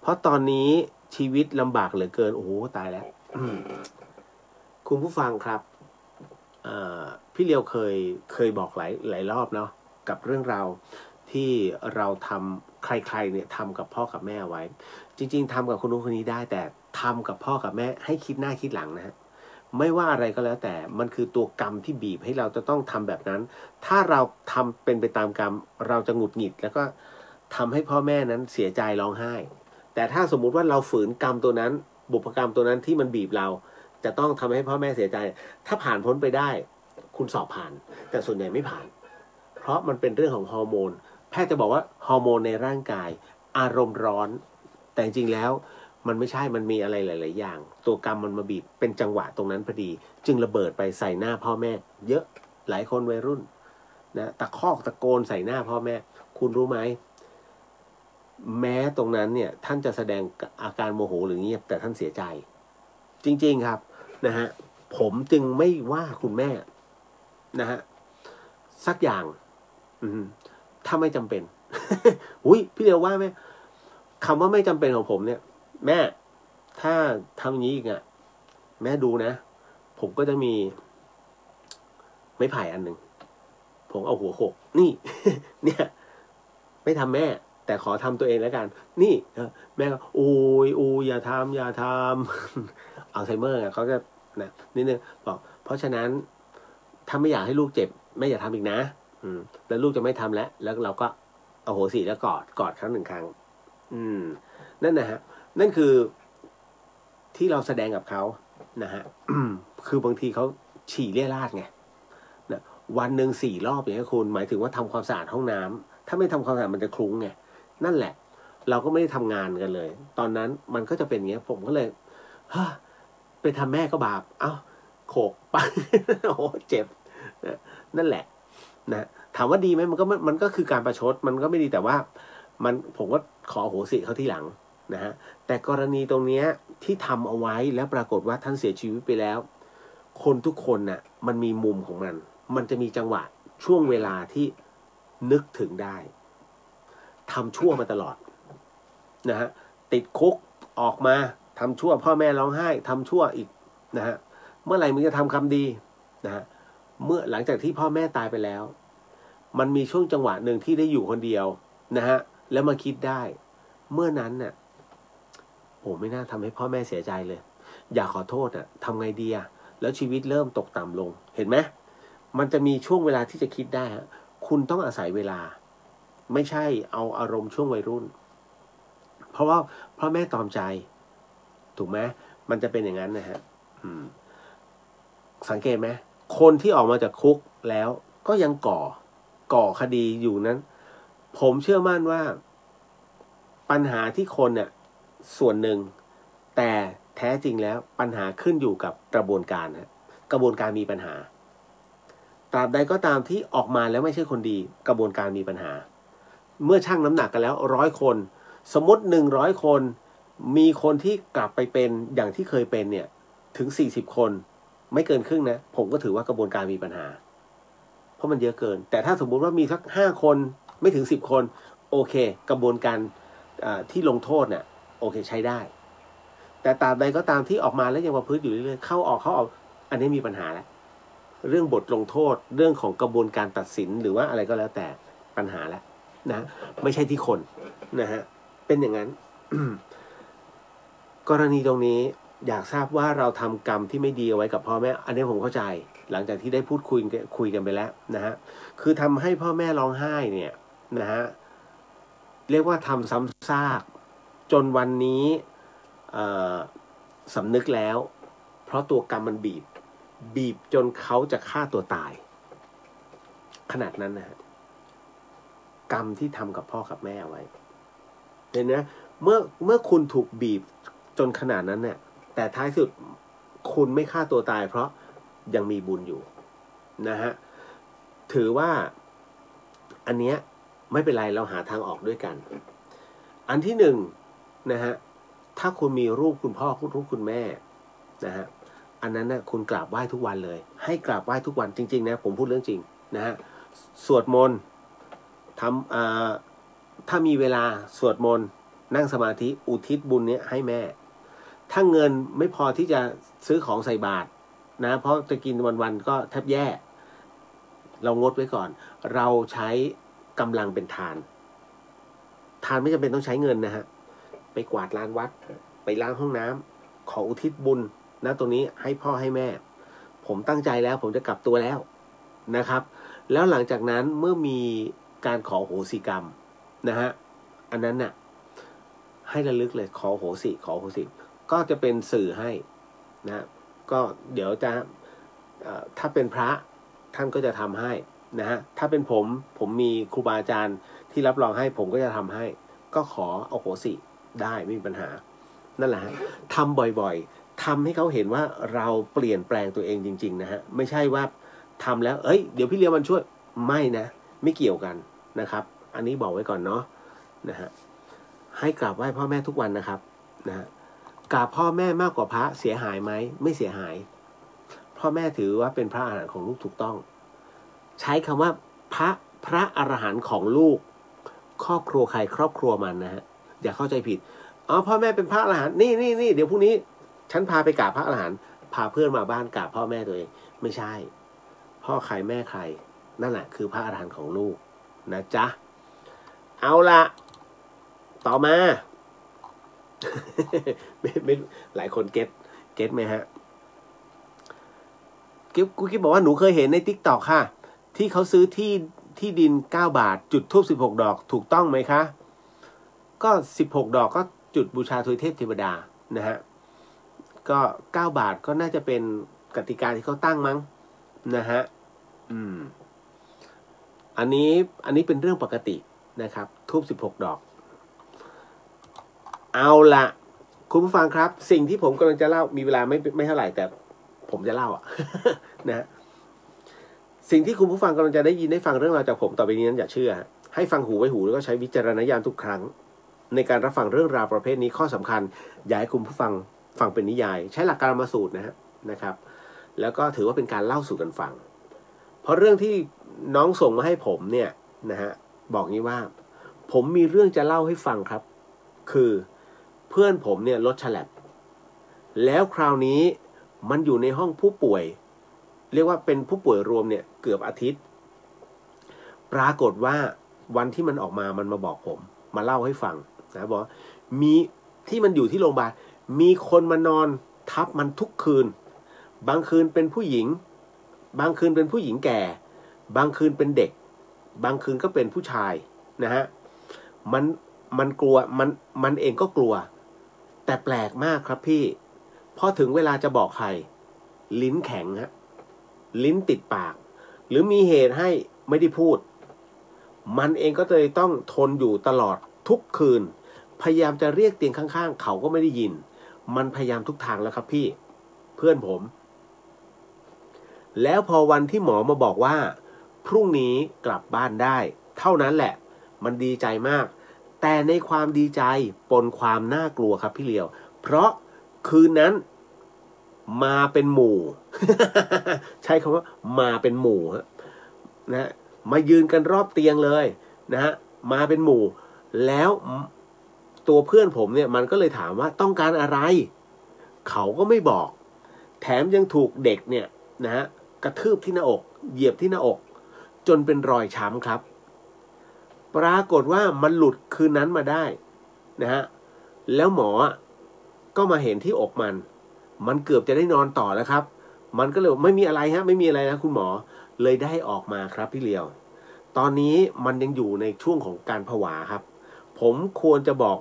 เพราะตอนนี้ชีวิตลำบากเหลือเกินโอ้โหตายแล้ว คุณผู้ฟังครับพี่เลียวเคยบอกหลายรอบเนาะกับเรื่องราวที่เราทำใครๆเนี่ยทำกับพ่อกับแม่ไว้จริงๆทำกับคนนู้นคนนี้ได้แต่ทำกับพ่อกับแม่ให้คิดหน้าคิดหลังนะฮะไม่ว่าอะไรก็แล้วแต่มันคือตัวกรรมที่บีบให้เราจะต้องทำแบบนั้นถ้าเราทำเป็นไปตามกรรมเราจะหงุดหงิดแล้วก็ทำให้พ่อแม่นั้นเสียใจร้องไห้แต่ถ้าสมมุติว่าเราฝืนกรรมตัวนั้นบุพกรรมตัวนั้นที่มันบีบเราจะต้องทำให้พ่อแม่เสียใจถ้าผ่านพ้นไปได้คุณสอบผ่านแต่ส่วนใหญ่ไม่ผ่านเพราะมันเป็นเรื่องของฮอร์โมนแพทย์จะบอกว่าฮอร์โมนในร่างกายอารมณ์ร้อนแต่จริงๆแล้วมันไม่ใช่มันมีอะไรหลายๆอย่างตัวกรรมมันมาบีบเป็นจังหวะตรงนั้นพอดีจึงระเบิดไปใส่หน้าพ่อแม่เยอะหลายคนวัยรุ่นนะตะคอกตะโกนใส่หน้าพ่อแม่คุณรู้ไหมแม้ตรงนั้นเนี่ยท่านจะแสดงอาการโมโหหรือเงียบแต่ท่านเสียใจจริงๆครับนะฮะผมจึงไม่ว่าคุณแม่นะฮะสักอย่างถ้าไม่จำเป็น อุ้ยพี่เดียวว่าไหมคำว่าไม่จำเป็นของผมเนี่ยแม่ถ้าทำอย่างนี้อีกอ่ะแม่ดูนะผมก็จะมีไม้ไผ่อันหนึ่งผมเอาหัวโขกนี่ เนี่ยไม่ทำแม่แต่ขอทำตัวเองแล้วกันนี่แม่ก็โอ้ยอย่าทำอัลไซเมอร์เขาจะนะนิดนึงบอกเพราะฉะนั้นถ้าไม่อยากให้ลูกเจ็บแม่อย่าทำอีกนะแล้วลูกจะไม่ทำแล้วเราก็เอาโหสิแล้วกอดครั้งหนึ่งครั้งนั่นนะฮะนั่นคือที่เราแสดงกับเขานะฮะ คือบางทีเขาฉี่เรี่ยราดไงนะวันหนึ่ง4 รอบอย่างนี้คุณหมายถึงว่าทำความสะอาดห้องน้ำถ้าไม่ทำความสะอาดมันจะคลุ้งไงนั่นแหละ เราก็ไม่ได้ทำงานกันเลยตอนนั้นมันก็จะเป็นอย่างเงี้ยผมก็เลยไปทำแม่ก็บาปเอ้าโขกไป โอ้เจ็บนั่นแหละนะถามว่าดีไหมมันก็คือการประชดมันก็ไม่ดีแต่ว่าผมก็ขอโหสิเขาที่หลังนะฮะแต่กรณีตรงเนี้ยที่ทำเอาไว้แล้วปรากฏว่าท่านเสียชีวิตไปแล้วคนทุกคนน่ะมันมีมุมของมันจะมีจังหวะช่วงเวลาที่นึกถึงได้ทำชั่วมาตลอดนะฮะติดคุกออกมาทำชั่วพ่อแม่ร้องไห้ทำชั่วอีกนะฮะเมื่อไหร่มึงจะทำคำดีนะฮะเมื่อหลังจากที่พ่อแม่ตายไปแล้วมันมีช่วงจังหวะหนึ่งที่ได้อยู่คนเดียวนะฮะแล้วมาคิดได้เมื่อนั้นน่ะโอ้ไม่น่าทำให้พ่อแม่เสียใจเลยอยากขอโทษอ่ะทำไงดีอ่ะแล้วชีวิตเริ่มตกต่ำลงเห็นไหมมันจะมีช่วงเวลาที่จะคิดได้ฮะคุณต้องอาศัยเวลาไม่ใช่เอาอารมณ์ช่วงวัยรุ่นเพราะว่าพ่อแม่ตอมใจถูกไหมมันจะเป็นอย่างนั้นนะฮะสังเกตไหมคนที่ออกมาจากคุกแล้วก็ยังก่อคดีอยู่นั้นผมเชื่อมั่นว่าปัญหาที่คนเนี่ยส่วนหนึ่งแต่แท้จริงแล้วปัญหาขึ้นอยู่กับกระบวนการนะกระบวนการมีปัญหาตราบใดก็ตามที่ออกมาแล้วไม่ใช่คนดีกระบวนการมีปัญหาเมื่อชั่งน้ำหนักกันแล้ว100 คนสมมติ100 คนมีคนที่กลับไปเป็นอย่างที่เคยเป็นเนี่ยถึง40 คนไม่เกินครึ่งนะผมก็ถือว่ากระบวนการมีปัญหาเพราะมันเยอะเกินแต่ถ้าสมมุติว่ามีสัก5 คนไม่ถึง10 คนโอเคกระบวนการที่ลงโทษเนี่ยโอเคใช้ได้แต่ตราบใดก็ตามที่ออกมาแล้วยังประพฤติอยู่เรื่อยๆเข้าออกอันนี้มีปัญหาแล้วเรื่องบทลงโทษเรื่องของกระบวนการตัดสินหรือว่าอะไรก็แล้วแต่ปัญหาแล้วนะไม่ใช่ที่คนนะฮะเป็นอย่างนั้น กรณีตรงนี้อยากทราบว่าเราทำกรรมที่ไม่ดีเอาไว้กับพ่อแม่อันนี้ผมเข้าใจหลังจากที่ได้พูดคุยกันไปแล้วนะฮะคือทำให้พ่อแม่ร้องไห้เนี่ยนะฮะเรียกว่าทำซ้ำซากจนวันนี้สำนึกแล้วเพราะตัวกรรมมันบีบจนเขาจะฆ่าตัวตายขนาดนั้นนะฮะกรรมที่ทำกับพ่อกับแม่เอาไว้เห็นไหมเมื่อคุณถูกบีบจนขนาดนั้นเนี่ยแต่ท้ายสุดคุณไม่ฆ่าตัวตายเพราะยังมีบุญอยู่นะฮะถือว่าอันเนี้ยไม่เป็นไรเราหาทางออกด้วยกันอันที่1นะฮะถ้าคุณมีรูปคุณพ่อรูปคุณแม่นะฮะอันนั้นนะคุณกราบไหว้ทุกวันเลยให้กราบไหว้ทุกวันจริงๆนะผมพูดเรื่องจริงนะฮะสวดมนต์ทำถ้ามีเวลาสวดมนต์นั่งสมาธิอุทิศบุญเนี้ยให้แม่ถ้าเงินไม่พอที่จะซื้อของใส่บาตรนะเพราะจะกินวันๆก็แทบแย่เรางดไว้ก่อนเราใช้กำลังเป็นทานไม่จำเป็นต้องใช้เงินนะฮะไปกวาดลานวัดไปล้างห้องน้ำขออุทิศบุญนะตรงนี้ให้พ่อให้แม่ผมตั้งใจแล้วผมจะกลับตัวแล้วนะครับแล้วหลังจากนั้นเมื่อมีการขอโหสิกรรมนะฮะอันนั้นน่ะให้ระลึกเลยขอโหสิก็จะเป็นสื่อให้นะก็เดี๋ยวจะถ้าเป็นพระท่านก็จะทำให้นะฮะถ้าเป็นผมมีครูบาอาจารย์ที่รับรองให้ผมก็จะทำให้ก็ขอเอาโหสิได้ไม่มีปัญหานั่นแหละฮะทำบ่อยๆทำให้เขาเห็นว่าเราเปลี่ยนแปลงตัวเองจริงๆนะฮะไม่ใช่ว่าทำแล้วเดี๋ยวพี่เลี้ยงมันช่วยไม่นะไม่เกี่ยวกันนะครับอันนี้บอกไว้ก่อนเนาะนะฮะให้กราบไหว้พ่อแม่ทุกวันนะครับนะฮะกราบพ่อแม่มากกว่าพระเสียหายไหมไม่เสียหายพ่อแม่ถือว่าเป็นพระอรหันต์ของลูกถูกต้องใช้คำว่าพระอรหันต์ของลูกครอบครัวใครครอบครัวมันนะฮะอย่าเข้าใจผิดพ่อแม่เป็นพระอรหันต์นี่เดี๋ยวพรุ่งนี้ฉันพาไปกราบพระอรหันต์พาเพื่อนมาบ้านกราบพ่อแม่ตัวเองไม่ใช่พ่อใครแม่ใครนั่นแหละคือพระอรหันต์ของลูกนะจ๊ะเอาละต่อมา ไม่หลายคนเก็ตไหมฮะกูคิดบอกว่าหนูเคยเห็นใน TikTok ค่ะที่เขาซื้อที่ดิน9 บาทจุดธูป16 ดอกถูกต้องไหมคะก็16 ดอกก็จุดบูชาทวยเทพเทวดานะฮะก็9 บาทก็น่าจะเป็นกติกาที่เขาตั้งมั้งนะฮะอันนี้เป็นเรื่องปกตินะครับธูป16 ดอก เอาละคุณผู้ฟังครับสิ่งที่ผมกำลังจะเล่ามีเวลาไม่เท่าไหร่แต่ผมจะเล่า นะสิ่งที่คุณผู้ฟังกำลังจะได้ยินได้ฟังเรื่องราวจากผมต่อไปนี้นั้นอย่าเชื่อให้ฟังหูไว้หูแล้วก็ใช้วิจารณญาณทุกครั้งในการรับฟังเรื่องราวประเภทนี้ข้อสำคัญอย่าให้คุณผู้ฟังฟังเป็นนิยายใช้หลักการมาสูตรนะครับแล้วก็ถือว่าเป็นการเล่าสู่กันฟังเพราะเรื่องที่น้องส่งมาให้ผมเนี่ยนะฮะบอกงี้ว่าผมมีเรื่องจะเล่าให้ฟังครับคือเพื่อนผมเนี่ยรถฉลับแล้วคราวนี้มันอยู่ในห้องผู้ป่วยเรียกว่าเป็นผู้ป่วยรวมเนี่ยเกือบอาทิตย์ปรากฏว่าวันที่มันออกมามันมาบอกผมมาเล่าให้ฟังนะบอกมีที่มันอยู่ที่โรงพยาบาลมีคนมานอนทับมันทุกคืนบางคืนเป็นผู้หญิงบางคืนเป็นผู้หญิงแก่บางคืนเป็นเด็กบางคืนก็เป็นผู้ชายนะฮะมันกลัวมันเองก็กลัวแต่แปลกมากครับพี่พอถึงเวลาจะบอกใครลิ้นแข็งฮะลิ้นติดปากหรือมีเหตุให้ไม่ได้พูดมันเองก็เลยต้องทนอยู่ตลอดทุกคืนพยายามจะเรียกเตียงข้างๆเขาก็ไม่ได้ยินมันพยายามทุกทางแล้วครับพี่เพื่อนผมแล้วพอวันที่หมอมาบอกว่าพรุ่งนี้กลับบ้านได้เท่านั้นแหละมันดีใจมากแต่ในความดีใจปนความน่ากลัวครับพี่เลียวเพราะคืนนั้นมาเป็นหมู่ ใช้คำว่ามาเป็นหมู่นะมายืนกันรอบเตียงเลยนะฮะมาเป็นหมู่แล้วตัวเพื่อนผมเนี่ยมันก็เลยถามว่าต้องการอะไรเขาก็ไม่บอกแถมยังถูกเด็กเนี่ยนะฮะกระทืบที่หน้าอกเหยียบที่หน้าอกจนเป็นรอยช้ำครับปรากฏว่ามันหลุดคืนนั้นมาได้นะฮะแล้วหมอก็มาเห็นที่อกมันเกือบจะได้นอนต่อแล้วครับมันก็เลยไม่มีอะไรฮะไม่มีอะไรนะคุณหมอเลยได้ออกมาครับพี่เลียวตอนนี้มันยังอยู่ในช่วงของการผวาครับผมควรจะบอก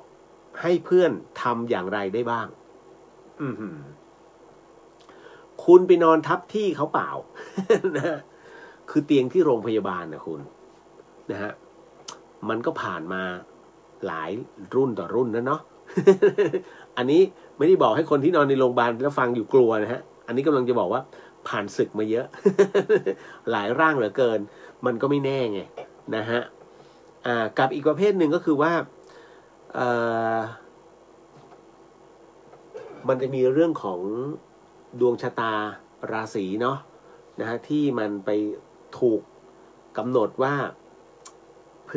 ให้เพื่อนทำอย่างไรได้บ้างคุณไปนอนทับที่เขาเปล่า นะคือเตียงที่โรงพยาบาลนะคุณนะฮะมันก็ผ่านมาหลายรุ่นต่อรุ่นนะเนาะ อันนี้ไม่ได้บอกให้คนที่นอนในโรงพยาบาลแล้วฟังอยู่กลัวนะฮะอันนี้กำลังจะบอกว่าผ่านศึกมาเยอะ หลายร่างเหลือเกินมันก็ไม่แน่ไงนะฮะกับอีกประเภทหนึ่งก็คือว่ามันจะมีเรื่องของดวงชะตาราศีเนาะนะฮะที่มันไปถูกกำหนดว่า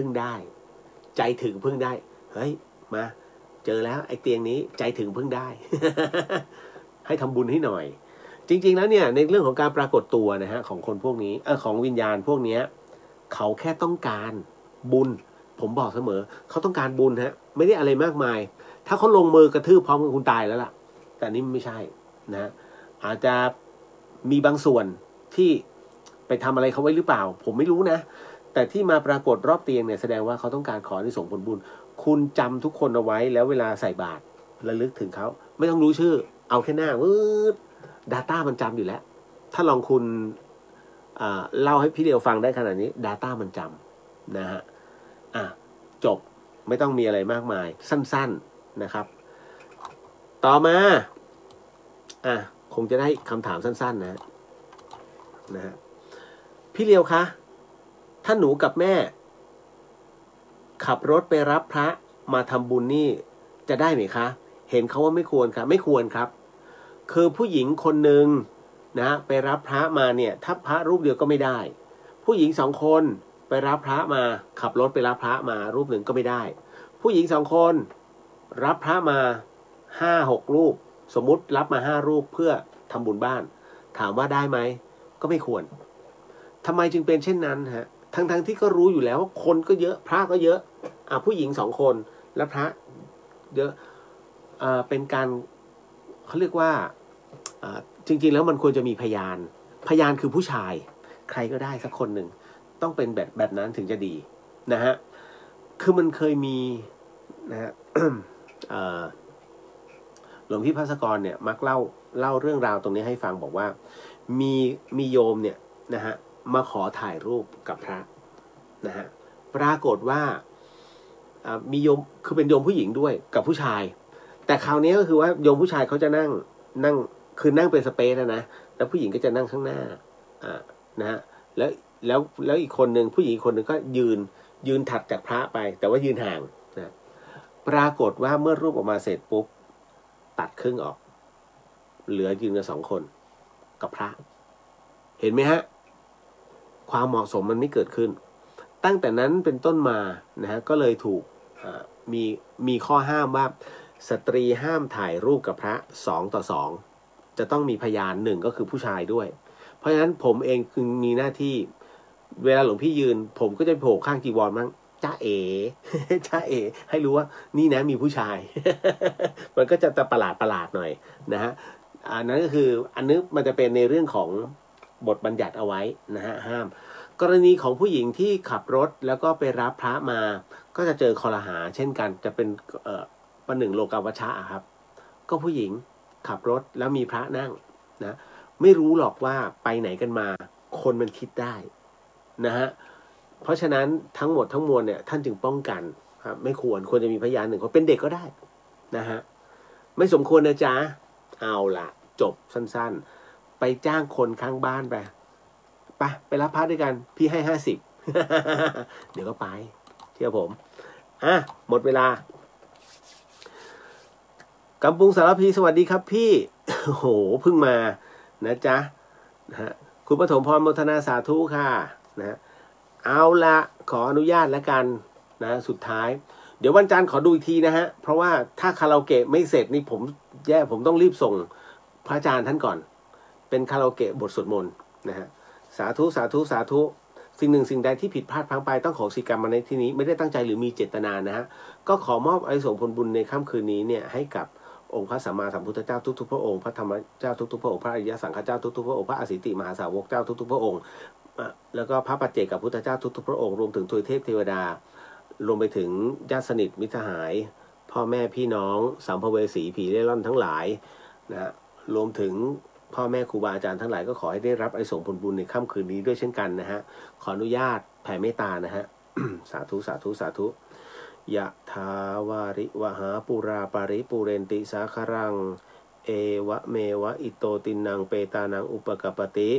พึ่งได้ใจถึงพึ่งได้เฮ้ยมาเจอแล้วไอ้เตียงนี้ใจถึงพึ่งได้ ให้ทำบุญให้หน่อยจริงๆแล้วเนี่ยในเรื่องของการปรากฏตัวนะฮะของคนพวกนี้ของวิญญาณพวกนี้เขาแค่ต้องการบุญผมบอกเสมอเขาต้องการบุญฮะไม่ได้อะไรมากมายถ้าเขาลงมือกระทืบพร้อมกับคุณตายแล้วล่ะแต่นี่ไม่ใช่นะอาจจะมีบางส่วนที่ไปทำอะไรเขาไว้หรือเปล่าผมไม่รู้นะแต่ที่มาปรากฏรอบเตียงเนี่ยแสดงว่าเขาต้องการขอที่ส่งผลบุญคุณจำทุกคนเอาไว้แล้วเวลาใส่บาตรระลึกถึงเขาไม่ต้องรู้ชื่อเอาแค่หน้าวืด Data มันจำอยู่แล้วถ้าลองคุณเล่าให้พี่เดียวฟังได้ขนาดนี้ Data มันจำนะฮะจบไม่ต้องมีอะไรมากมายสั้นๆนะครับต่อมาคงจะได้คำถามสั้นๆนะฮะพี่เลียวคะถ้าหนูกับแม่ขับรถไปรับพระมาทำบุญนี่จะได้ไหมคะเห็นเขาว่าไม่ควรครับไม่ควรครับคือผู้หญิงคนหนึ่งนะไปรับพระมาเนี่ยถ้าพระรูปเดียวก็ไม่ได้ผู้หญิง2 คนไปรับพระมาขับรถไปรับพระมารูปหนึ่งก็ไม่ได้ผู้หญิง2 คนรับพระมา5-6 รูปสมมุติรับมา5 รูปเพื่อทำบุญบ้านถามว่าได้ไหมก็ไม่ควรทำไมจึงเป็นเช่นนั้นฮะทั้งที่ก็รู้อยู่แล้วว่าคนก็เยอะพระก็เยอะผู้หญิง2 คนและพระเยอะเป็นการเขาเรียกว่าจริงๆแล้วมันควรจะมีพยานคือผู้ชายใครก็ได้สักคนหนึ่งต้องเป็นแบบนั้นถึงจะดีนะฮะคือมันเคยมีนะฮะ หลวงพี่ภัสกรเนี่ยมักเล่าเรื่องราวตรงนี้ให้ฟังบอกว่ามีโยมเนี่ยนะฮะมาขอถ่ายรูปกับพระนะฮะปรากฏว่ามีโยมคือเป็นโยมผู้หญิงด้วยกับผู้ชาย แต่คราวนี้ก็คือว่าโยมผู้ชายเขาจะนั่งคือนั่งเป็นสเปซนะแล้วผู้หญิงก็จะนั่งข้างหน้านะฮะแล้วอีกคนหนึ่งผู้หญิงคนหนึ่งก็ยืนถัดจากพระไปแต่ว่ายืนห่างนะปรากฏว่าเมื่อรูปออกมาเสร็จปุ๊บตัดครึ่งออกเหลือยืนกัน2 คนกับพระเห็นไหมฮะความเหมาะสมมันไม่เกิดขึ้นตั้งแต่นั้นเป็นต้นมานะฮะก็เลยถูกมีข้อห้ามว่าสตรีห้ามถ่ายรูปกับพระ2 ต่อ 2จะต้องมีพยาน1ก็คือผู้ชายด้วยเพราะฉะนั้นผมเองคือมีหน้าที่เวลาหลวงพี่ยืนผมก็จะโผล่ข้างจีวรมั่งจ้าเอ๋จ้าเอ๋ให้รู้ว่านี่นะมีผู้ชาย มันก็จะประหลาดหน่อยนะฮะอันนั้นก็คืออันนี้มันจะเป็นในเรื่องของบทบัญญัติเอาไว้นะฮะห้ามกรณีของผู้หญิงที่ขับรถแล้วก็ไปรับพระมาก็จะเจอคอรหาเช่นกันจะเป็นประหนึ่งโลกาวัชชะครับก็ผู้หญิงขับรถแล้วมีพระนั่งนะไม่รู้หรอกว่าไปไหนกันมาคนมันคิดได้นะฮะเพราะฉะนั้นทั้งหมดทั้งมวลเนี่ยท่านจึงป้องกันครับไม่ควรจะมีพยาน1 คนเป็นเด็กก็ได้นะฮะไม่สมควรนะจ๊ะเอาล่ะจบสั้นๆไปจ้างคนข้างบ้านไปรับพระด้วยกันพี่ให้50 เดี๋ยวก็ไปเชื่อผมหมดเวลากำปุงสารพีสวัสดีครับพี่โอ้โหเพิ่งมานะจ๊ะนะฮะคุณปฐมพรโมทนาสาธุค่ะนะเอาละขออนุญาตแล้วกันนะสุดท้ายเดี๋ยววันจันทร์ขอดูอีกทีนะฮะเพราะว่าถ้าคาราโอเกะไม่เสร็จนี่ผมต้องรีบส่งพระอาจารย์ท่านก่อนเป็นคาราโอเกะบทสวดมนต์นะฮะสาธุสาธุสาธุสิ่งหนึ่งสิ่งใดที่ผิดพลาดพลั้งไปต้องขอสิกรรมมาในที่นี้ไม่ได้ตั้งใจหรือมีเจตนานะฮะก็ขอมอบอานิสงส์ผลบุญในค่ำคืนนี้เนี่ยให้กับองค์พระสัมมาสัมพุทธเจ้าทุกๆพระองค์พระธรรมเจ้าทุกๆพระองค์พระอริยสังฆเจ้าทุกๆพระองค์พระอสิติมหาสาวกเจ้าทุกๆพระองค์แล้วก็พระปัจเจกพุทธเจ้าทุกๆพระองค์รวมถึงทวยเทพเทวดารวมไปถึงญาติสนิทมิตรสหายพ่อแม่พี่น้องสัมภเวสีผีเร่ร่อนทั้งหลายนะรวมถึงพ่อแม่ครูบาอาจารย์ทั้งหลายก็ขอให้ได้รับอานิสงส์ผลบุญในค่ำคืนนี้ด้วยเช่นกันนะฮะขออนุญาตแผ่เมตตานะฮะ สาธุสาธุสาธุยะถาวาริวหาปุราปาริปุเรนติสาคารังเอวะเมวะอิโตตินังเปตานังอุปกปติ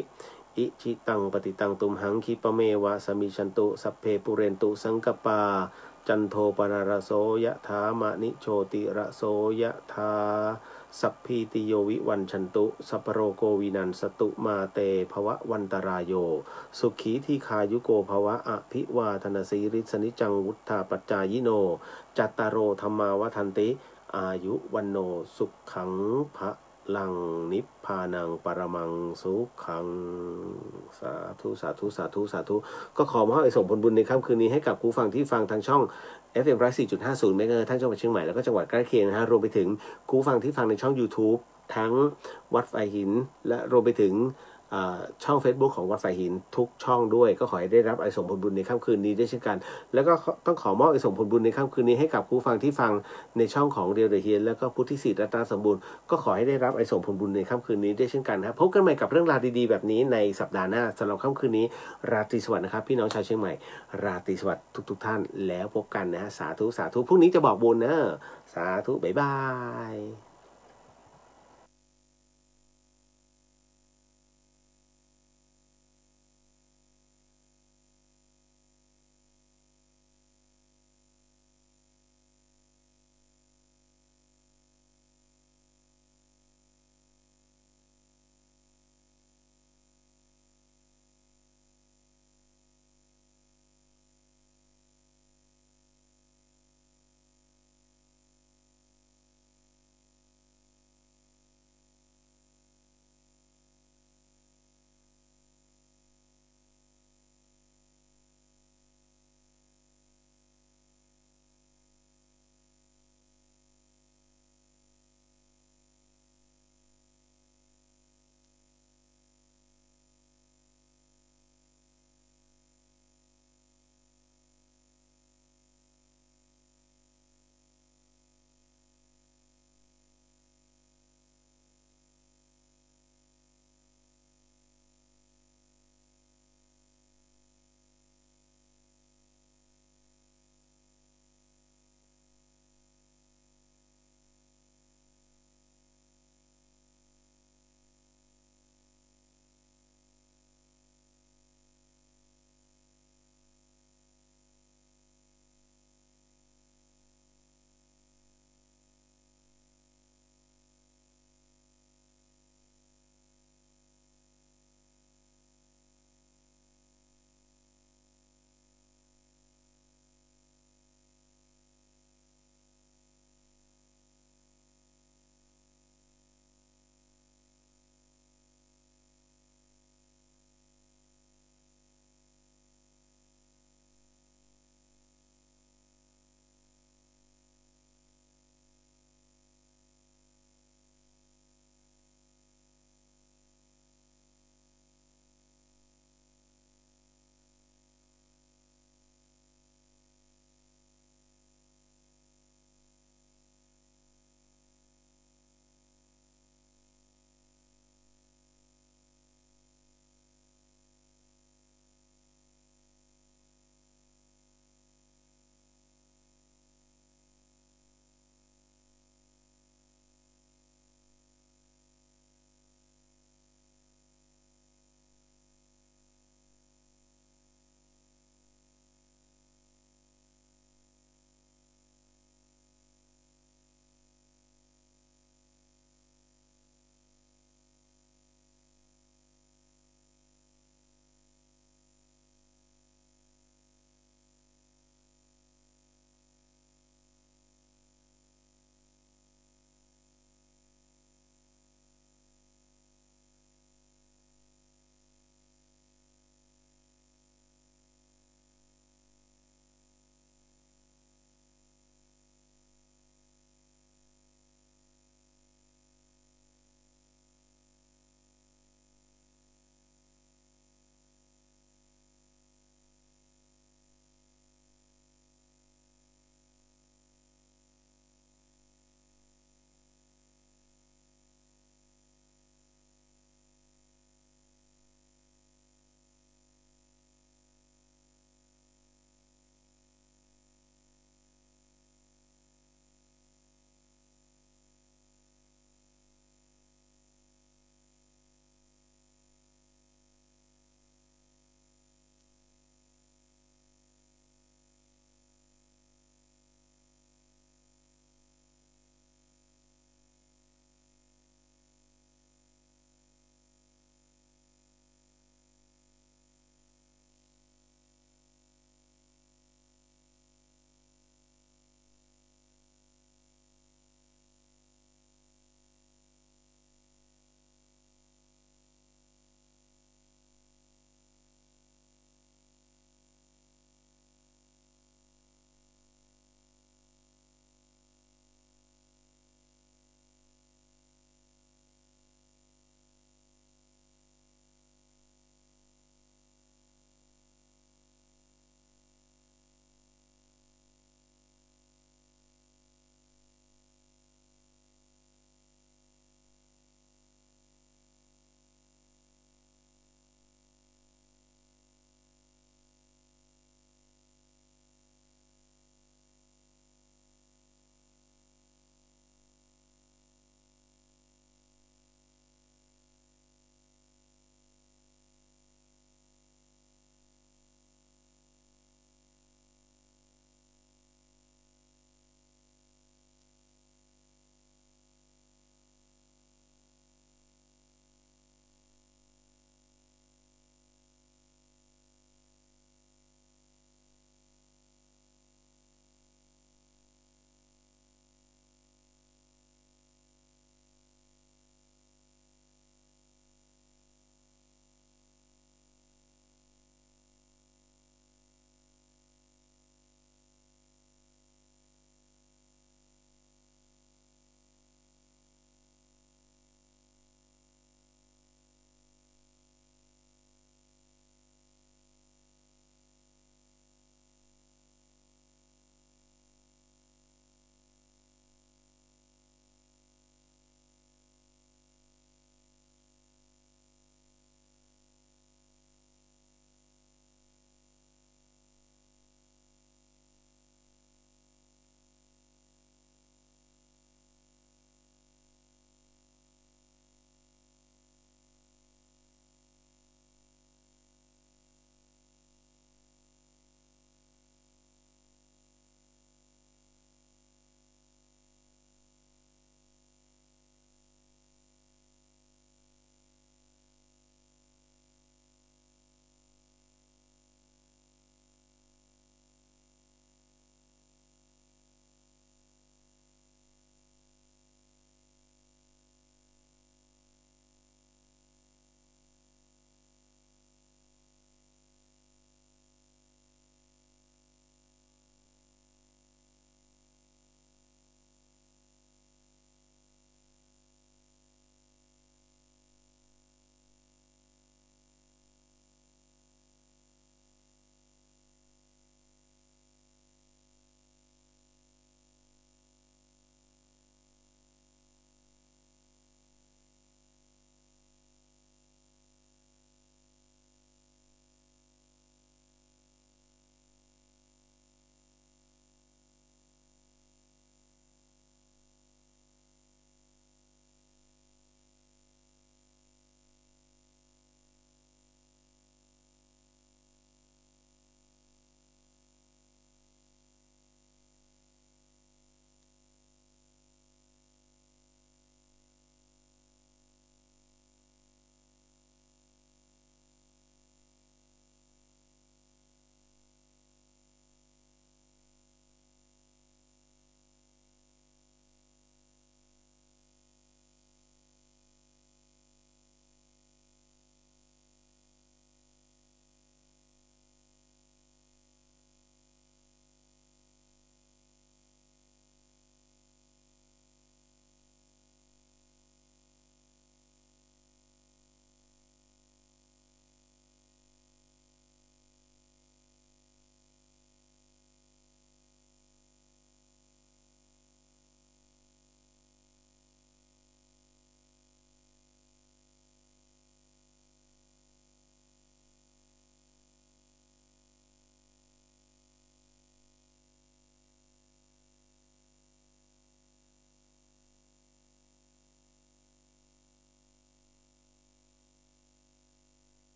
อิชิตังปฏิตังตุมหังคิปเมวะสมิชันตุสัพเพปุเรนตุสังกปาจันโทปนารโสยะถามะนิโชติระโสยะถาสัพพิติโยวิวันชันตุสัพพโรโกวินันสตุมาเตภวะวันตรายโยสุขีทีคายุโกภวะอภิวาทนาสีริสนิจังวุฒาปัจจายโนจัตตารโอธรรมาวัฏันติอายุวันโนสุขังพระลังนิพพานังปรมังสุขังสาธุสาธุสาธุสาธุก็ขอมอบส่งผลบุญในค่ำคืนนี้ให้กับผู้ฟังที่ฟังทางช่อง FM 104.50 เมกะเฮิรตซ์ทั้งจังหวัดเชียงใหม่แล้วก็จังหวัดใกล้เคียงนะฮะรวมไปถึงผู้ฟังที่ฟังในช่อง YouTube ทั้งวัดไฟหินและรวมไปถึงช่อง Facebook ของวัดไฟหินทุกช่องด้วยก็ขอให้ได้รับอานิสงส์ผลบุญในค่ำคืนนี้ด้วยเช่นกันแล้วก็ต้องขอมอบอานิสงส์ผลบุญในค่ำคืนนี้ให้กับผู้ฟังที่ฟังในช่องของเรียวเดอะเฮียนแล้วก็พุทธิสิทธิ์รัตนสมบูรณ์ก็ขอให้ได้รับอานิสงส์ผลบุญในค่ำคืนนี้ด้วยเช่นกันครับพบกันใหม่กับเรื่องราวดีๆแบบนี้ในสัปดาห์หน้าสำหรับค่ำคืนนี้ราตรีสวัสดิ์นะครับพี่น้องชาวเชียงใหม่ราตรีสวัสดิ์ทุกท่านแล้วพบกันนะฮะสาธุสาธุพรุ่งนี้จะบอกบุญนะสาธุบ๊ายบาย